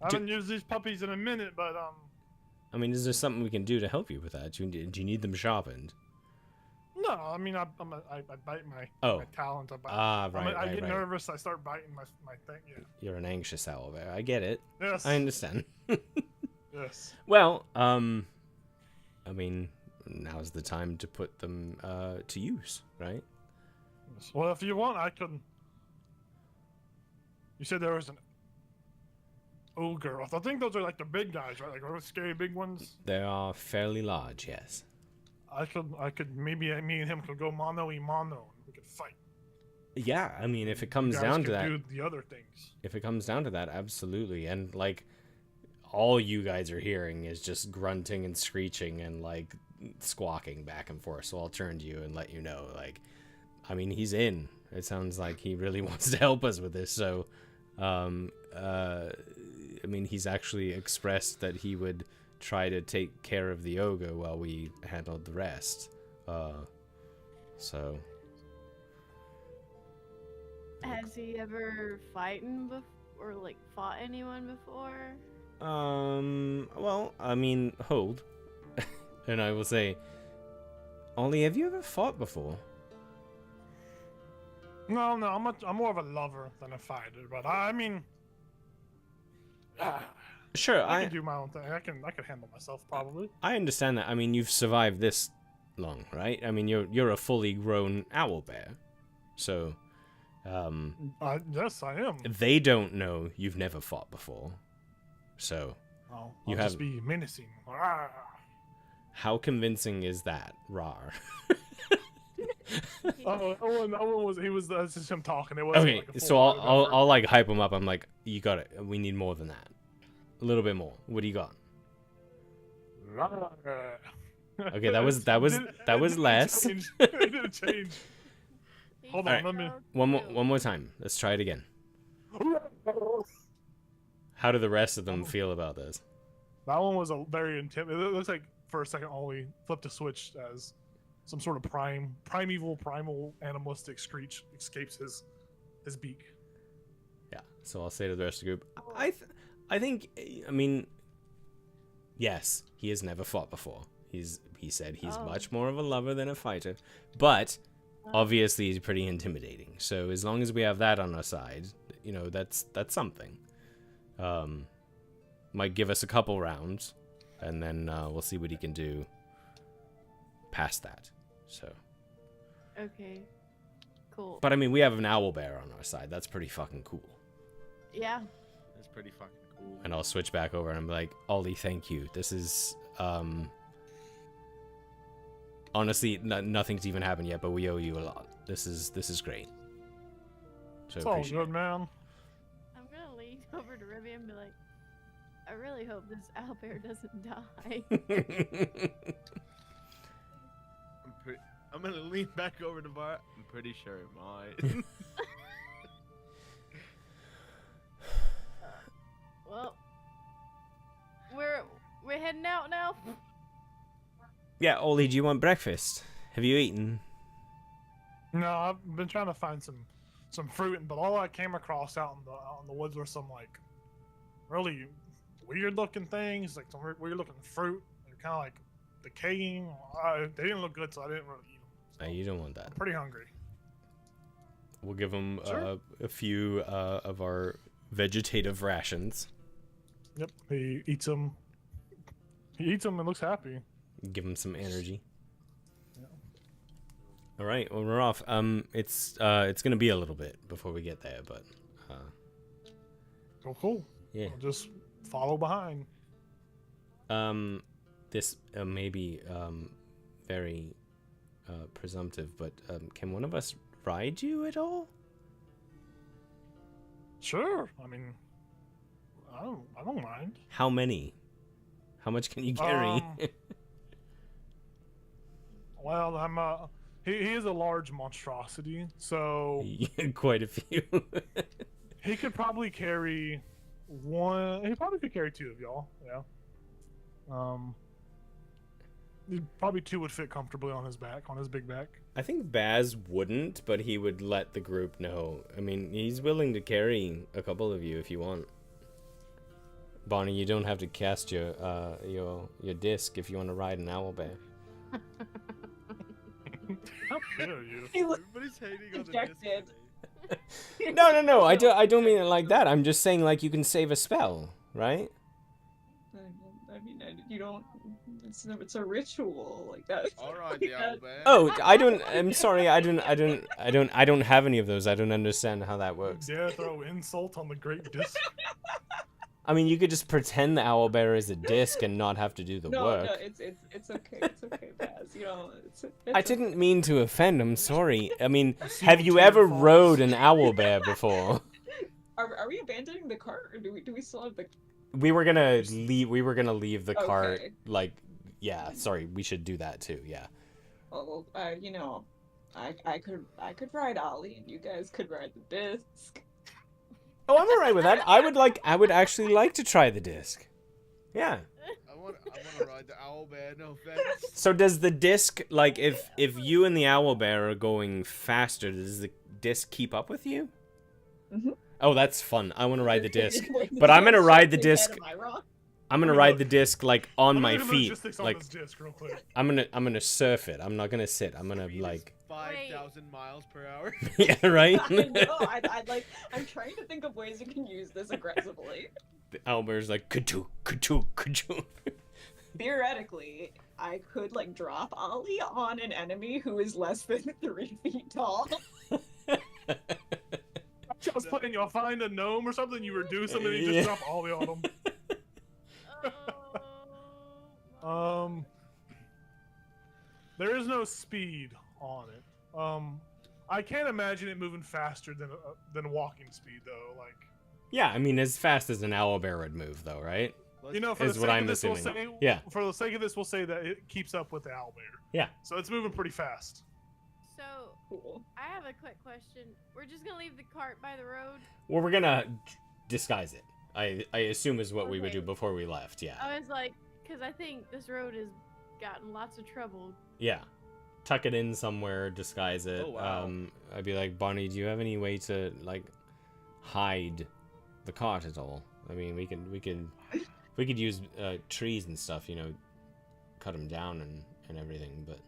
I haven't used these puppies in a minute, but I mean, is there something we can do to help you with that? Do you need them sharpened? No, I mean I bite my talons. I get nervous. I start biting my thing. Yeah. You're an anxious owlbear. I get it. Yes. I understand. Yes. Well, I mean, now's the time to put them to use, right? Well, if you want, I can. You said there was an ogre. I think those are like the big guys, right? Like those scary big ones. They are fairly large, yes. I could maybe me and him could go mano y mano. We could fight. Yeah, I mean, if it comes down to that, do the other things. If it comes down to that, absolutely. And all you guys are hearing is just grunting and screeching and squawking back and forth. So I'll turn to you and let you know. I mean, he's in. It sounds like he really wants to help us with this. So, I mean, he's actually expressed that he would try to take care of the ogre while we handled the rest. So. Has he ever fighten or like fought anyone before? Well, I mean, hold. And I will say, Ollie, have you ever fought before? No, I'm more of a lover than a fighter, but I mean, Sure, I can do my own thing. I can handle myself probably. I understand that. I mean, you've survived this long, right? I mean, you're a fully grown owl bear, so Yes, I am. they don't know you've never fought before. So I'll You just have- be menacing. Ah. how convincing is that, Rar? Owen was that's just him talking. It wasn't Okay, like a so full I'll like hype him up. I'm like, you got it. We need more than that. A little bit more. What do you got? Okay, that was less. It didn't change. Hold on, Alright. let me. One more time. Let's try it again. How do the rest of them feel about this? That one was a very intimidating. It looks like for a second Ollie flipped a switch as some sort of primal animalistic screech escapes his beak. Yeah. So I'll say to the rest of the group, I think, I mean, yes, he has never fought before. He said he's much more of a lover than a fighter, but obviously he's pretty intimidating. So as long as we have that on our side, you know, that's something. Might give us a couple rounds, and then we'll see what he can do past that. So. Okay. Cool. But I mean, we have an owl bear on our side. That's pretty fucking cool. Yeah. That's pretty fucking cool. And I'll switch back over and I'm like, Ollie, thank you. This is honestly nothing's even happened yet, but we owe you a lot. This is great. So It's all appreciate good, man. I'm gonna lean over to Ribby and be like, I really hope this owlbear doesn't die. it. I'm gonna lean back over to Bart. I'm pretty sure it might. Well, we're heading out now. Yeah, Ollie, do you want breakfast? Have you eaten? No, I've been trying to find some fruit, but all I came across out in the woods were some like really weird looking things, like some weird looking fruit. They're kind of like decaying. They didn't look good, so I didn't really eat them. You don't want that. I'm pretty hungry. We'll give him Sure. a few of our vegetative rations. Yep, he eats them. He eats them and looks happy. Give him some energy. Yeah. All right, well we're off. It's gonna be a little bit before we get there, but Oh, cool. yeah. I'll just follow behind. This may be very presumptive, but can one of us ride you at all? Sure. I mean, I don't mind. How many? How much can you carry? Well, he is a large monstrosity, so Quite a few. he could probably carry one. He probably could carry two of y'all. Yeah. Probably two would fit comfortably on his back, on his big back. I think Baz wouldn't, but he would let the group know. I mean, he's willing to carry a couple of you if you want. Bonnie, you don't have to cast your disc if you want to ride an owl bear. How dare you? Everybody's hating on the disc Rejected. today. No. I don't mean it like that. I'm just saying like you can save a spell, right? I mean, you don't. It's a ritual like that. All right, the owl bear. Oh, I'm sorry. I don't have any of those. I don't understand how that works. Dare throw insult on the great disc? I mean, you could just pretend the owl bear is a disc and not have to do the No, work. it's okay. It's okay, Baz. You know, it's I didn't mean to offend. I'm sorry. I mean, see have what you Tia ever thought. rode an owl bear before? Are we abandoning the cart, or do we still have the? We were gonna leave. We were gonna leave the cart. Okay. Like, yeah. Sorry, we should do that too. Yeah. Oh, you know, I could ride Ollie, and you guys could ride the disc. Oh, I'm alright with that. I would actually like to try the disc. Yeah. I want to ride the owl bear. No offense. So does the disc, like, if you and the owl bear are going faster, does the disc keep up with you? Mhm. Oh, that's fun. I want to ride the disc. Like, But I'm gonna ride the something disc. Am I wrong? I'm gonna Let me ride look. the disc like on Let me my look at the feet. logistics on Like this disc real quick. I'm gonna surf it. I'm not gonna sit. I'm gonna Speed is like 5,000 miles per hour. yeah, right. I know. I'd like. I'm trying to think of ways you can use this aggressively. Albert's like ka-choo, ka-choo, ka-choo. Theoretically, I could like drop Ollie on an enemy who is less than 3 feet tall. I was playing, y'all find a gnome or something, you reduce them and you Yeah. just drop all on them. Oh, There is no speed on it. I can't imagine it moving faster than walking speed though. Like, Yeah, I mean as fast as an owlbear would move, though, right? you know, for Is the what sake I'm of this, we'll assuming. say, Yeah. For the sake of this, we'll say that it keeps up with the owlbear. Yeah. So it's moving pretty fast. so Cool. I have a quick question. We're just gonna leave the cart by the road. Well, we're gonna disguise it. I assume is what we would Okay. do before we left. Yeah. I was like, because I think this road has gotten lots of trouble. Yeah. Tuck it in somewhere, disguise it. Oh, wow. I'd be like, Bonnie, do you have any way to like hide the cart at all? I mean, we could use trees and stuff, you know, cut them down and everything. But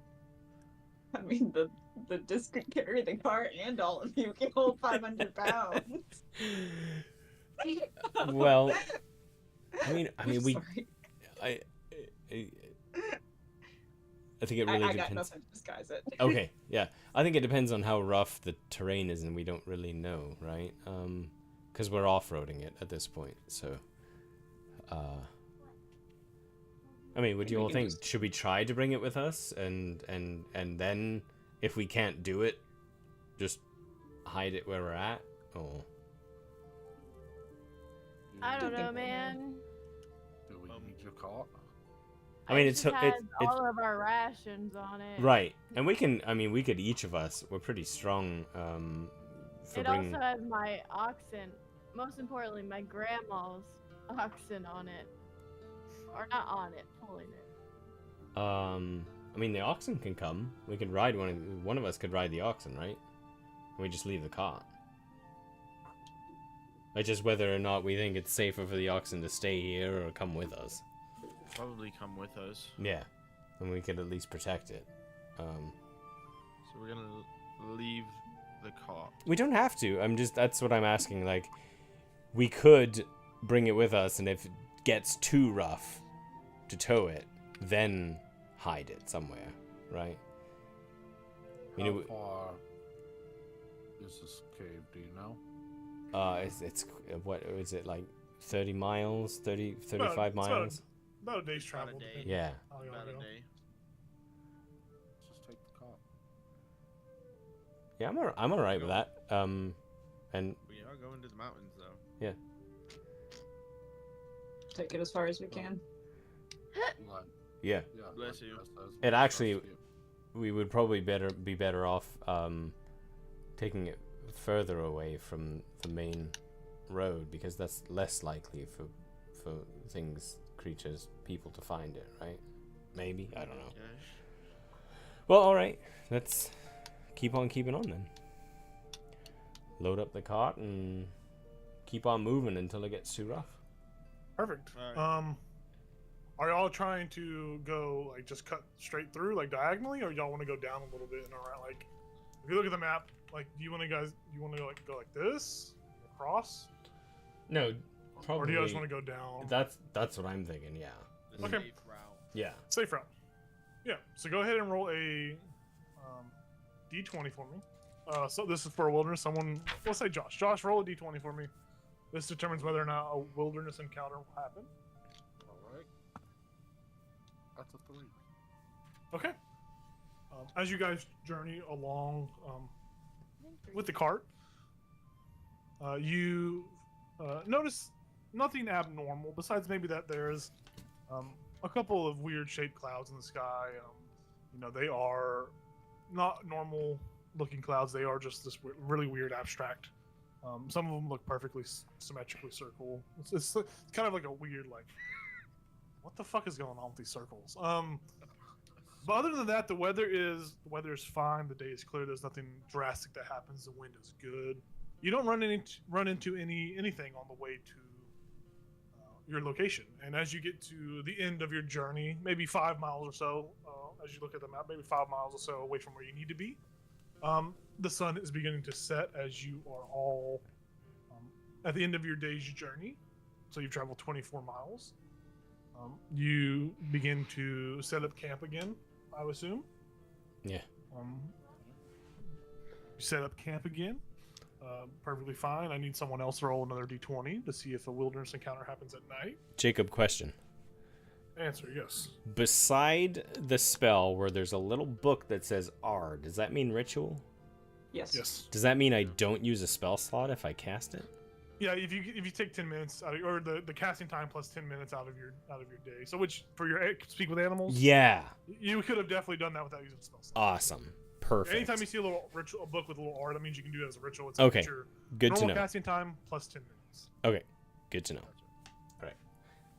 I mean, the disc can carry the cart, and all of you can hold 500 pounds. well, I mean, we. Sorry. I think it really I got depends. nothing to disguise it. Okay, yeah. I think it depends on how rough the terrain is, and we don't really know, right? Because we're off-roading it at this point, so. I mean, what do you We all can think? just- Should we try to bring it with us, and then, if we can't do it, just hide it where we're at? Or I don't think know, we man. Do we need your cart? I mean, It it's just has it's all of our rations on it. right, and we can. I mean, we could each of us. We're pretty strong. For It bringing. also has my oxen. Most importantly, my grandma's oxen on it, or not on it, pulling it. I mean, the oxen can come. We could ride one of us could ride the oxen, right? And we just leave the cart. It's just whether or not we think it's safer for the oxen to stay here or come with us. Probably come with us. Yeah, and we could at least protect it. So we're gonna leave the cart. We don't have to. That's what I'm asking. Like, we could bring it with us, and if it gets too rough to tow it, then hide it somewhere, right? You How know, far is this cave? Do you know? it's what is it, like 30 miles, 35 It's about miles? About a day's About a travel. day. depending Yeah. on how you wanna About a go. day. Let's just take the cart. Yeah, I'm all right with that. And We are going to the mountains, though. Take it as far as we can. Like, yeah, yeah. Bless you. It actually- we would probably be better off taking it further away from the main road, because that's less likely for things, creatures, people to find it, right? Maybe, I don't know. Okay. Well, all right, let's keep on keeping on then. Load up the cart and keep on moving until it gets too rough. Perfect. Alright. Are y'all trying to go like just cut straight through like diagonally, or y'all want to go down a little bit and around? Like, if you look at the map, like, do you want to like go like this, across, No, probably. or do you just want to go down? That's what I'm thinking. Yeah. The Okay. safe route. Yeah. Safe route. Yeah. So go ahead and roll a d20 for me. So this is for a wilderness. Someone, let's say Josh. Josh, roll a d20 for me. This determines whether or not a wilderness encounter will happen. Alright. That's a 3. Okay. As you guys journey along with the cart, you notice nothing abnormal besides maybe that there's a couple of weird shaped clouds in the sky. You know, they are not normal looking clouds. They are just this really weird abstract. Some of them look perfectly symmetrically circle. It's kind of like a weird, like, what the fuck is going on with these circles? But other than that, the weather is fine. The day is clear. There's nothing drastic that happens. The wind is good. You don't run into anything on the way to your location. And as you get to the end of your journey, maybe 5 miles or so, as you look at the map, maybe 5 miles or so away from where you need to be, the sun is beginning to set as you are all at the end of your day's journey. So you've traveled 24 miles. You begin to set up camp again, I would assume. Yeah. You set up camp again. Perfectly fine. I need someone else to roll another d20 to see if a wilderness encounter happens at night. Jacob, question. Answer, yes. Beside the spell where there's a little book that says R, does that mean ritual? Yes. Yes. Does that mean I don't use a spell slot if I cast it? Yeah, if you take 10 minutes out of, or the casting time plus 10 minutes out of your day. So which for your speak with animals? Yeah. You could have definitely done that without using a spell slot. Awesome. Perfect. Anytime you see a little ritual, a book with a little R, that means you can do it as a ritual. It's Okay. your Good to normal know. casting time plus 10 minutes. Okay. Good to know. All right.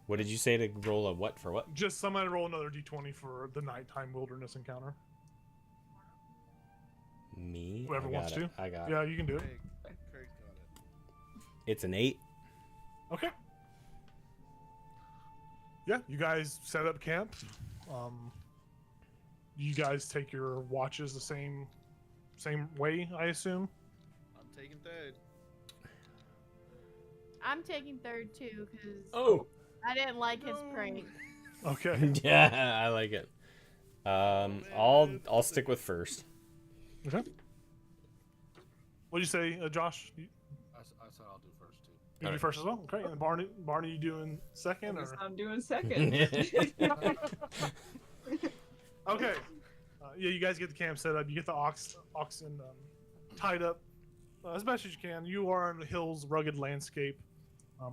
What did you say to roll a what for what? Just somebody roll another d20 for the nighttime wilderness encounter. Me? Whoever I got wants it. to. I got it. Yeah, you can do it. Craig got it. It's an 8. Okay. Yeah, you guys set up camp. You guys take your watches the same way, I assume. I'm taking third. I'm taking third too because Oh. I didn't like his prank. Okay. Yeah, I like it. I'll stick with first. Okay. What'd you say, Josh? You I said I'll do first too. do Alright. first as well. Okay. And Barney, you doing second At least or? I'm doing second. Okay. Yeah, you guys get the camp set up. You get the oxen tied up as best as you can. You are in the hills, rugged landscape.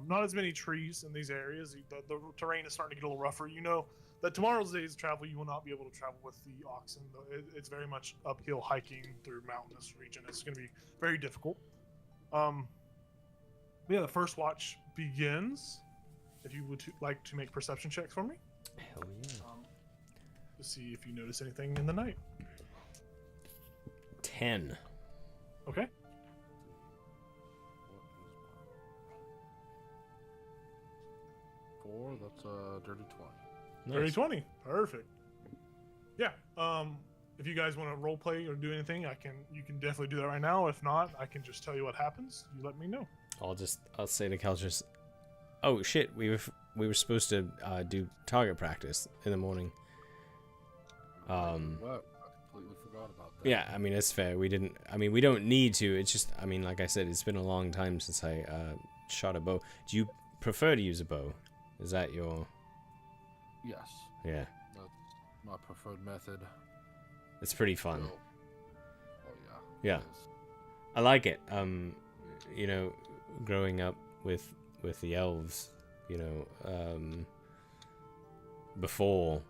Not as many trees in these areas. The terrain is starting to get a little rougher. You know that tomorrow's day's travel, you will not be able to travel with the oxen. It's very much uphill hiking through mountainous region. It's going to be very difficult. Yeah, the first watch begins. If you would like to make perception checks for me. Hell yeah. To see if you notice anything in the night. 10. Okay. What is 4? That's a dirty 20. Dirty Nice. 20. Perfect. Yeah. If you guys want to role play or do anything, you can definitely do that right now. If not, I can just tell you what happens. You let me know. I'll say to Kelchus, oh shit, we were supposed to do target practice in the morning. What? I completely forgot about that. Yeah, I mean it's fair. We don't need to. It's just, I mean, like I said, it's been a long time since I shot a bow. Do you prefer to use a bow? Is that your? Yes. Yeah, That's my preferred method. it's pretty fun. So- oh yeah. Yeah. it is. I like it. You know, growing up with the elves, you know, before,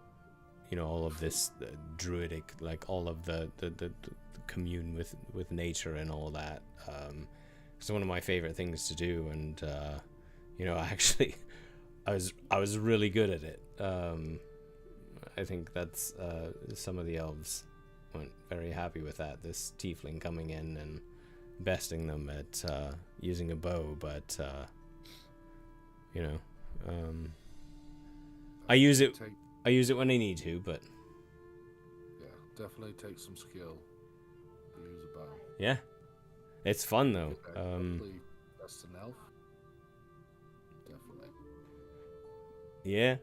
you know, all of this druidic, like all of the commune with nature and all that. It's one of my favorite things to do, and you know, actually, I was really good at it. I think that's some of the elves weren't very happy with that. This tiefling coming in and besting them at using a bow, but you know, I use it when I need to, but Yeah, definitely takes some skill to use a bow. yeah, it's fun though. Especially best an elf. Definitely. Yeah,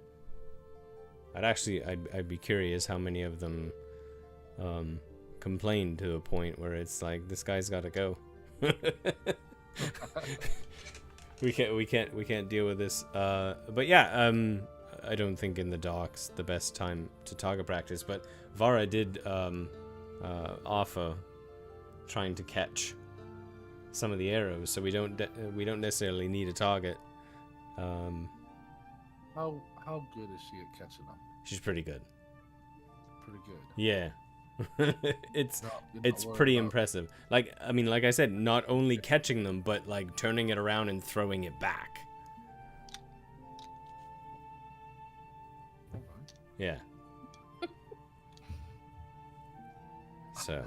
I'd be curious how many of them complain to a point where it's like, this guy's got to go. we can't deal with this. But yeah, I don't think in the docks the best time to target practice. But Vara did offer trying to catch some of the arrows, so we don't necessarily need a target. How good is she at catching them? She's pretty good. Pretty good. Yeah. it's You're not it's worried pretty about- impressive. Like, I mean, like I said, not only catching them, but like turning it around and throwing it back. Okay. Yeah. So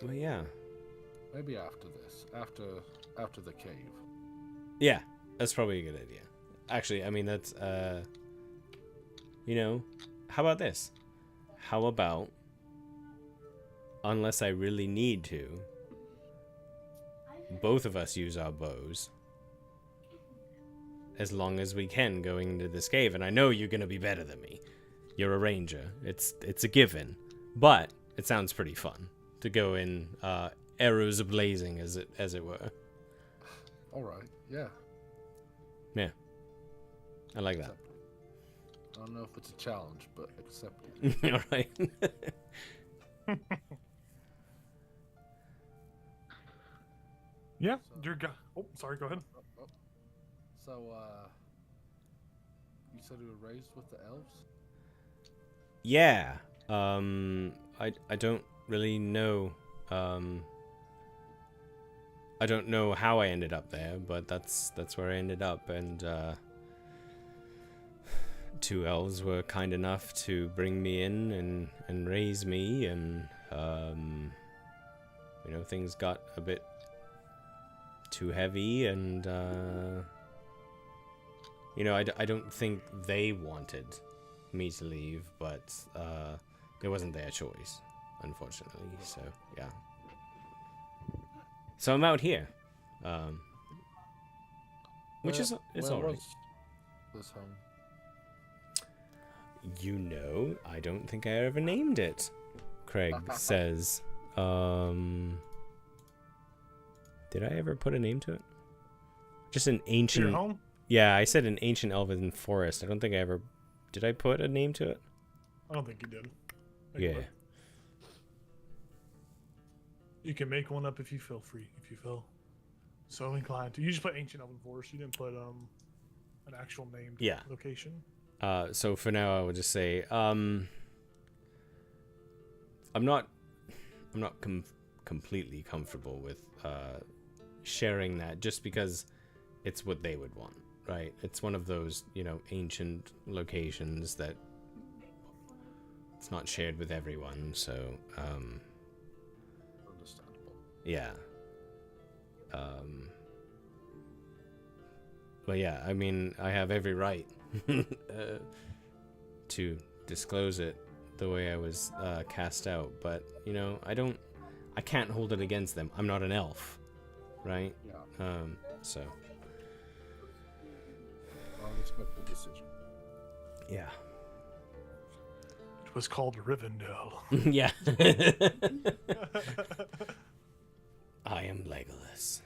Well, yeah. Maybe after this, after the cave. Yeah, that's probably a good idea. Actually, I mean, that's, you know, how about this? How about, unless I really need to, both of us use our bows as long as we can going into this cave. And I know you're going to be better than me. You're a ranger. It's a given. But it sounds pretty fun to go in arrows blazing, as it were. All right. Yeah. Yeah. I like that. I don't know if it's a challenge, but accepted. All right. Yeah, your guy. Oh, sorry. Go ahead. So, you said you were raised with the elves? Yeah. I don't really know. I don't know how I ended up there, but that's where I ended up, and two elves were kind enough to bring me in and raise me, and you know, things got a bit too heavy, and you know, I don't think they wanted me to leave, but it wasn't their choice, unfortunately. So yeah. So I'm out here, which is it's where alright. was this home? You know, I don't think I ever named it. Craig says. Did I ever put a name to it? Just an To ancient. your home? Yeah, I said an ancient elven forest. I don't think I ever. Did I put a name to it? I don't think you did. Yeah. You can make one up if you feel free. If you feel so inclined to. You just put ancient elven forest. You didn't put an actual named Yeah. location. So for now, I would just say, I'm not completely comfortable with sharing that, just because it's what they would want, right? It's one of those, you know, ancient locations that it's not shared with everyone. So, Understandable. yeah. But yeah, I mean, I have every right to disclose it the way I was cast out, but you know, I can't hold it against them. I'm not an elf, right? Yeah. So I'll respect the decision. yeah. It was called Rivendell. Yeah. I am Legolas.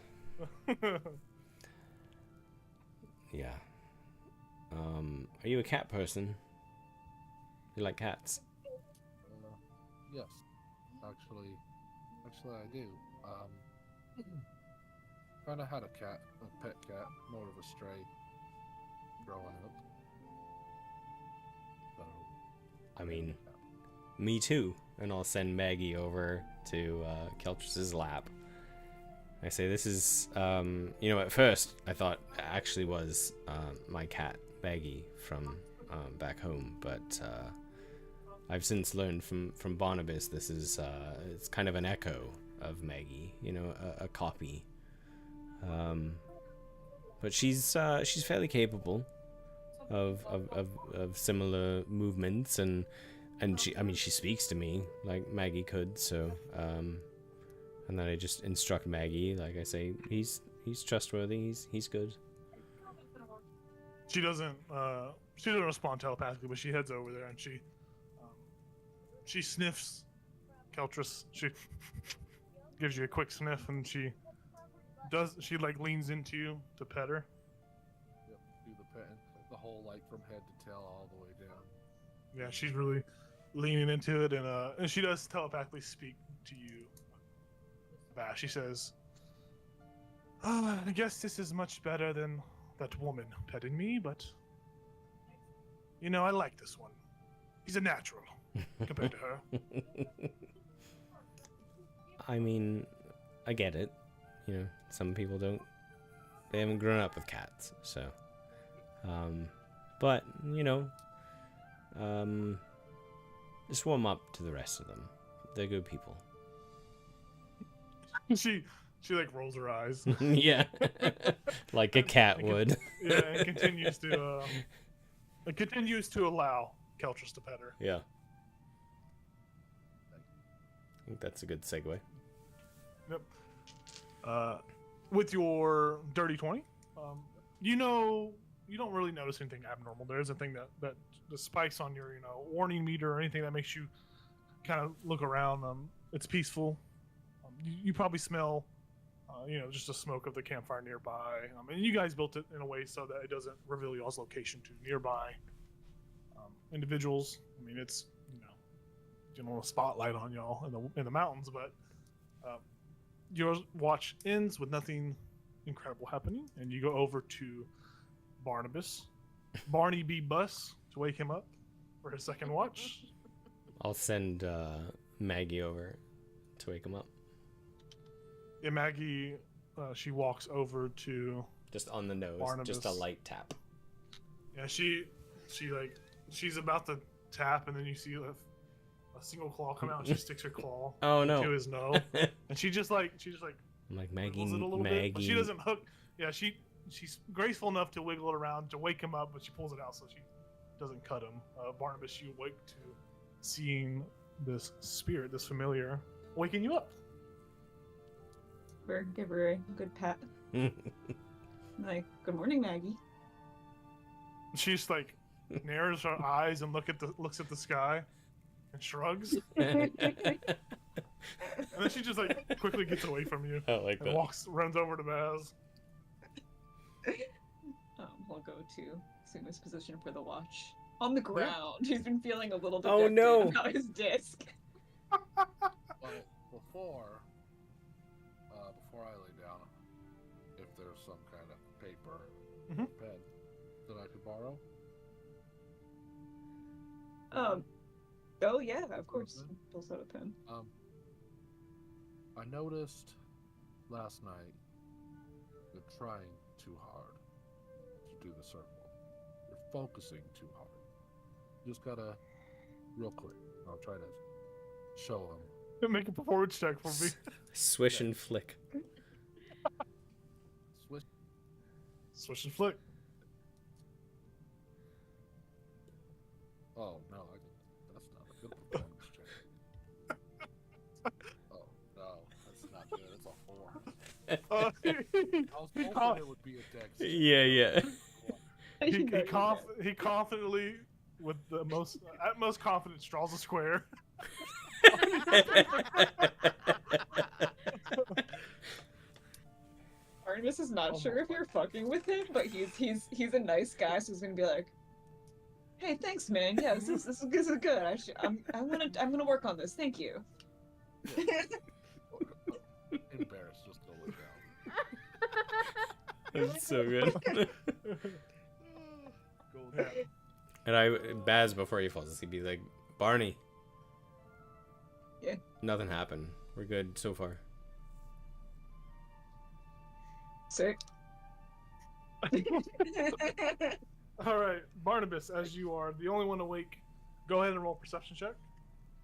Yeah. Are you a cat person? You like cats? Yes. Actually, I do. Kind of had a cat, a pet cat, more of a stray, growing up. So, I mean, me too. And I'll send Maggie over to Keltrus's lap. I say, this is, you know, at first I thought it actually was my cat, Maggie, from back home, but I've since learned from Barnabas this is, it's kind of an echo of Maggie, you know, a copy. But she's fairly capable of similar movements, and she speaks to me like Maggie could, so and then I just instruct Maggie, like I say, he's trustworthy, he's good. She doesn't respond telepathically, but she heads over there and she sniffs Keltrus. She gives you a quick sniff, and she like leans into you to pet her. yep, do the petting, the whole, like, from head to tail all the way down. Yeah, she's really leaning into it, and she does telepathically speak to you. She says, I guess this is much better than that woman petting me, but you know, I like this one. He's a natural compared to her. I mean, I get it. You know, some people they haven't grown up with cats, so. But, you know, just warm up to the rest of them. They're good people. she like rolls her eyes. Yeah. Like a cat would. Yeah, and continues to allow Keltris to pet her. Yeah. I think that's a good segue. Yep. With your dirty 20, you don't really notice anything abnormal. There's a thing that the spikes on your warning meter or anything that makes you kind of look around. It's peaceful. You probably smell just the smoke of the campfire nearby. And you guys built it in a way so that it doesn't reveal y'all's location to nearby individuals. I mean, it's a spotlight on y'all in the mountains, but your watch ends with nothing incredible happening, and you go over to Barney B. Bus, to wake him up for his second watch. I'll send Maggie over to wake him up. Yeah, Maggie, she walks over to just on the nose, Barnabas. Just a light tap. Yeah, she's about to tap, and then you see a single claw come out, and she sticks her claw to his nose, and she just like I'm like, Maggie, wiggles it a little bit, but she doesn't hook. Yeah, she's graceful enough to wiggle it around to wake him up, but she pulls it out so she doesn't cut him. Barnabas, you wake to seeing this spirit, this familiar, waking you up. Give her a good pat. Like, good morning, Maggie. She's like narrows her eyes and looks at the sky and shrugs. And then she just like quickly gets away from you. I like and that. runs over to Baz. We'll go to Suma's position for the watch. On the ground. He's been feeling a little bit Oh, no. about his disc. Well, before I lay down, if there's some kind of paper, pen that I could borrow. Oh yeah, of course. Pulls out a pen. I noticed last night you're trying too hard to do the circle. You're focusing too hard. You just gotta, real quick, I'll try to show him. Make a performance check for me. Swish and flick. Swish and flick. Oh no, that's not a good performance check. Oh no, that's not good. It's a 4. I was hoping it would be a dex check. Yeah. He confidently, with the utmost confidence, draws a square. Artemis is not sure if you're fucking with him, but he's a nice guy, so he's gonna be like, "Hey, thanks, man. Yeah, this is good. I'm gonna work on this. Thank you." Embarrassed, just go look down. That's so good. Yeah. And Baz, before he falls asleep, he's like, Barney. Yeah. Nothing happened. We're good so far. Sick. All right, Barnabas, as you are the only one awake, go ahead and roll a perception check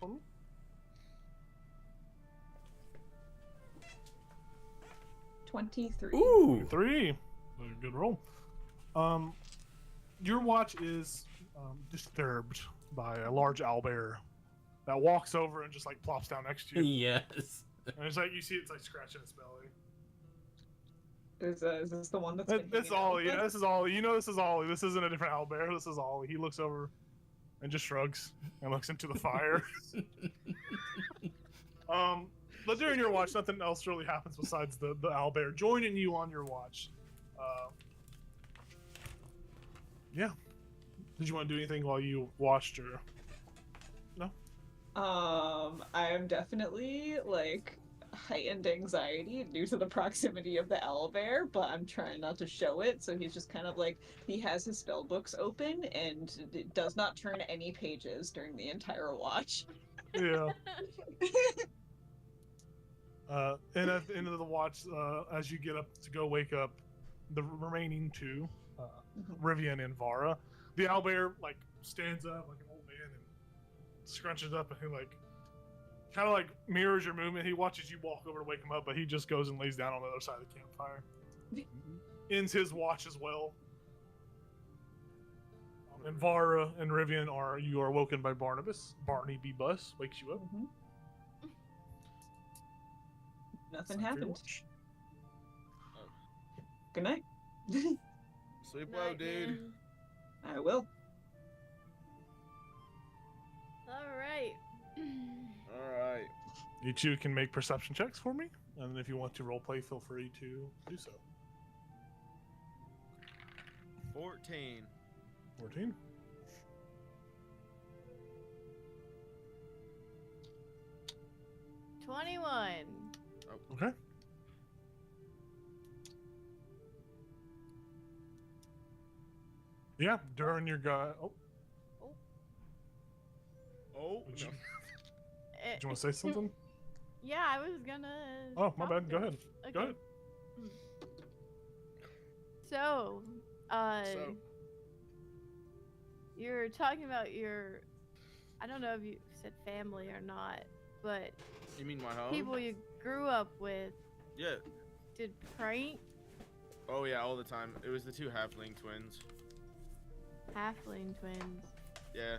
for me. 23. Ooh. 3. Good roll. Your watch is disturbed by a large owlbear that walks over and just like plops down next to you. Yes. And it's like you see it's like scratching its belly. Is this the one that's This is Ollie. Yeah, this is Ollie. This is Ollie. This isn't a different owlbear. This is Ollie. He looks over and just shrugs and looks into the fire. But during your watch, nothing else really happens besides the owlbear joining you on your watch. Yeah. Did you want to do anything while you watched, or no? I am definitely like heightened anxiety due to the proximity of the owlbear, but I'm trying not to show it. So he's just kind of like, he has his spell books open and does not turn any pages during the entire watch. Yeah. And at the end of the watch, as you get up to go wake up the remaining two, Rivian and Vara, the owlbear like stands up like an old man and scrunches up and he like kind of like mirrors your movement. He watches you walk over to wake him up, but he just goes and lays down on the other side of the campfire. Ends his watch as well. And Vara and Rivian you are woken by Barnabas. Barney B. Bus wakes you up. Mhm. Nothing Time for your happened. watch. Good night. Sleep well, Night, dude. man. I will. All right. All right. You two can make perception checks for me, and if you want to roleplay, feel free to do so. 14. 14. Mm. 21. Okay. Yeah, during your guy. Oh, Oh, Would you- no. did you want to say something? Yeah, I was gonna. Oh, my talk bad. Go to- ahead. Okay. Go ahead. So, So, you're talking about your. I don't know if you said family or not, but you mean my home? people you grew up with Yeah. did prank Oh, yeah, all the time. It was the two halfling twins. halfling twins. Yeah.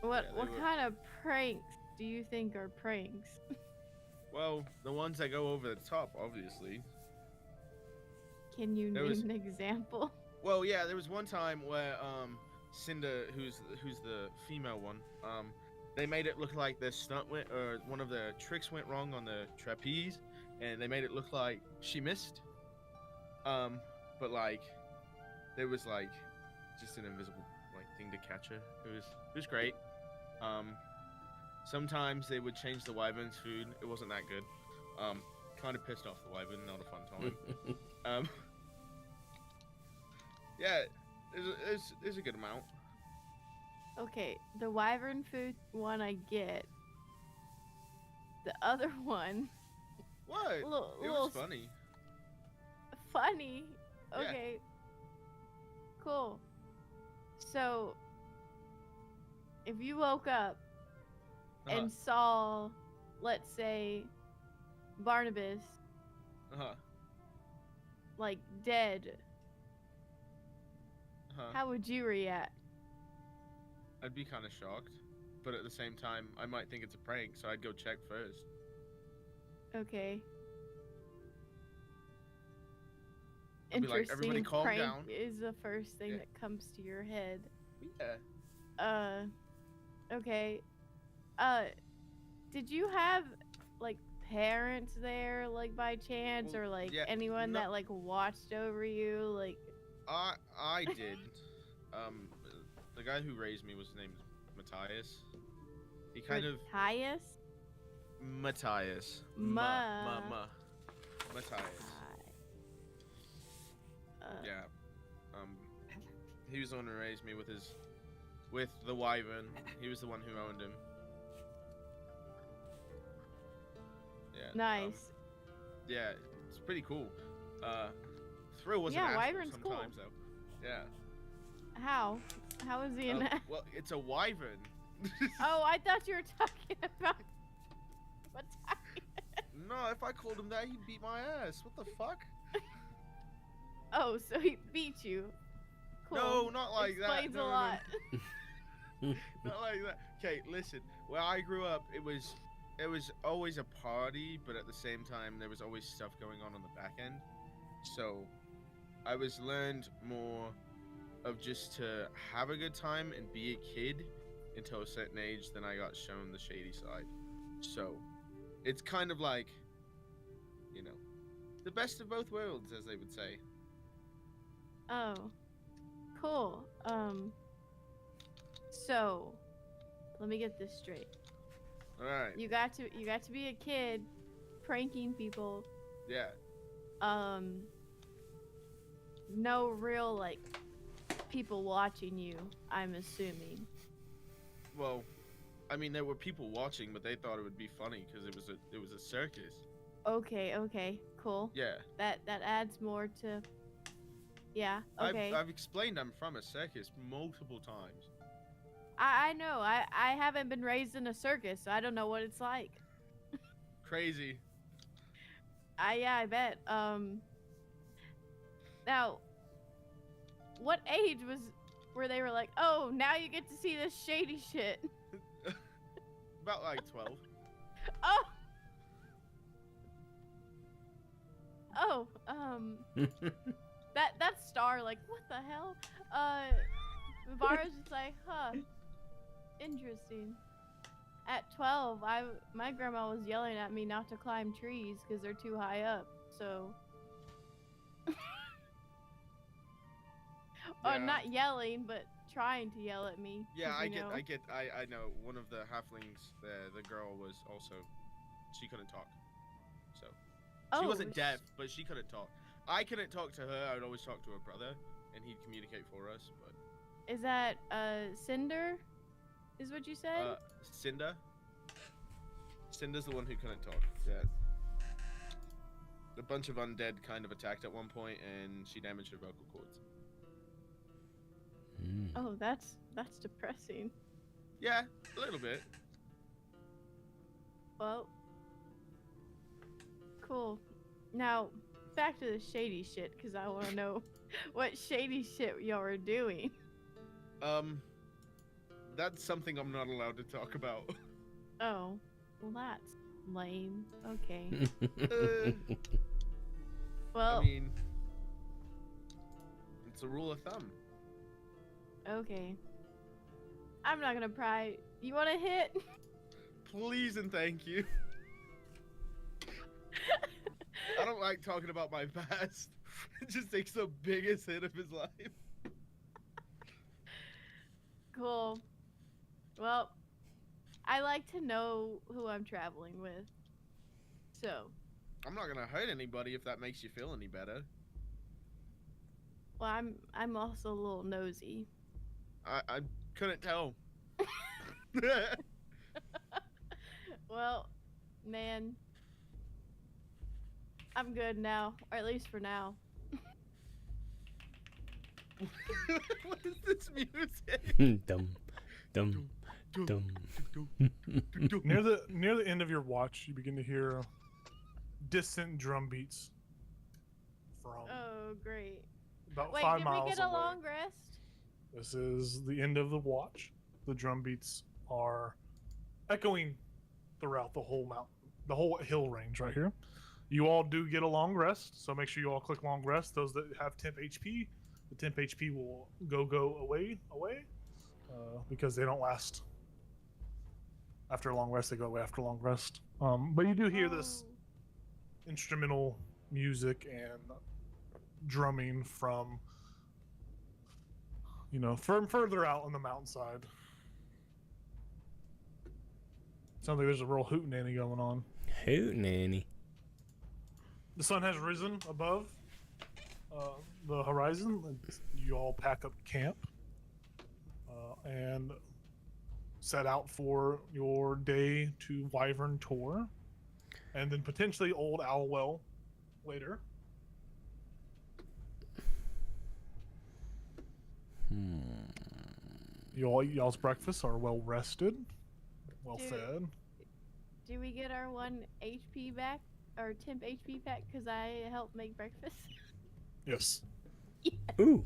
What Yeah, they what were- kind of pranks do you think are pranks? Well, the ones that go over the top, obviously. Can you There name was- an example? Well, yeah, there was one time where Cinda, who's the female one, they made it look like the stunt went, or one of the tricks went wrong on the trapeze, and they made it look like she missed. But like, there was like just an invisible like thing to catch her. It was great. Sometimes they would change the wyvern's food. It wasn't that good. Kind of pissed off the wyvern. Not a fun time. Yeah, there's a good amount. Okay, the wyvern food one I get. The other one, What? a little, It little was funny. funny. Yeah. Okay. Cool. So, if you woke up Uh-huh. and saw, let's say, Barnabas Uh-huh. like dead, Uh-huh. how would you react? I'd be kind of shocked, but at the same time, I might think it's a prank, so I'd go check first. Okay. I'd be like, "Everybody Interesting calm prank down." is the first thing Yeah. that comes to your head. Yeah. Okay. Did you have like parents there, like by chance, Well, or like yeah, anyone no- that like watched over you? Like, I did. The guy who raised me was named Matthias. He kind of Matthias? Matthias. Ma. Matthias. Yeah. He was the one who raised me with the wyvern. He was the one who owned him. Yeah. Nice. Yeah, it's pretty cool. Thrill was Yeah, an asshole wyvern's cool. sometimes though. Yeah. How? How is he in that? Well, it's a wyvern. Oh, I thought you were talking about Matthias. No, if I called him that, he'd beat my ass. What the fuck? Oh, so he beat you. Cool. No, not like that. Explains No, a no, lot. Not like that. Okay, listen. Where I grew up, it was always a party, but at the same time, there was always stuff going on the back end. So, I was learned more of just to have a good time and be a kid until a certain age. Then I got shown the shady side. So, it's kind of like, you know, the best of both worlds, as they would say. Oh, cool. So, let me get this straight. All right. You got to be a kid, pranking people. Yeah. No real like people watching you. I'm assuming. Well, I mean, there were people watching, but they thought it would be funny because it was a circus. Okay, cool. Yeah. That adds more to. Yeah. Okay. I've explained I'm from a circus multiple times. I know. I haven't been raised in a circus, so I don't know what it's like. Crazy. Yeah, I bet. Now, what age was where they were like, oh, now you get to see this shady shit? About like 12. Oh. Oh, that star, like, what the hell? Vara's just like, huh, interesting. At 12, my grandma was yelling at me not to climb trees because they're too high up. So, Yeah. not yelling, but trying to yell at me. Yeah, 'cause, I you get, know. I know. One of the halflings, the girl was also, she couldn't talk. So, she Oh, wasn't deaf, but she couldn't talk. I couldn't talk to her. I would always talk to her brother, and he'd communicate for us. But Is that Cinder? Is what you said? Cinder. Cinder's the one who couldn't talk. Yeah. A bunch of undead kind of attacked at one point, and she damaged her vocal cords. Oh, that's depressing. Yeah, a little bit. Well, cool. Now, back to the shady shit, because I want to know what shady shit y'all are doing. That's something I'm not allowed to talk about. Oh, well, that's lame. Okay. Well, I mean, it's a rule of thumb. okay. I'm not gonna pry. You want to hit? Please and thank you. I don't like talking about my past. It just takes the biggest hit of his life. Cool. Well, I like to know who I'm traveling with. So, I'm not gonna hurt anybody if that makes you feel any better. well, I'm also a little nosy. I couldn't tell. Well, man, I'm good now, or at least for now. What is this music? Dum, dum, dum. Near the end of your watch, you begin to hear distant drum beats from Oh, great. about Wait, 5 did miles we get away. a long rest? This is the end of the watch. The drum beats are echoing throughout the whole mountain, the whole hill range right here. You all do get a long rest, so make sure you all click long rest. Those that have temp HP, the temp HP will go away, because they don't last. After a long rest, they go away after a long rest. But you do hear this Oh. instrumental music and drumming from, from further out on the mountainside. Sounds like there's a real hootenanny going on. Hootenanny. The sun has risen above the horizon. You all pack up camp and set out for your day to Wyvern Tor, and then potentially Old Owlwell later. Y'all's breakfasts are well rested, well Dude. fed. Do we get our 1 HP back? Or temp HP back? Because I helped make breakfast? Yes. Ooh.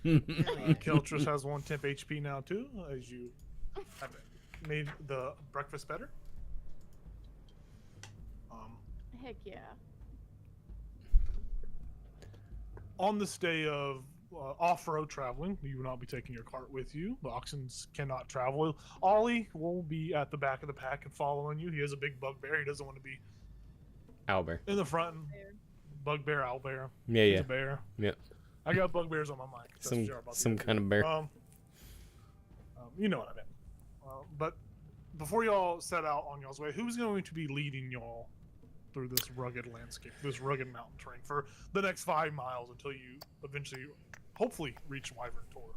Keltris has 1 temp HP now too, as you have made the breakfast better. Heck yeah. On this day of off-road traveling, you will not be taking your cart with you. The oxens cannot travel. Ollie will be at the back of the pack and following you. He has a big bugbear. He doesn't want to be Owlbear. in the front. Bear. Bugbear, owlbear. Yeah, He's yeah. a bear. Yeah. I got bugbears on my mind. That's for sure about Some the kind of bear. You know what I mean. But before y'all set out on y'all's way, who's going to be leading y'all through this rugged landscape, this rugged mountain terrain for the next 5 miles until you eventually, hopefully, reach Wyvern Tor?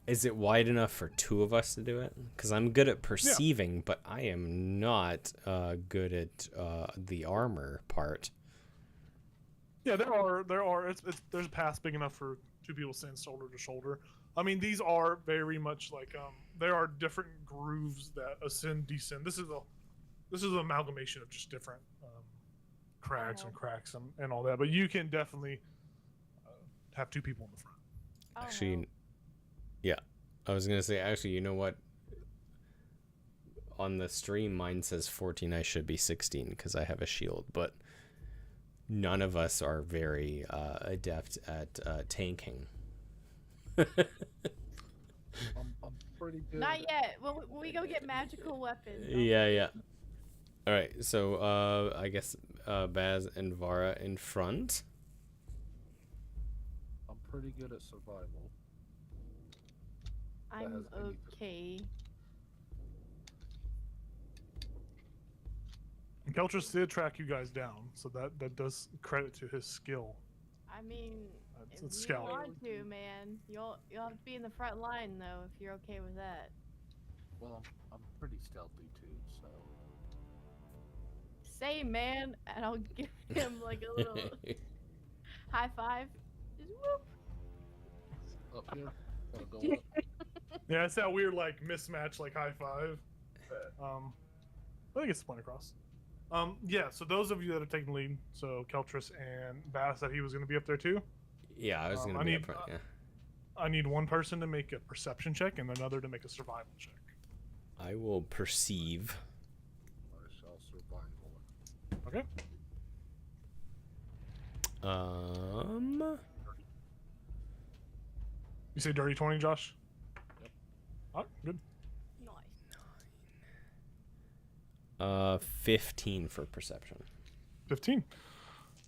Is it wide enough for 2 of us to do it? Because I'm good at perceiving, but I am not good at the armor part. Yeah, there are. There's a path big enough for 2 people to stand shoulder to shoulder. I mean, these are very much like there are different grooves that ascend, descend. This is an amalgamation of just different crags and cracks and all that. But you can definitely have 2 people in the front. Actually, yeah. I was gonna say, actually, you know what? On the stream, mine says 14. I should be 16 because I have a shield, but none of us are very adept at tanking. I'm pretty good. Not yet. When we go get magical weapons. Yeah. All right, so I guess Baz and Vara in front. I'm pretty good at survival. I'm has anything. okay. And Keltris did track you guys down, so that does credit to his skill. I mean, It's if a you scout. want to, man, you'll have to be in the front line though if you're okay with that. Well, I'm pretty stealthy too, so. Same, man, and I'll give him like a little high five. Just whoop. Up here, gotta go up. Yeah, it's that weird like mismatch, like high five. I think it's the point across. Yeah. So those of you that are taking lead, so Keltris and Bass said he was going to be up there too. Yeah, I was gonna be up front. Yeah. I need one person to make a perception check and another to make a survival check. I will perceive. I shall survival. Okay. You say dirty 20, Josh? Yep. All right, good. Nice. 15 for perception. 15.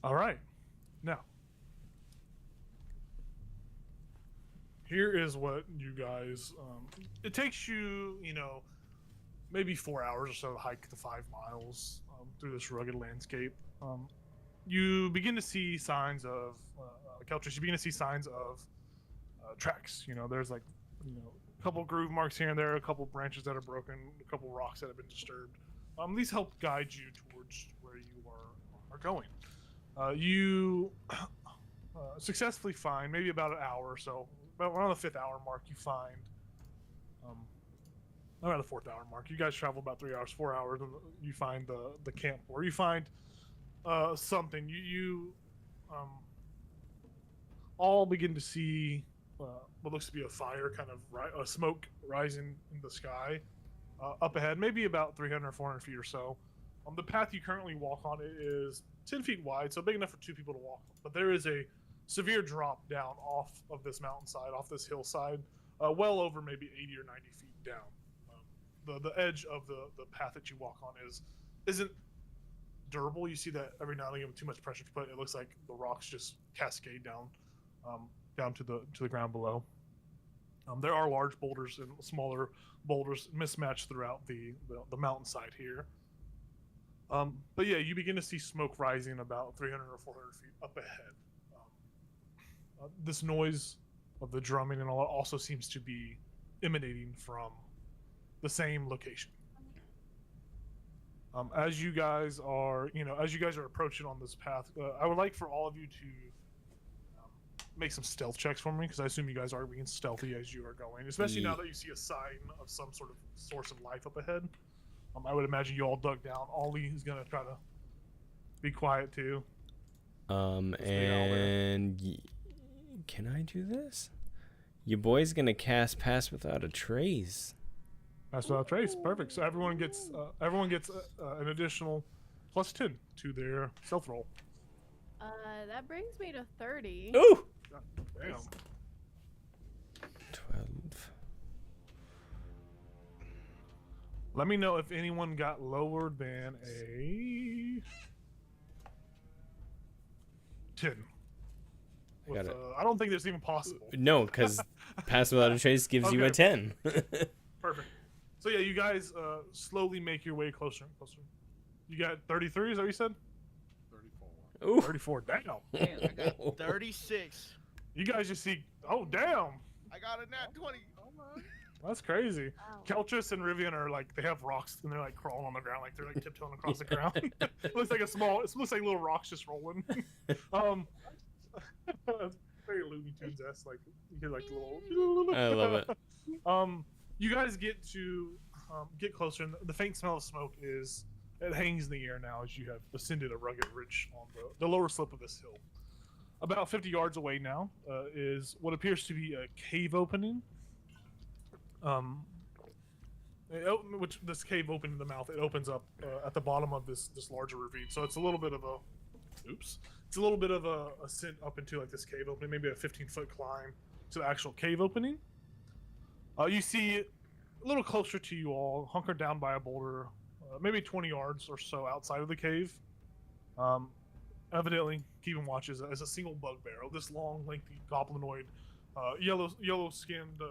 All right. Now, here is what you guys. It takes you, maybe 4 hours or so to hike the 5 miles through this rugged landscape. You begin to see signs of Keltris. You begin to see signs of tracks. There's like, a couple groove marks here and there, a couple branches that are broken, a couple rocks that have been disturbed. These help guide you towards where you are going. You successfully find, maybe about an hour or so, about around the 5th hour mark, you find, around the 4th hour mark, you guys travel about 3 hours, 4 hours, and you find the camp, or you find something. You all begin to see what looks to be a fire, kind of smoke rising in the sky. Up ahead, maybe about 300 or 400 feet or so. The path you currently walk on is 10 feet wide, so big enough for 2 people to walk. But there is a severe drop down off of this mountainside, off this hillside, well over maybe 80 or 90 feet down. The edge of the path that you walk on isn't durable. You see that every now and again with too much pressure to put, it looks like the rocks just cascade down to the ground below. There are large boulders and smaller boulders mismatched throughout the mountainside here. But yeah, you begin to see smoke rising about 300 or 400 feet up ahead. This noise of the drumming and all also seems to be emanating from the same location. As you guys are approaching on this path, I would like for all of you to make some stealth checks for me, because I assume you guys are being stealthy as you are going, especially now that you see a sign of some sort of source of life up ahead. I would imagine you all dug down. Ollie is gonna try to be quiet too. And can I do this? Your boy's gonna cast Pass Without a Trace. Pass Without a Trace, perfect. So everyone gets an additional +10 to their stealth roll. That brings me to 30. Ooh! Damn. 12. Let me know if anyone got lower than a 10. I don't think that's even possible. No, because Pass Without a Trace gives you a 10. Perfect. So yeah, you guys slowly make your way closer and closer. You got 33, is that what you said? 34. Ooh. 34, damn. I got 36. You guys just see, oh damn. I got a nat 20. That's crazy. Wow. Keltris and Rivian are like, they have rocks and they're like crawling on the ground, like they're like tiptoeing across the ground. It looks like little rocks just rolling. Very Looney Tunes-esque, like you hear like the little. I love it. You guys get to get closer, and the faint smell of smoke it hangs in the air now as you have ascended a rugged ridge on the lower slope of this hill. About 50 yards away now is what appears to be a cave opening. Which this cave opened in the mouth, it opens up at the bottom of this larger ravine. So it's a little bit of a ascent up into like this cave opening, maybe a 15-foot climb to the actual cave opening. You see a little closer to you all, hunkered down by a boulder, maybe 20 yards or so outside of the cave. Evidently, keeping watch is a single bugbear, this long, lengthy goblinoid, yellow-skinned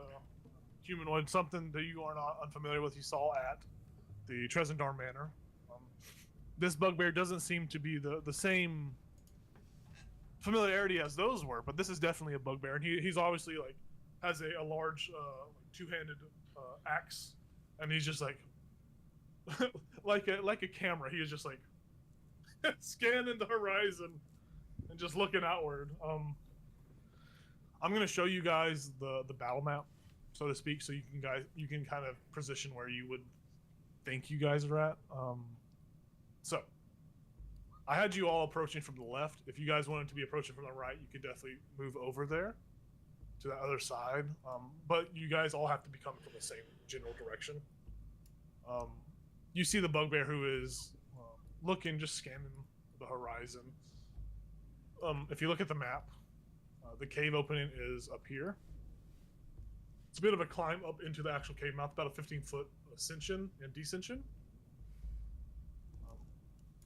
humanoid, something that you are not unfamiliar with. You saw at the Trezendar Manor. This bugbear doesn't seem to be the same familiarity as those were, but this is definitely a bugbear, and he's obviously like has a large two-handed axe, and he's just like like a camera. He is just like scanning the horizon and just looking outward. I'm gonna show you guys the battle map, so to speak, so you can kind of position where you would think you guys are at. So I had you all approaching from the left. If you guys wanted to be approaching from the right, you could definitely move over there to the other side. But you guys all have to be coming from the same general direction. You see the bugbear who is looking, just scanning the horizon. If you look at the map, the cave opening is up here. It's a bit of a climb up into the actual cave mouth, about a 15-foot ascension and descension.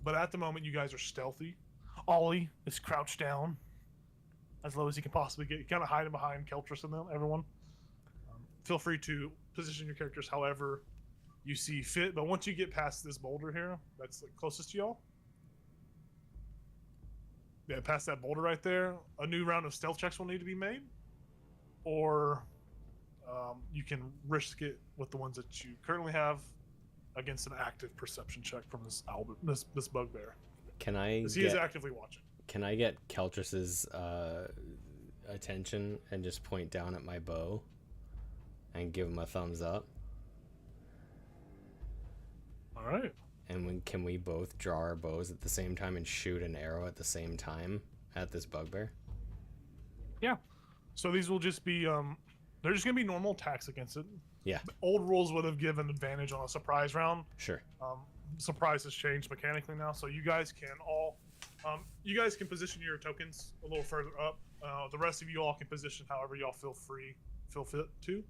But at the moment, you guys are stealthy. Ollie is crouched down as low as he can possibly get. You're kind of hiding behind Keltrus and them, everyone. Feel free to position your characters however you see fit. But once you get past this boulder here, that's like closest to y'all. Yeah, past that boulder right there, a new round of stealth checks will need to be made. Or you can risk it with the ones that you currently have against an active perception check from this bugbear. Can I? Because he is actively watching. Can I get Keltrus's attention and just point down at my bow and give him a thumbs up? All right. And can we both draw our bows at the same time and shoot an arrow at the same time at this bugbear? Yeah. So these will just be they're just gonna be normal attacks against it. Yeah. The old rules would have given advantage on a surprise round. Sure. Surprise has changed mechanically now, so you guys can all position your tokens a little further up. The rest of you all can position however y'all feel fit to.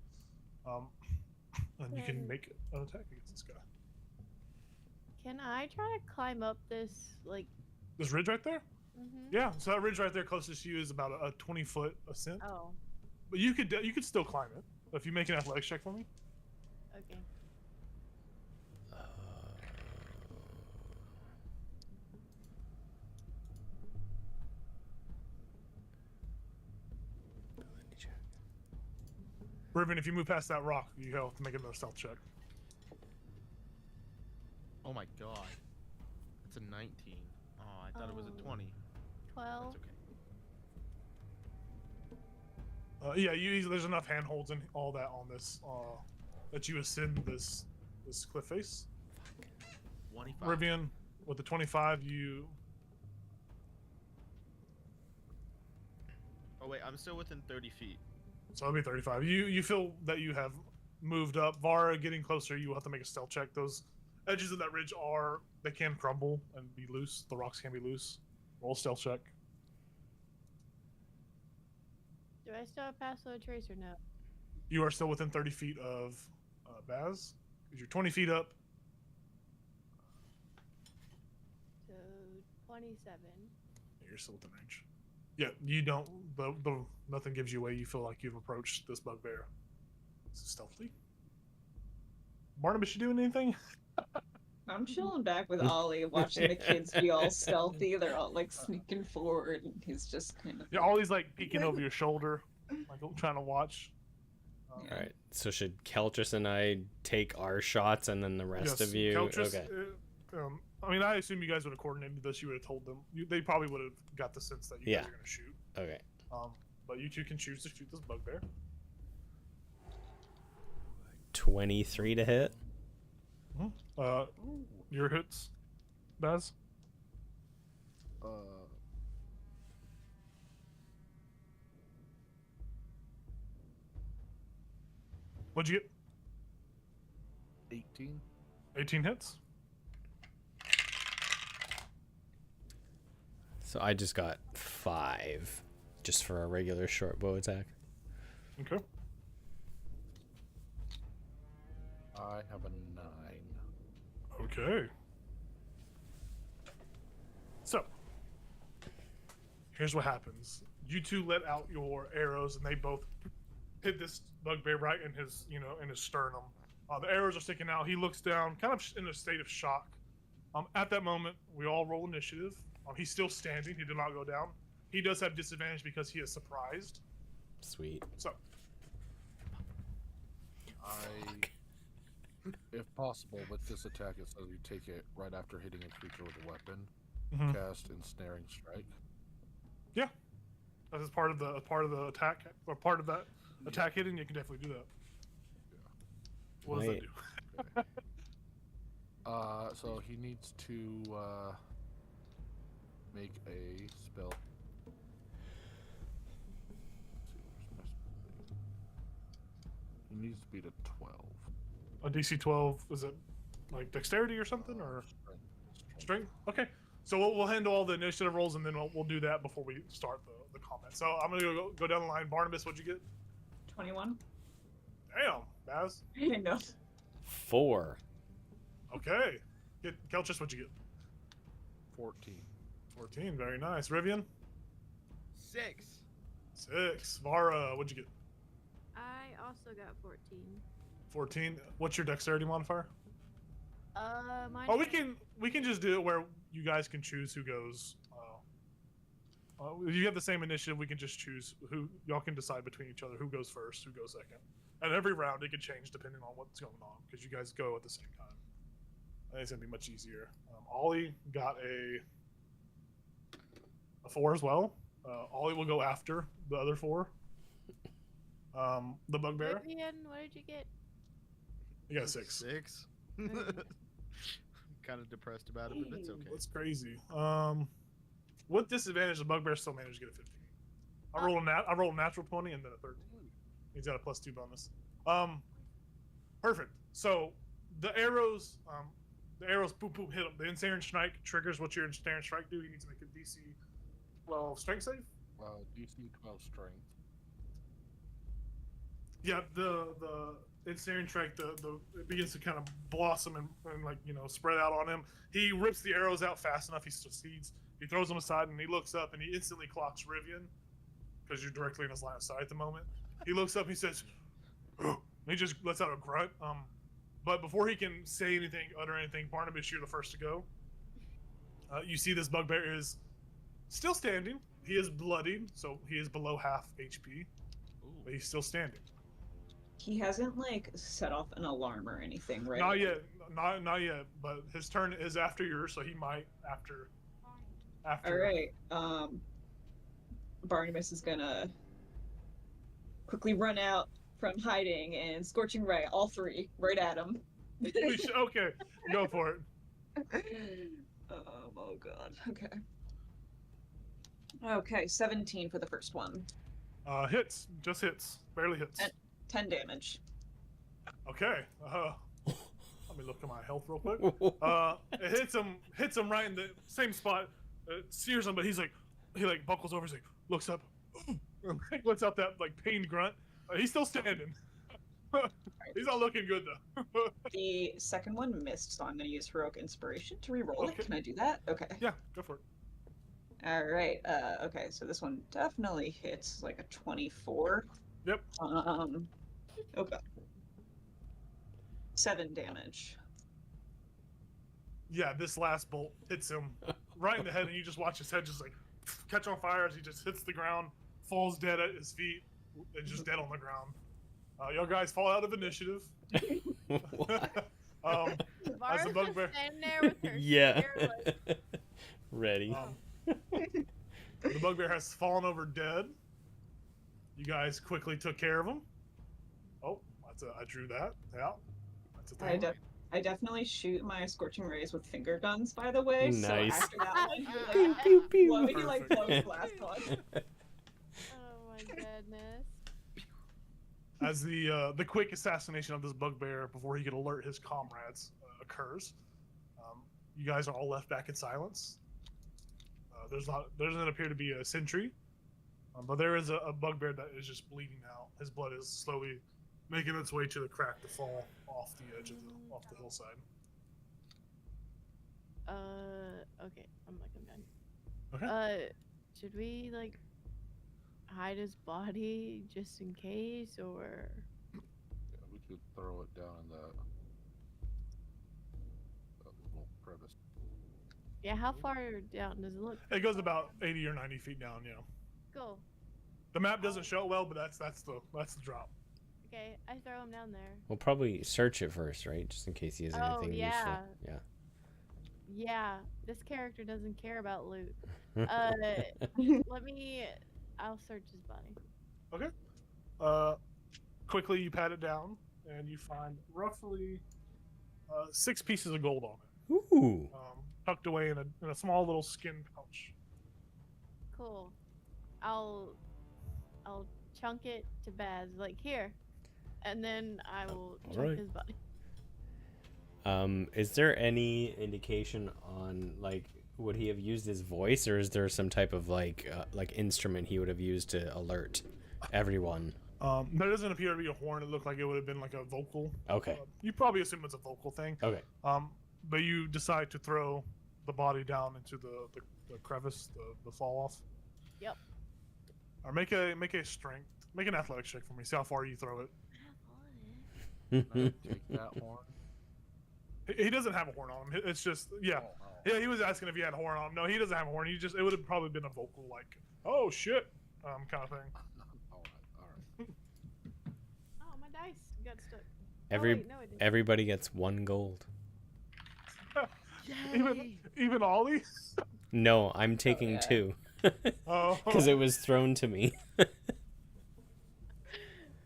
And you can make an attack against this guy. Can I try to climb up this, like... This ridge right there? Mm-hmm. Yeah, so that ridge right there closest to you is about a 20-foot ascent. Oh. But you could still climb it. If you make an athletics check for me. Okay. Riven, if you move past that rock, you have to make another stealth check. Oh my god. It's a 19. Oh, I thought it was a 20. 12. That's okay. Yeah, there's enough handholds and all that on this that you ascend this cliff face. 25. Rivian, with the 25, you. Oh wait, I'm still within 30 feet. So it'll be 35. You feel that you have moved up. Vara, getting closer, you will have to make a stealth check. Those edges of that ridge they can crumble and be loose. The rocks can be loose. Roll a stealth check. Do I still have pass without a trace or no? You are still within 30 feet of Baz. Because you're 20 feet up. So, 27. You're still within range. Yeah, you don't. Nothing gives you away. You feel like you've approached this bugbear. Is it stealthily? Barnabas, you doing anything? I'm chilling back with Ollie, watching the kids be all stealthy. They're all like sneaking forward, and he's just kind of. Yeah, Ollie's like peeking over your shoulder, like trying to watch. All right. So should Keltrus and I take our shots, and then the rest Yes, of you? Keltrus, Okay. I mean, I assume you guys would have coordinated this. You would have told them. They probably would have got the sense that you guys are going to shoot. Okay. But you two can choose to shoot this bugbear. 23 to hit. Your hits, Baz. What'd you get? 18. 18 hits. So I just got 5 just for a regular short bow attack. Okay. I have a 9. Okay. So, here's what happens. You two let out your arrows, and they both hit this bugbear right in his, in his sternum. The arrows are sticking out. He looks down, kind of in a state of shock. At that moment, we all roll initiative. He's still standing. He did not go down. He does have disadvantage because he is surprised. Sweet. So, If possible, with this attack, it says you take it right after hitting a creature with a weapon. Cast Ensnaring Strike. Yeah, as part of the attack, or part of that attack hitting, you can definitely do that. Yeah. What does that do? So he needs to make a spell. He needs to beat a 12. A DC 12, is it like dexterity or something, or strength? Okay, so we'll handle all the initiative rolls, and then we'll do that before we start the combat. So I'm gonna go down the line. Barnabas, what'd you get? 21. Damn, Baz. I know. 4. Okay. Get Kelchus, what'd you get? 14. 14, very nice. Rivian? 6. 6. Vara, what'd you get? I also got 14. 14. What's your dexterity modifier? Mine. Oh, we can just do it where you guys can choose who goes. If you have the same initiative, we can just choose who y'all can decide between each other who goes first, who goes second. And every round it could change depending on what's going on because you guys go at the same time. I think it's gonna be much easier. Ollie got a 4 as well. Ollie will go after the other 4. The bugbear. Vivian, what did you get? You got a 6. 6. Kind of depressed about it, but it's okay. That's crazy. With disadvantage, the bugbear still managed to get a 15. I rolled a natural 20 and then a 13. He's got a +2 bonus. Perfect. So the arrows boop boop hit him. The ensnaring strike triggers what your ensnaring strike do. He needs to make a DC 12 strength save. DC 12 strength. Yeah, the ensnaring strike it begins to kind of blossom and like spread out on him. He rips the arrows out fast enough. He succeeds. He throws them aside and he looks up and he instantly clocks Rivian because you're directly in his line of sight at the moment. He looks up and he says, and he just lets out a grunt. But before he can say anything, utter anything, Barnabas, you're the first to go. You see this bugbear is still standing. He is bloodied, so he is below half HP, but he's still standing. He hasn't set off an alarm or anything, right? Not yet, not yet. But his turn is after yours, so he might after. All right. Barnabas is gonna quickly run out from hiding and scorching ray, all 3, right at him. Okay, go for it. Oh god. Okay. Okay, 17 for the first one. Hits, just hits, barely hits. 10 damage. Okay. Let me look at my health real quick. It hits him right in the same spot. Sears him, but he buckles over. He's like, looks up, lets out that pained grunt. He's still standing. He's not looking good though. The second one missed, so I'm going to use heroic inspiration to re-roll it. Can I do that? Okay. Yeah, go for it. All right. Okay, so this one definitely hits a 24. Yep. Okay. 7 damage. Yeah, this last bolt hits him right in the head, and you just watch his head just catch on fire as he just hits the ground, falls dead at his feet, and just dead on the ground. Y'all guys fall out of initiative. As a bugbear. Standing there with her Yeah. spear, Ready. The bugbear has fallen over dead. You guys quickly took care of him. Oh, I drew that. Yeah, that's a I, thing. I definitely shoot my scorching rays with finger guns, by the way. Nice. So after that one, Pew, like, pew, pew. let me like Perfect. close blast one. Oh my goodness. As the quick assassination of this bugbear before he could alert his comrades occurs, you guys are all left back in silence. There doesn't appear to be a sentry, but there is a bugbear that is just bleeding out. His blood is slowly making its way to the crack to fall off the edge of off the hillside. Okay, I'm done. Okay. Should we like hide his body just in case, or? Yeah, we could throw it down in that little crevice. Yeah, how far down does it look? It goes about 80 or 90 feet down. Yeah. Go. The map doesn't show it well, but that's the drop. Okay, I throw him down there. We'll probably search it first, right? Just in case he has Oh, anything yeah. useful. Yeah. Yeah, this character doesn't care about loot. I'll search his body. Okay. Quickly you pat it down, and you find roughly 6 pieces of gold on it, Ooh. tucked away in a small little skin pouch. Cool. I'll chunk it to Baz, like here, and then I will chunk alright. his body. Is there any indication on like would he have used his voice, or is there some type of like instrument he would have used to alert everyone? There doesn't appear to be a horn. It looked like it would have been like a vocal. Okay. You probably assume it's a vocal thing. Okay. But you decide to throw the body down into the crevice, the fall off. Yep. Or make an athletics check for me. See how far you throw it. Take that horn. He doesn't have a horn on him. It's just yeah. Oh, oh. Yeah, he was asking if he had a horn on him. No, he doesn't have a horn. It would have probably been a vocal like, oh shit, kind of thing. All right. Oh, my dice got stuck. Everybody gets 1 gold. Even Ollie. No, I'm taking yeah. 2 Oh, because it was thrown to me.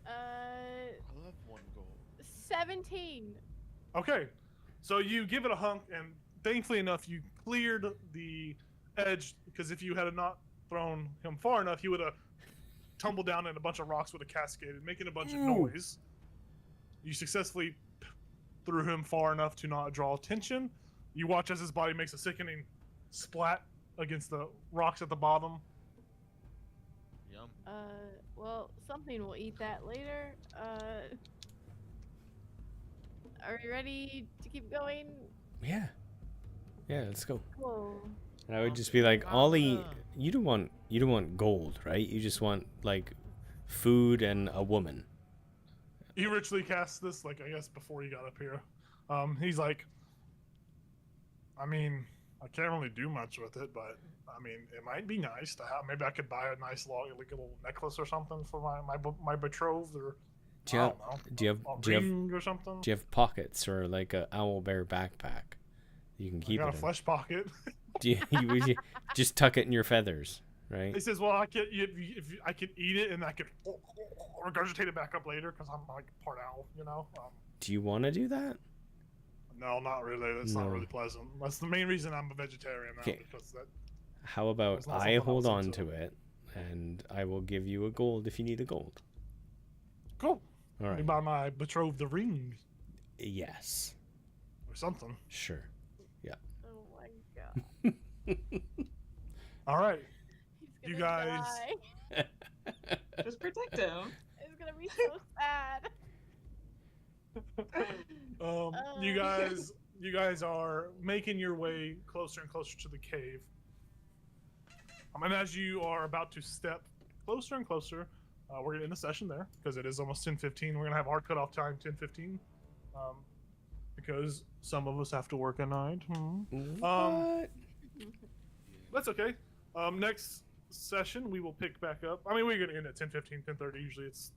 I love 1 gold. 17. okay. So you give it a hunk, and thankfully enough, you cleared the edge, because if you had not thrown him far enough, he would have tumbled down and a bunch of rocks would have cascaded, making a bunch of noise. You successfully threw him far enough to not draw attention. You watch as his body makes a sickening splat against the rocks at the bottom. Yum. Well, something will eat that later. Are you ready to keep going? Yeah. Yeah, let's go. Cool. And I would just be like, Ollie, you don't want gold, right? You just want like food and a woman. He ritually cast this, like, I guess before he got up here. He's like, I mean, I can't really do much with it, but I mean, it might be nice to have. Maybe I could buy a nice like a little necklace or something for my betrothed, or Do you have ring or something. Do you have pockets or like a owl bear backpack you can keep I got it a in? flesh pocket. Do you just tuck it in your feathers, right? He says, "Well, I could I could eat it and I could regurgitate it back up later because I'm like part owl, you know." Do you want to do that? No, not really. That's not No. really pleasant. That's the main reason I'm a vegetarian now, Okay. because that. How about It's not I something I hold was on into. to it, and I will give you a gold if you need a gold. Cool. All You right. buy my betrothed the ring Yes. or something. Sure. Oh my god. All right. He's You gonna guys- die. Just protect him. It's gonna be so sad. You guys are making your way closer and closer to the cave. And as you are about to step closer and closer, we're gonna end the session there because it is almost 10:15. We're gonna have our cutoff time 10:15, because some of us have to work at night. What? That's okay. Next session we will pick back up. I mean, we're gonna end at 10:15, 10:30. Usually it's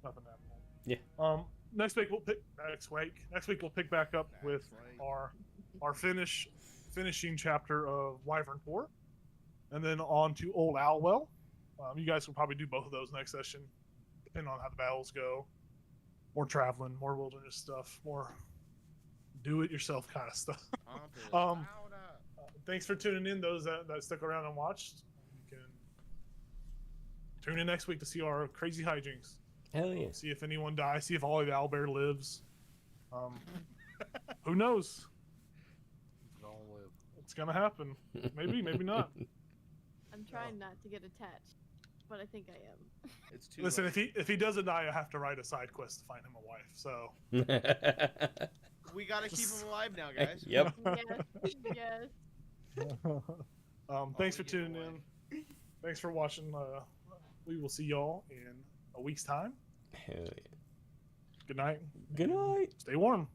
nothing that long. Yeah. Next week we'll pick back up That's with right. our finishing chapter of Wyvern 4, and then on to Old Owlwell. You guys will probably do both of those next session, depending on how the battles go. more traveling, more wilderness stuff, more do-it-yourself kind of stuff. Louder. Thanks for tuning in, those that stuck around and watched. You can tune in next week to see our crazy hijinks. Hell yeah. See if anyone dies. See if Ollie the owlbear lives. Who knows? Gonna live. It's gonna happen. Maybe, maybe not. I'm trying not to get attached, but I think I am. It's too Listen, late. if he doesn't die, I have to write a side quest to find him a wife. So We gotta keep him alive now, guys. Yep. Yes, yes. thanks for we get a tuning in. Thanks for watching. We will see y'all in a week's time. Hell yeah. Good night. Good night. Stay warm.